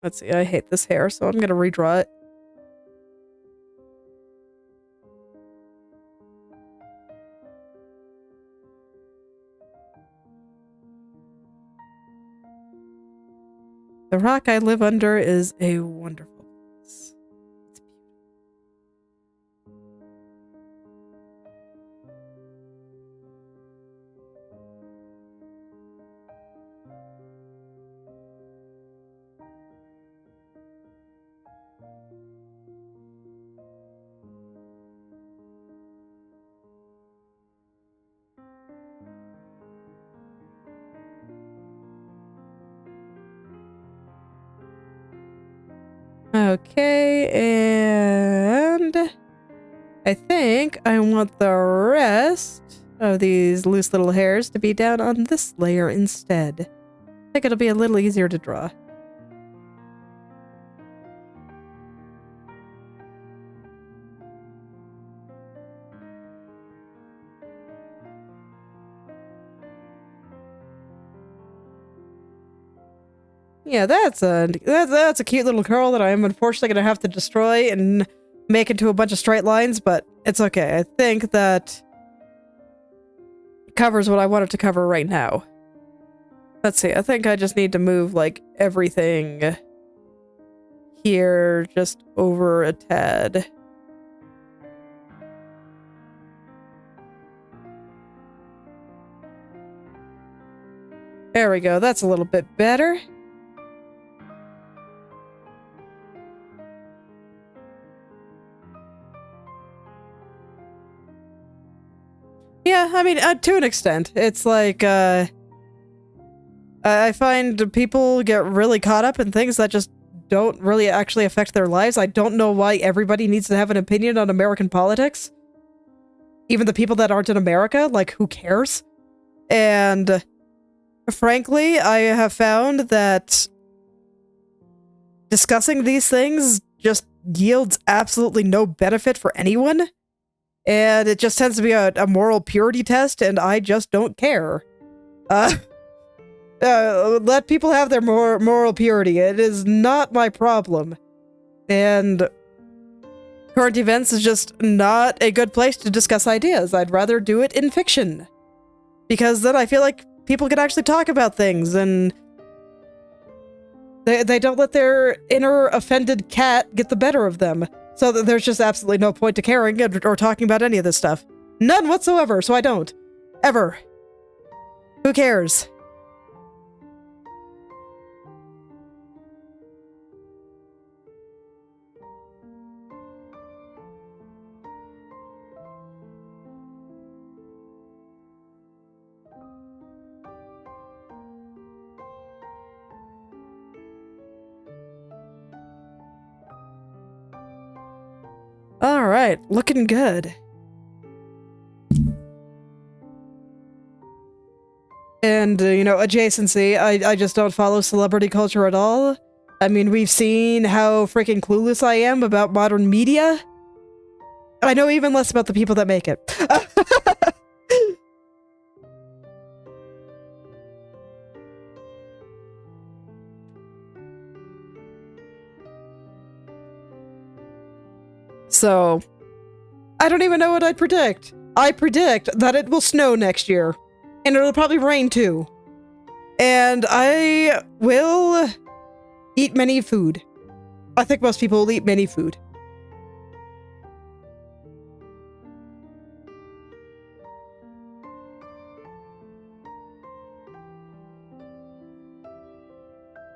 Let's see, I hate this hair, so I'm gonna redraw it. The rock I live under is a wonderful place. Okay, and I think I want the rest of these loose little hairs to be down on this layer instead. I think it'll be a little easier to draw. Yeah, that's a cute little curl that I am unfortunately gonna have to destroy and make into a bunch of straight lines, but it's okay. I think that covers what I wanted to cover right now. Let's see, I think I just need to move, like, everything here just over a tad. There we go, that's a little bit better. Yeah, I mean, to an extent. It's like, I find people get really caught up in things that just don't really actually affect their lives. I don't know why everybody needs to have an opinion on American politics. Even the people that aren't in America, like, who cares? And frankly, I have found that discussing these things just yields absolutely no benefit for anyone. And it just tends to be a moral purity test, and I just don't care. Let people have their moral purity. It is not my problem. And current events is just not a good place to discuss ideas. I'd rather do it in fiction. Because then I feel like people can actually talk about things, and they don't let their inner offended cat get the better of them. So there's just absolutely no point to caring or talking about any of this stuff. None whatsoever, so I don't. Ever. Who cares? All right, looking good. And, you know, adjacency, I just don't follow celebrity culture at all. I mean, we've seen how freaking clueless I am about modern media. I know even less about the people that make it. So, I don't even know what I'd predict. I predict that it will snow next year. And it'll probably rain too. And I will eat many food. I think most people will eat many food.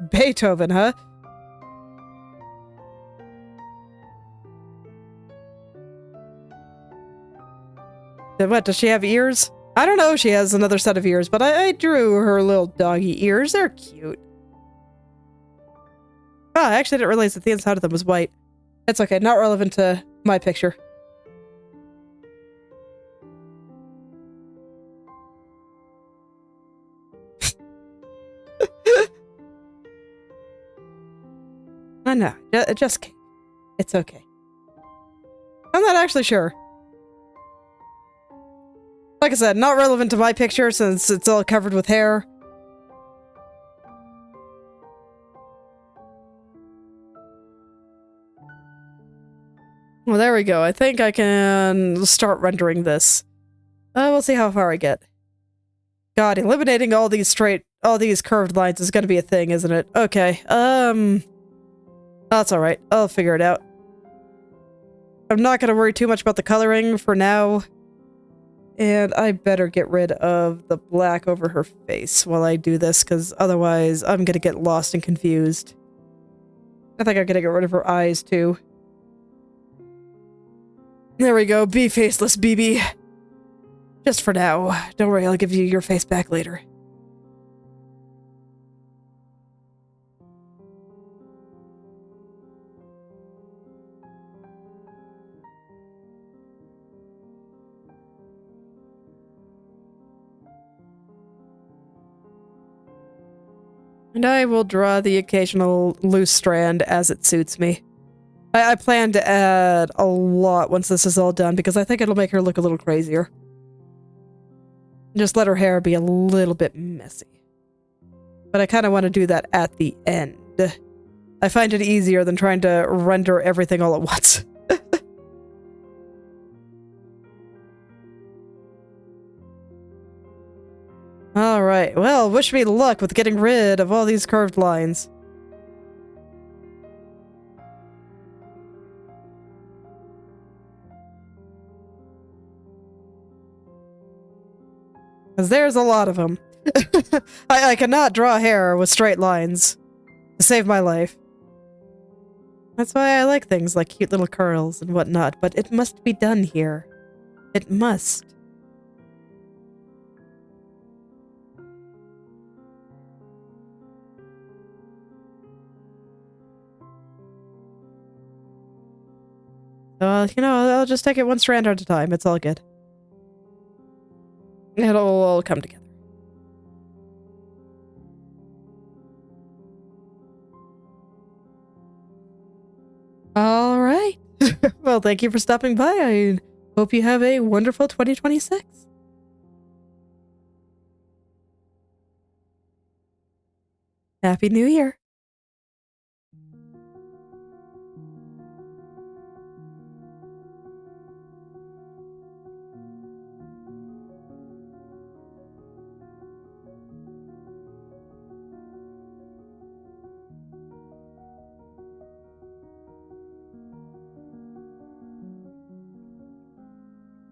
Beethoven, huh? Then what, does she have ears? I don't know if she has another set of ears, but I drew her little doggy ears. They're cute. Oh, I actually didn't realize that the inside of them was white. It's okay, not relevant to my picture. I know, just kidding. It's okay. I'm not actually sure. Like I said, not relevant to my picture since it's all covered with hair. Well, there we go. I think I can start rendering this. We'll see how far I get. God, eliminating all these curved lines is gonna be a thing, isn't it? Okay, that's alright. I'll figure it out. I'm not gonna worry too much about the coloring for now. And I better get rid of the black over her face while I do this, because otherwise I'm gonna get lost and confused. I think I'm gonna get rid of her eyes, too. There we go, be faceless, Bibi. Just for now. Don't worry, I'll give you your face back later. And I will draw the occasional loose strand as it suits me. I plan to add a lot once this is all done because I think it'll make her look a little crazier. Just let her hair be a little bit messy. But I kind of want to do that at the end. I find it easier than trying to render everything all at once. Alright, well, wish me luck with getting rid of all these curved lines. Because there's a lot of them. I cannot draw hair with straight lines to save my life. That's why I like things like cute little curls and whatnot, but it must be done here. It must. You know, I'll just take it one strand at a time. It's all good. It'll all come together. All right. Well, thank you for stopping by. I hope you have a wonderful 2026. Happy New Year.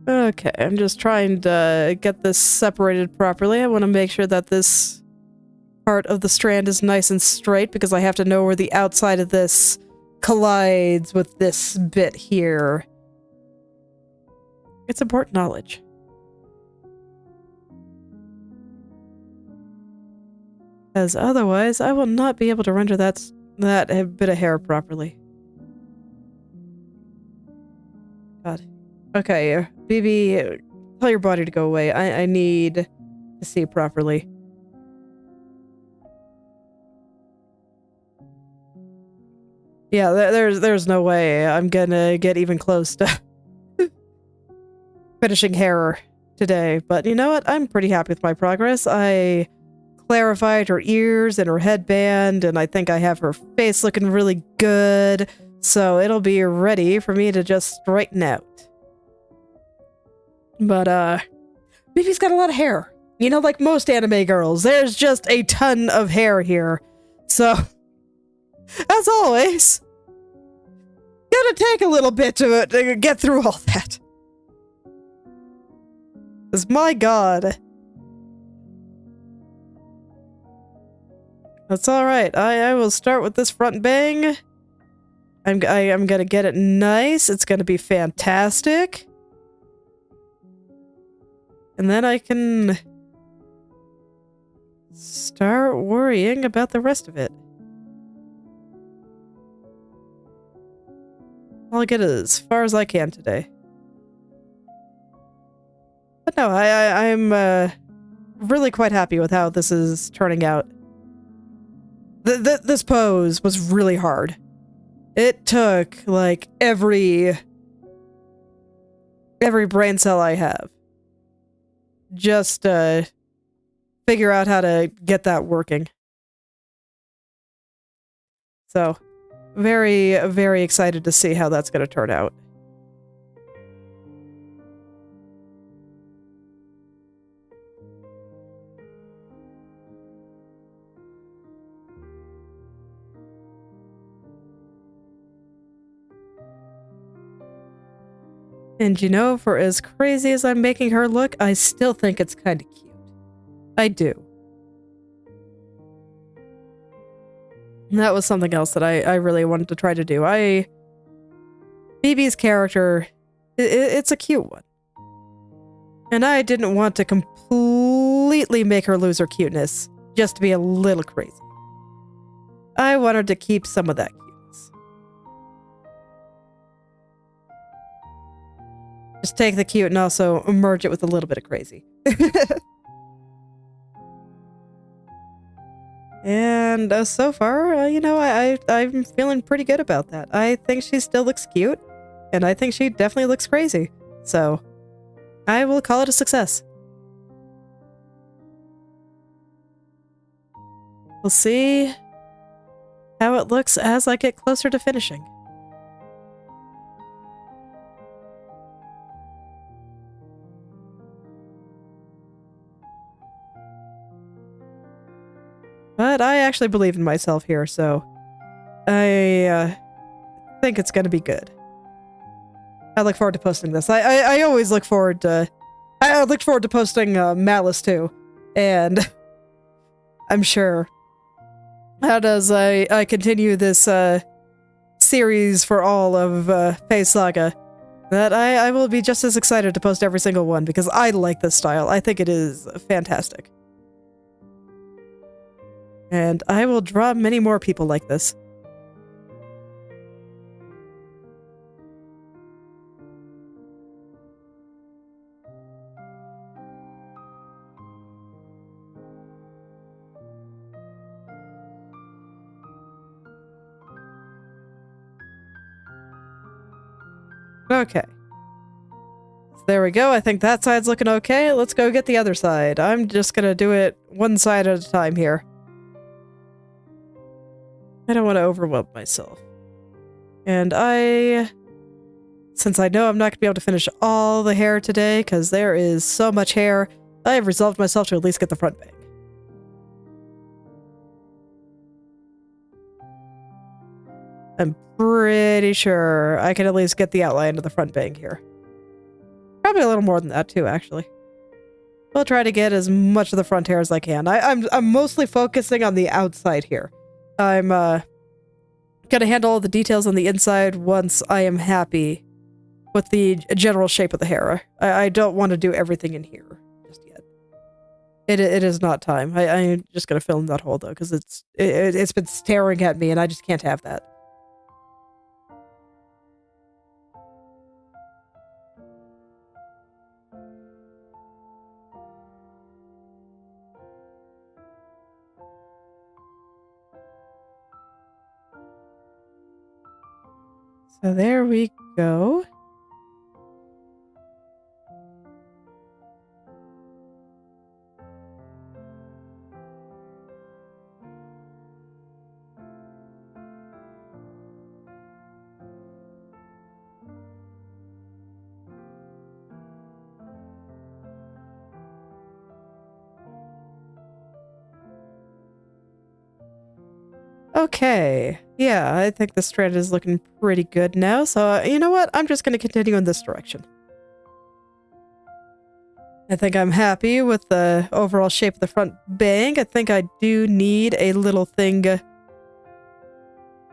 Okay, I'm just trying to get this separated properly. I want to make sure that this part of the strand is nice and straight because I have to know where the outside of this collides with this bit here. It's important knowledge. Because otherwise, I will not be able to render that bit of hair properly. God. Okay, Bibi, tell your body to go away. I need to see properly. Yeah, there's no way I'm gonna get even close to finishing hair today. But you know what? I'm pretty happy with my progress. I clarified her ears and her headband, and I think I have her face looking really good. So it'll be ready for me to just straighten out. But, Bibi's got a lot of hair. You know, like most anime girls, there's just a ton of hair here. So, as always, gonna take a little bit to get through all that. 'Cause my god. That's alright. I will start with this front bang. I'm gonna get it nice. It's gonna be fantastic. And then I can start worrying about the rest of it. I'll get as far as I can today. But no, I'm really quite happy with how this is turning out. This pose was really hard. It took, like, every brain cell I have. Just figure out how to get that working. So, very, very excited to see how that's going to turn out. And you know, for as crazy as I'm making her look, I still think it's kind of cute. I do. And that was something else that I really wanted to try to do. Bibi's character, it's a cute one. And I didn't want to completely make her lose her cuteness, just to be a little crazy. I wanted to keep some of that cuteness. Just take the cute and also merge it with a little bit of crazy. And so far, you know, I'm feeling pretty good about that. I think she still looks cute, and I think she definitely looks crazy. So, I will call it a success. We'll see how it looks as I get closer to finishing. But I actually believe in myself here, so I think it's going to be good. I look forward to posting this. I always look forward to... I look forward to posting Malice too, and I'm sure as I continue this series for all of Phase Saga, that I will be just as excited to post every single one, because I like this style. I think it is fantastic. And I will draw many more people like this. Okay. So there we go. I think that side's looking okay. Let's go get the other side. I'm just gonna do it one side at a time here. I don't want to overwhelm myself. And since I know I'm not going to be able to finish all the hair today, because there is so much hair, I have resolved myself to at least get the front bang. I'm pretty sure I can at least get the outline of the front bang here. Probably a little more than that too, actually. I'll try to get as much of the front hair as I can. I'm mostly focusing on the outside here. I'm gonna handle all the details on the inside once I am happy with the general shape of the hair. I don't want to do everything in here just yet. It is not time. I'm just gonna fill in that hole though, because it's been staring at me and I just can't have that. So there we go. Okay. Yeah, I think the strand is looking pretty good now, so you know what? I'm just going to continue in this direction. I think I'm happy with the overall shape of the front bang. I think I do need a little thing,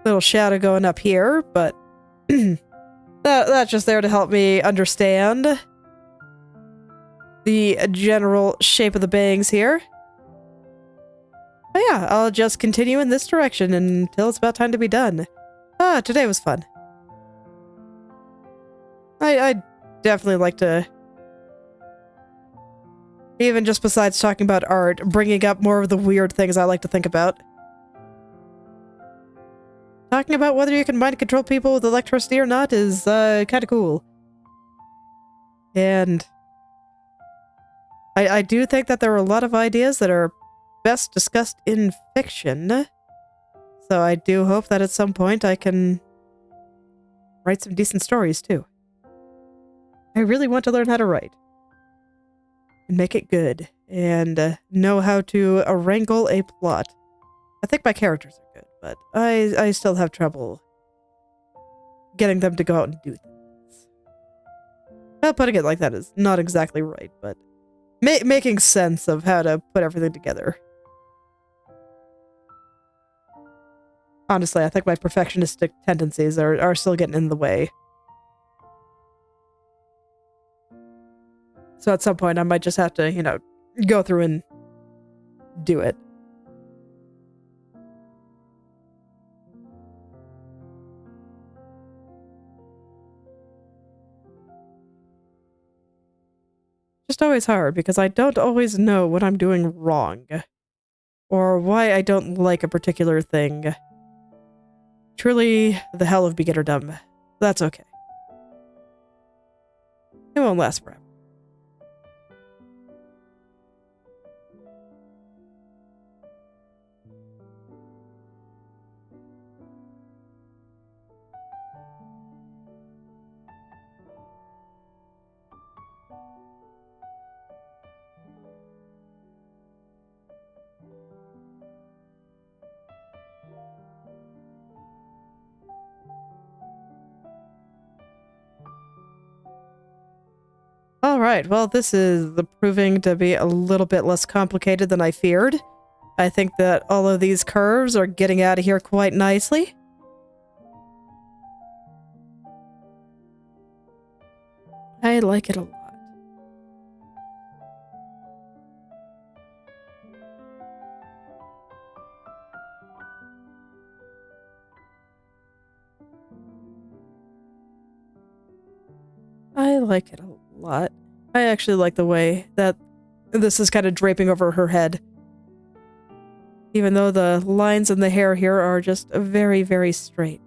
little shadow going up here, but that's just there to help me understand the general shape of the bangs here. But yeah, I'll just continue in this direction until it's about time to be done. Ah, today was fun. I definitely like to, even just besides talking about art, bringing up more of the weird things I like to think about. Talking about whether you can mind control people with electricity or not is kind of cool. And I do think that there are a lot of ideas that are best discussed in fiction. So I do hope that at some point I can write some decent stories too. I really want to learn how to write. And make it good. And know how to wrangle a plot. I think my characters are good, but I still have trouble getting them to go out and do things. Well, putting it like that is not exactly right, but making sense of how to put everything together. Honestly, I think my perfectionistic tendencies are still getting in the way. So at some point, I might just have to, you know, go through and do it. Just always hard, because I don't always know what I'm doing wrong. Or why I don't like a particular thing. Truly, the hell of beginnerdom. That's okay. It won't last forever. Alright, well, this is proving to be a little bit less complicated than I feared. I think that all of these curves are getting out of here quite nicely. I like it a lot. I like it a lot. I actually like the way that this is kind of draping over her head. Even though the lines in the hair here are just very, very straight.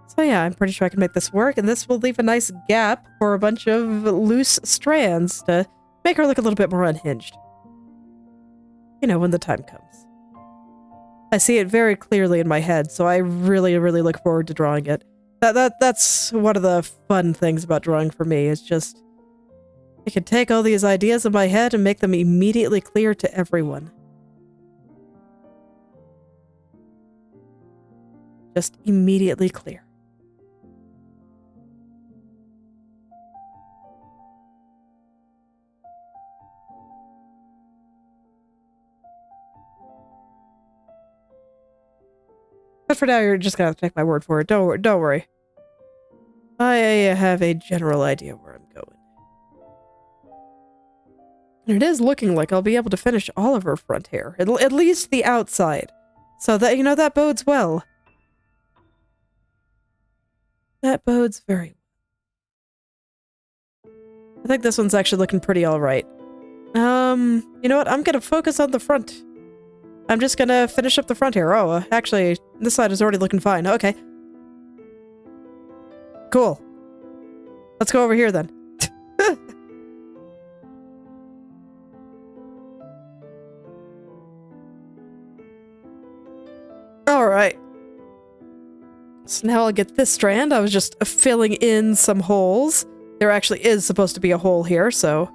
So yeah, I'm pretty sure I can make this work, and this will leave a nice gap for a bunch of loose strands to make her look a little bit more unhinged. You know, when the time comes. I see it very clearly in my head, so I really, really look forward to drawing it. That's one of the fun things about drawing for me, is just I can take all these ideas in my head and make them immediately clear to everyone. Just immediately clear. But for now, you're just gonna have to take my word for it. Don't worry. I have a general idea where I'm going. And it is looking like I'll be able to finish all of her front hair. At least the outside. So that, you know, that bodes well. That bodes very well. I think this one's actually looking pretty alright. You know what? I'm gonna focus on the front. I'm just gonna finish up the front here. Oh, actually, this side is already looking fine. Okay. Cool. Let's go over here then. Alright. So now I'll get this strand. I was just filling in some holes. there actually is supposed to be a hole here, so...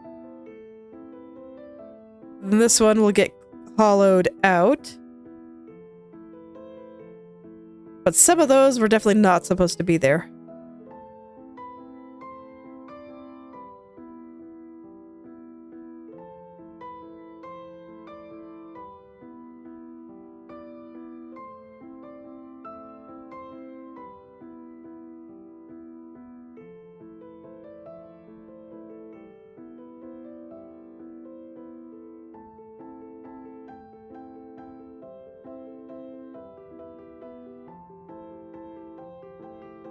This one will get hollowed out. But some of those were definitely not supposed to be there.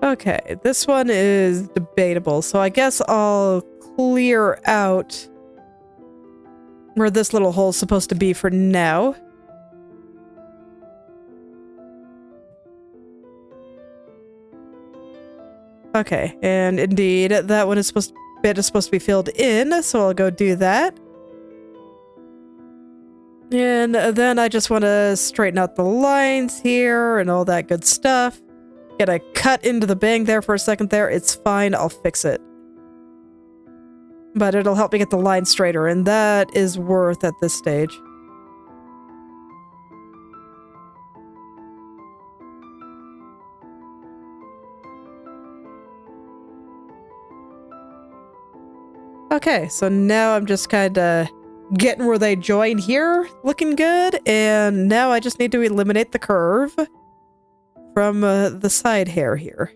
Okay, this one is debatable, so I guess I'll clear out where this little hole's supposed to be for now. Okay, and indeed, that one is supposed to be filled in, so I'll go do that. And then I just want to straighten out the lines here and all that good stuff. Get a cut into the bang there for a second there. It's fine, I'll fix it. But it'll help me get the line straighter, and that is worth at this stage. Okay, so now I'm just kind of getting where they join here, looking good, and now I just need to eliminate the curve from the side hair here.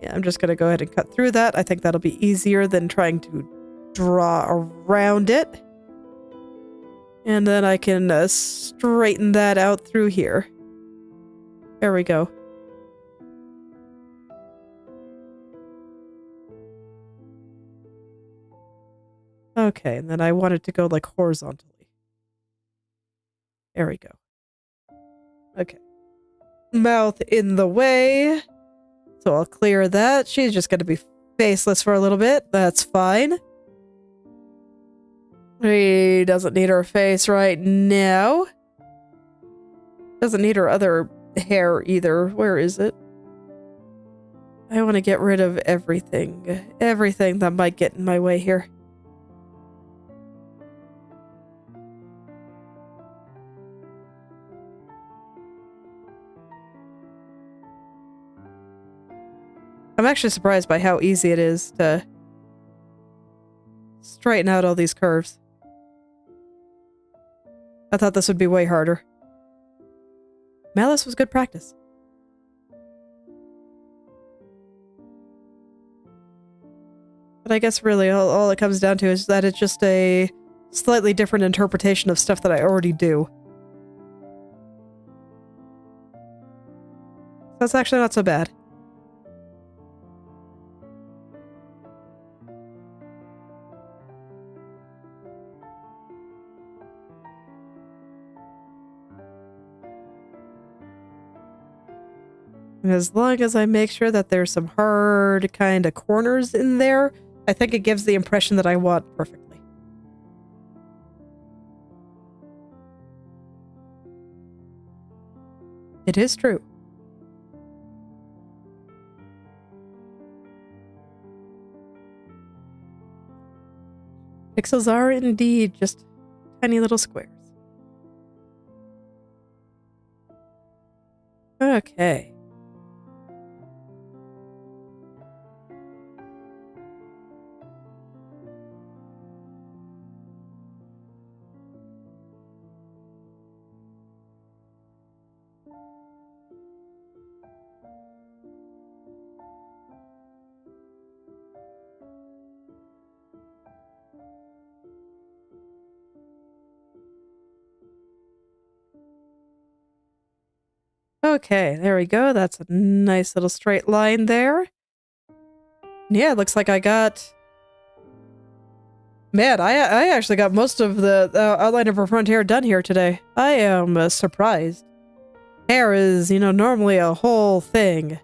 Yeah, I'm just going to go ahead and cut through that. I think that'll be easier than trying to draw around it. And then I can straighten that out through here. There we go. Okay, and then I want it to go like horizontally. There we go. Okay. Mouth in the way. So I'll clear that. She's just going to be faceless for a little bit. That's fine. He doesn't need her face right now. Doesn't need her other hair either. Where is it? I want to get rid of everything. Everything that might get in my way here. I'm actually surprised by how easy it is to straighten out all these curves. I thought this would be way harder. Malice was good practice. But I guess really all it comes down to is that it's just a slightly different interpretation of stuff that I already do. That's actually not so bad. As long as I make sure that there's some hard kind of corners in there, I think it gives the impression that I want perfectly. It is true. Pixels are indeed just tiny little squares. Okay. Okay, there we go. That's a nice little straight line there. Yeah, it looks like I got... Man, I actually got most of the outline of her front hair done here today. I am surprised. Hair is, normally a whole thing.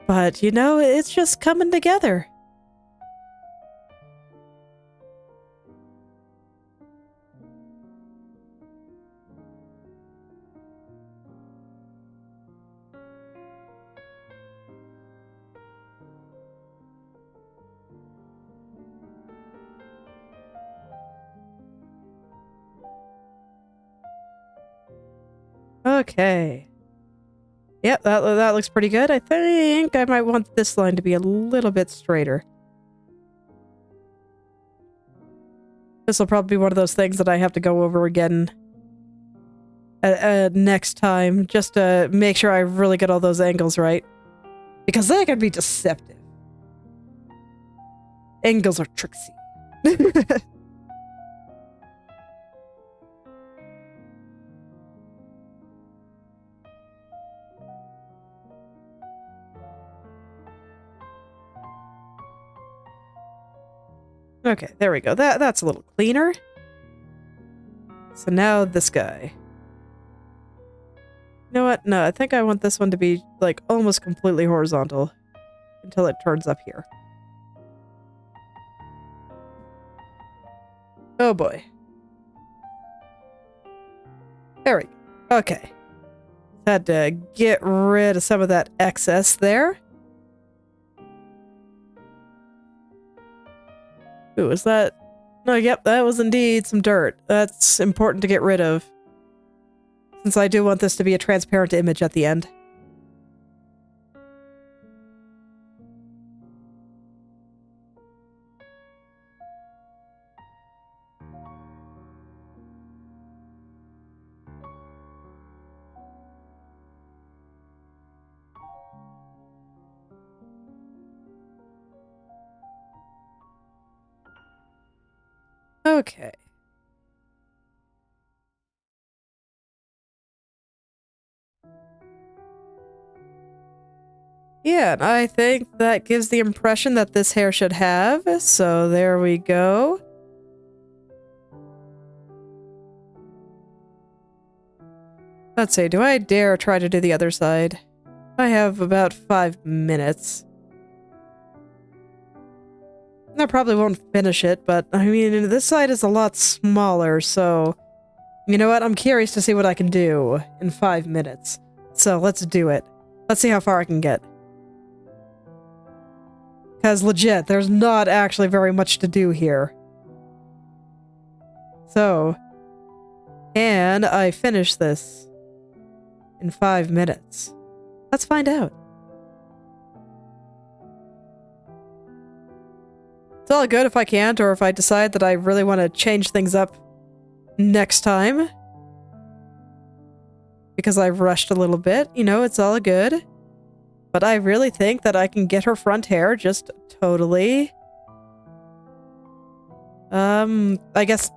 But, it's just coming together. Okay. Yep, that looks pretty good. I think I might want this line to be a little bit straighter. This will probably be one of those things that I have to go over again next time, just to make sure I really get all those angles right. Because they can be deceptive. Angles are tricksy. Okay, there we go. That's a little cleaner. So now this guy. You know what? No, I think I want this one to be, like, almost completely horizontal until it turns up here. Oh boy. There we go. Okay. Had to get rid of some of that excess there. Ooh, was that? No, yep, that was indeed some dirt. That's important to get rid of, since I do want this to be a transparent image at the end. Okay. Yeah, and I think that gives the impression that this hair should have, so there we go. Let's see, do I dare try to do the other side? I have about 5 minutes. I probably won't finish it, but I mean, this side is a lot smaller, so... You know what? I'm curious to see what I can do in 5 minutes. So let's do it. Let's see how far I can get. Because legit, there's not actually very much to do here. So, can I finish this in 5 minutes? Let's find out. It's all good if I can't, or if I decide that I really want to change things up next time. Because I rushed a little bit. You know, it's all good. But I really think that I can get her front hair just totally... I guess...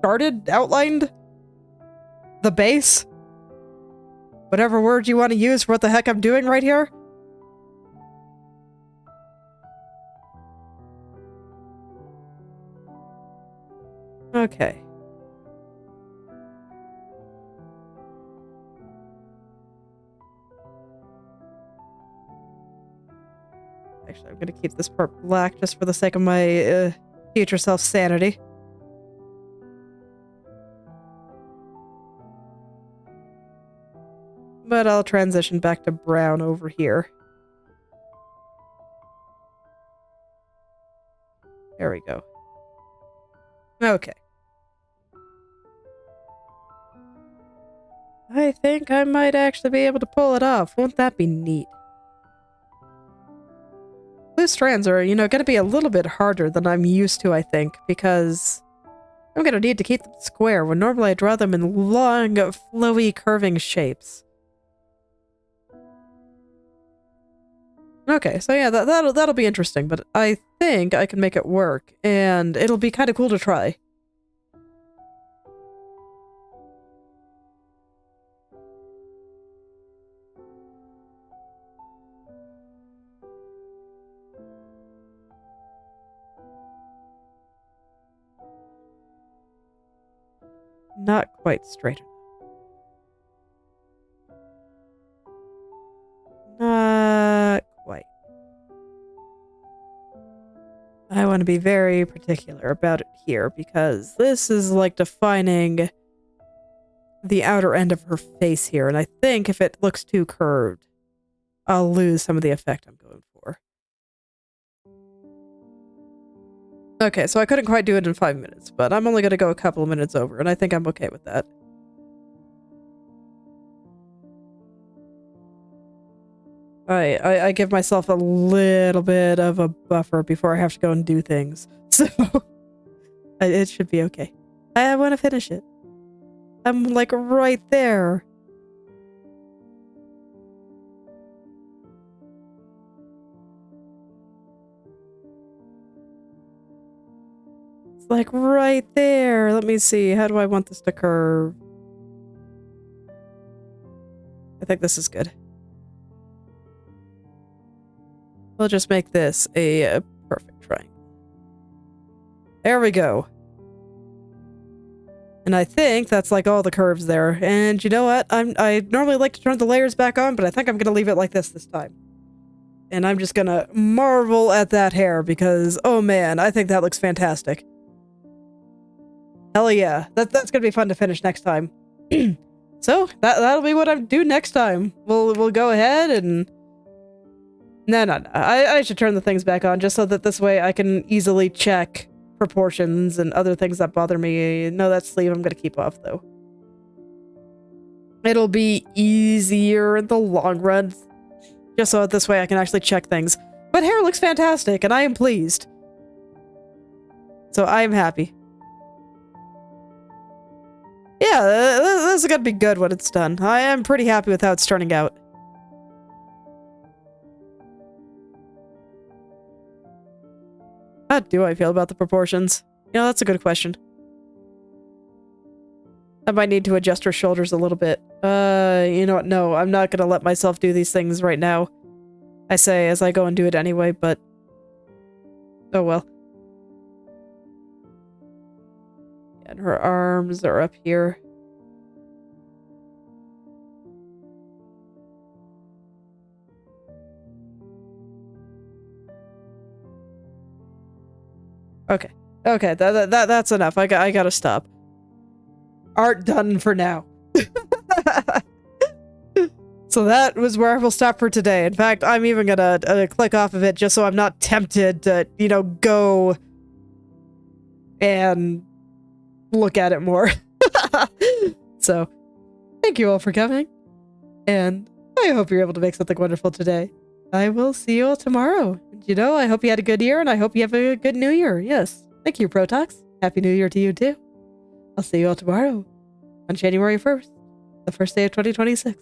outlined? The base? Whatever word you want to use for what the heck I'm doing right here? Okay. Actually, I'm gonna keep this part black just for the sake of my future self's sanity. But I'll transition back to brown over here. There we go. Okay. I think I might actually be able to pull it off. Won't that be neat? Loose strands are, you know, going to be a little bit harder than I'm used to, I think, because I'm going to need to keep them square when normally I draw them in long, flowy, curving shapes. Okay, so yeah, that'll be interesting, but I think I can make it work, and it'll be kind of cool to try. Not quite straight. Not quite. I want to be very particular about it here because this is like defining the outer end of her face here, and I think if it looks too curved, I'll lose some of the effect I'm going for. Okay, so I couldn't quite do it in 5 minutes, but I'm only going to go a couple of minutes over, and I think I'm okay with that. I give myself a little bit of a buffer before I have to go and do things. So it should be okay. I want to finish it. I'm like right there. It's like right there. Let me see. How do I want this to curve? I think this is good. We'll just make this a perfect triangle. There we go. And I think that's like all the curves there. And you know what? I normally like to turn the layers back on, but I think I'm gonna leave it like this time. And I'm just gonna marvel at that hair because, oh man, I think that looks fantastic. Hell yeah. That's gonna be fun to finish next time. So that'll be what I do next time. We'll go ahead and no. I should turn the things back on just so that this way I can easily check proportions and other things that bother me. No, that sleeve I'm gonna keep off though. It'll be easier in the long run, just so this way I can actually check things. But hair looks fantastic and I am pleased. So I am happy. Yeah, this is gonna be good when it's done. I am pretty happy with how it's turning out. How do I feel about the proportions? You know, that's a good question. I might need to adjust her shoulders a little bit. You know what? No, I'm not gonna let myself do these things right now. I say as I go and do it anyway, but... oh well. And her arms are up here. Okay. Okay, that's enough. I gotta stop. Art done for now. So that was where I will stop for today. In fact, I'm even gonna click off of it just so I'm not tempted to, you know, go and look at it more. So, thank you all for coming. And I hope you're able to make something wonderful today. I will see you all tomorrow. You know, I hope you had a good year and I hope you have a good new year. Yes. Thank you, Protox. Happy New Year to you too. I'll see you all tomorrow on January 1st, the first day of 2026.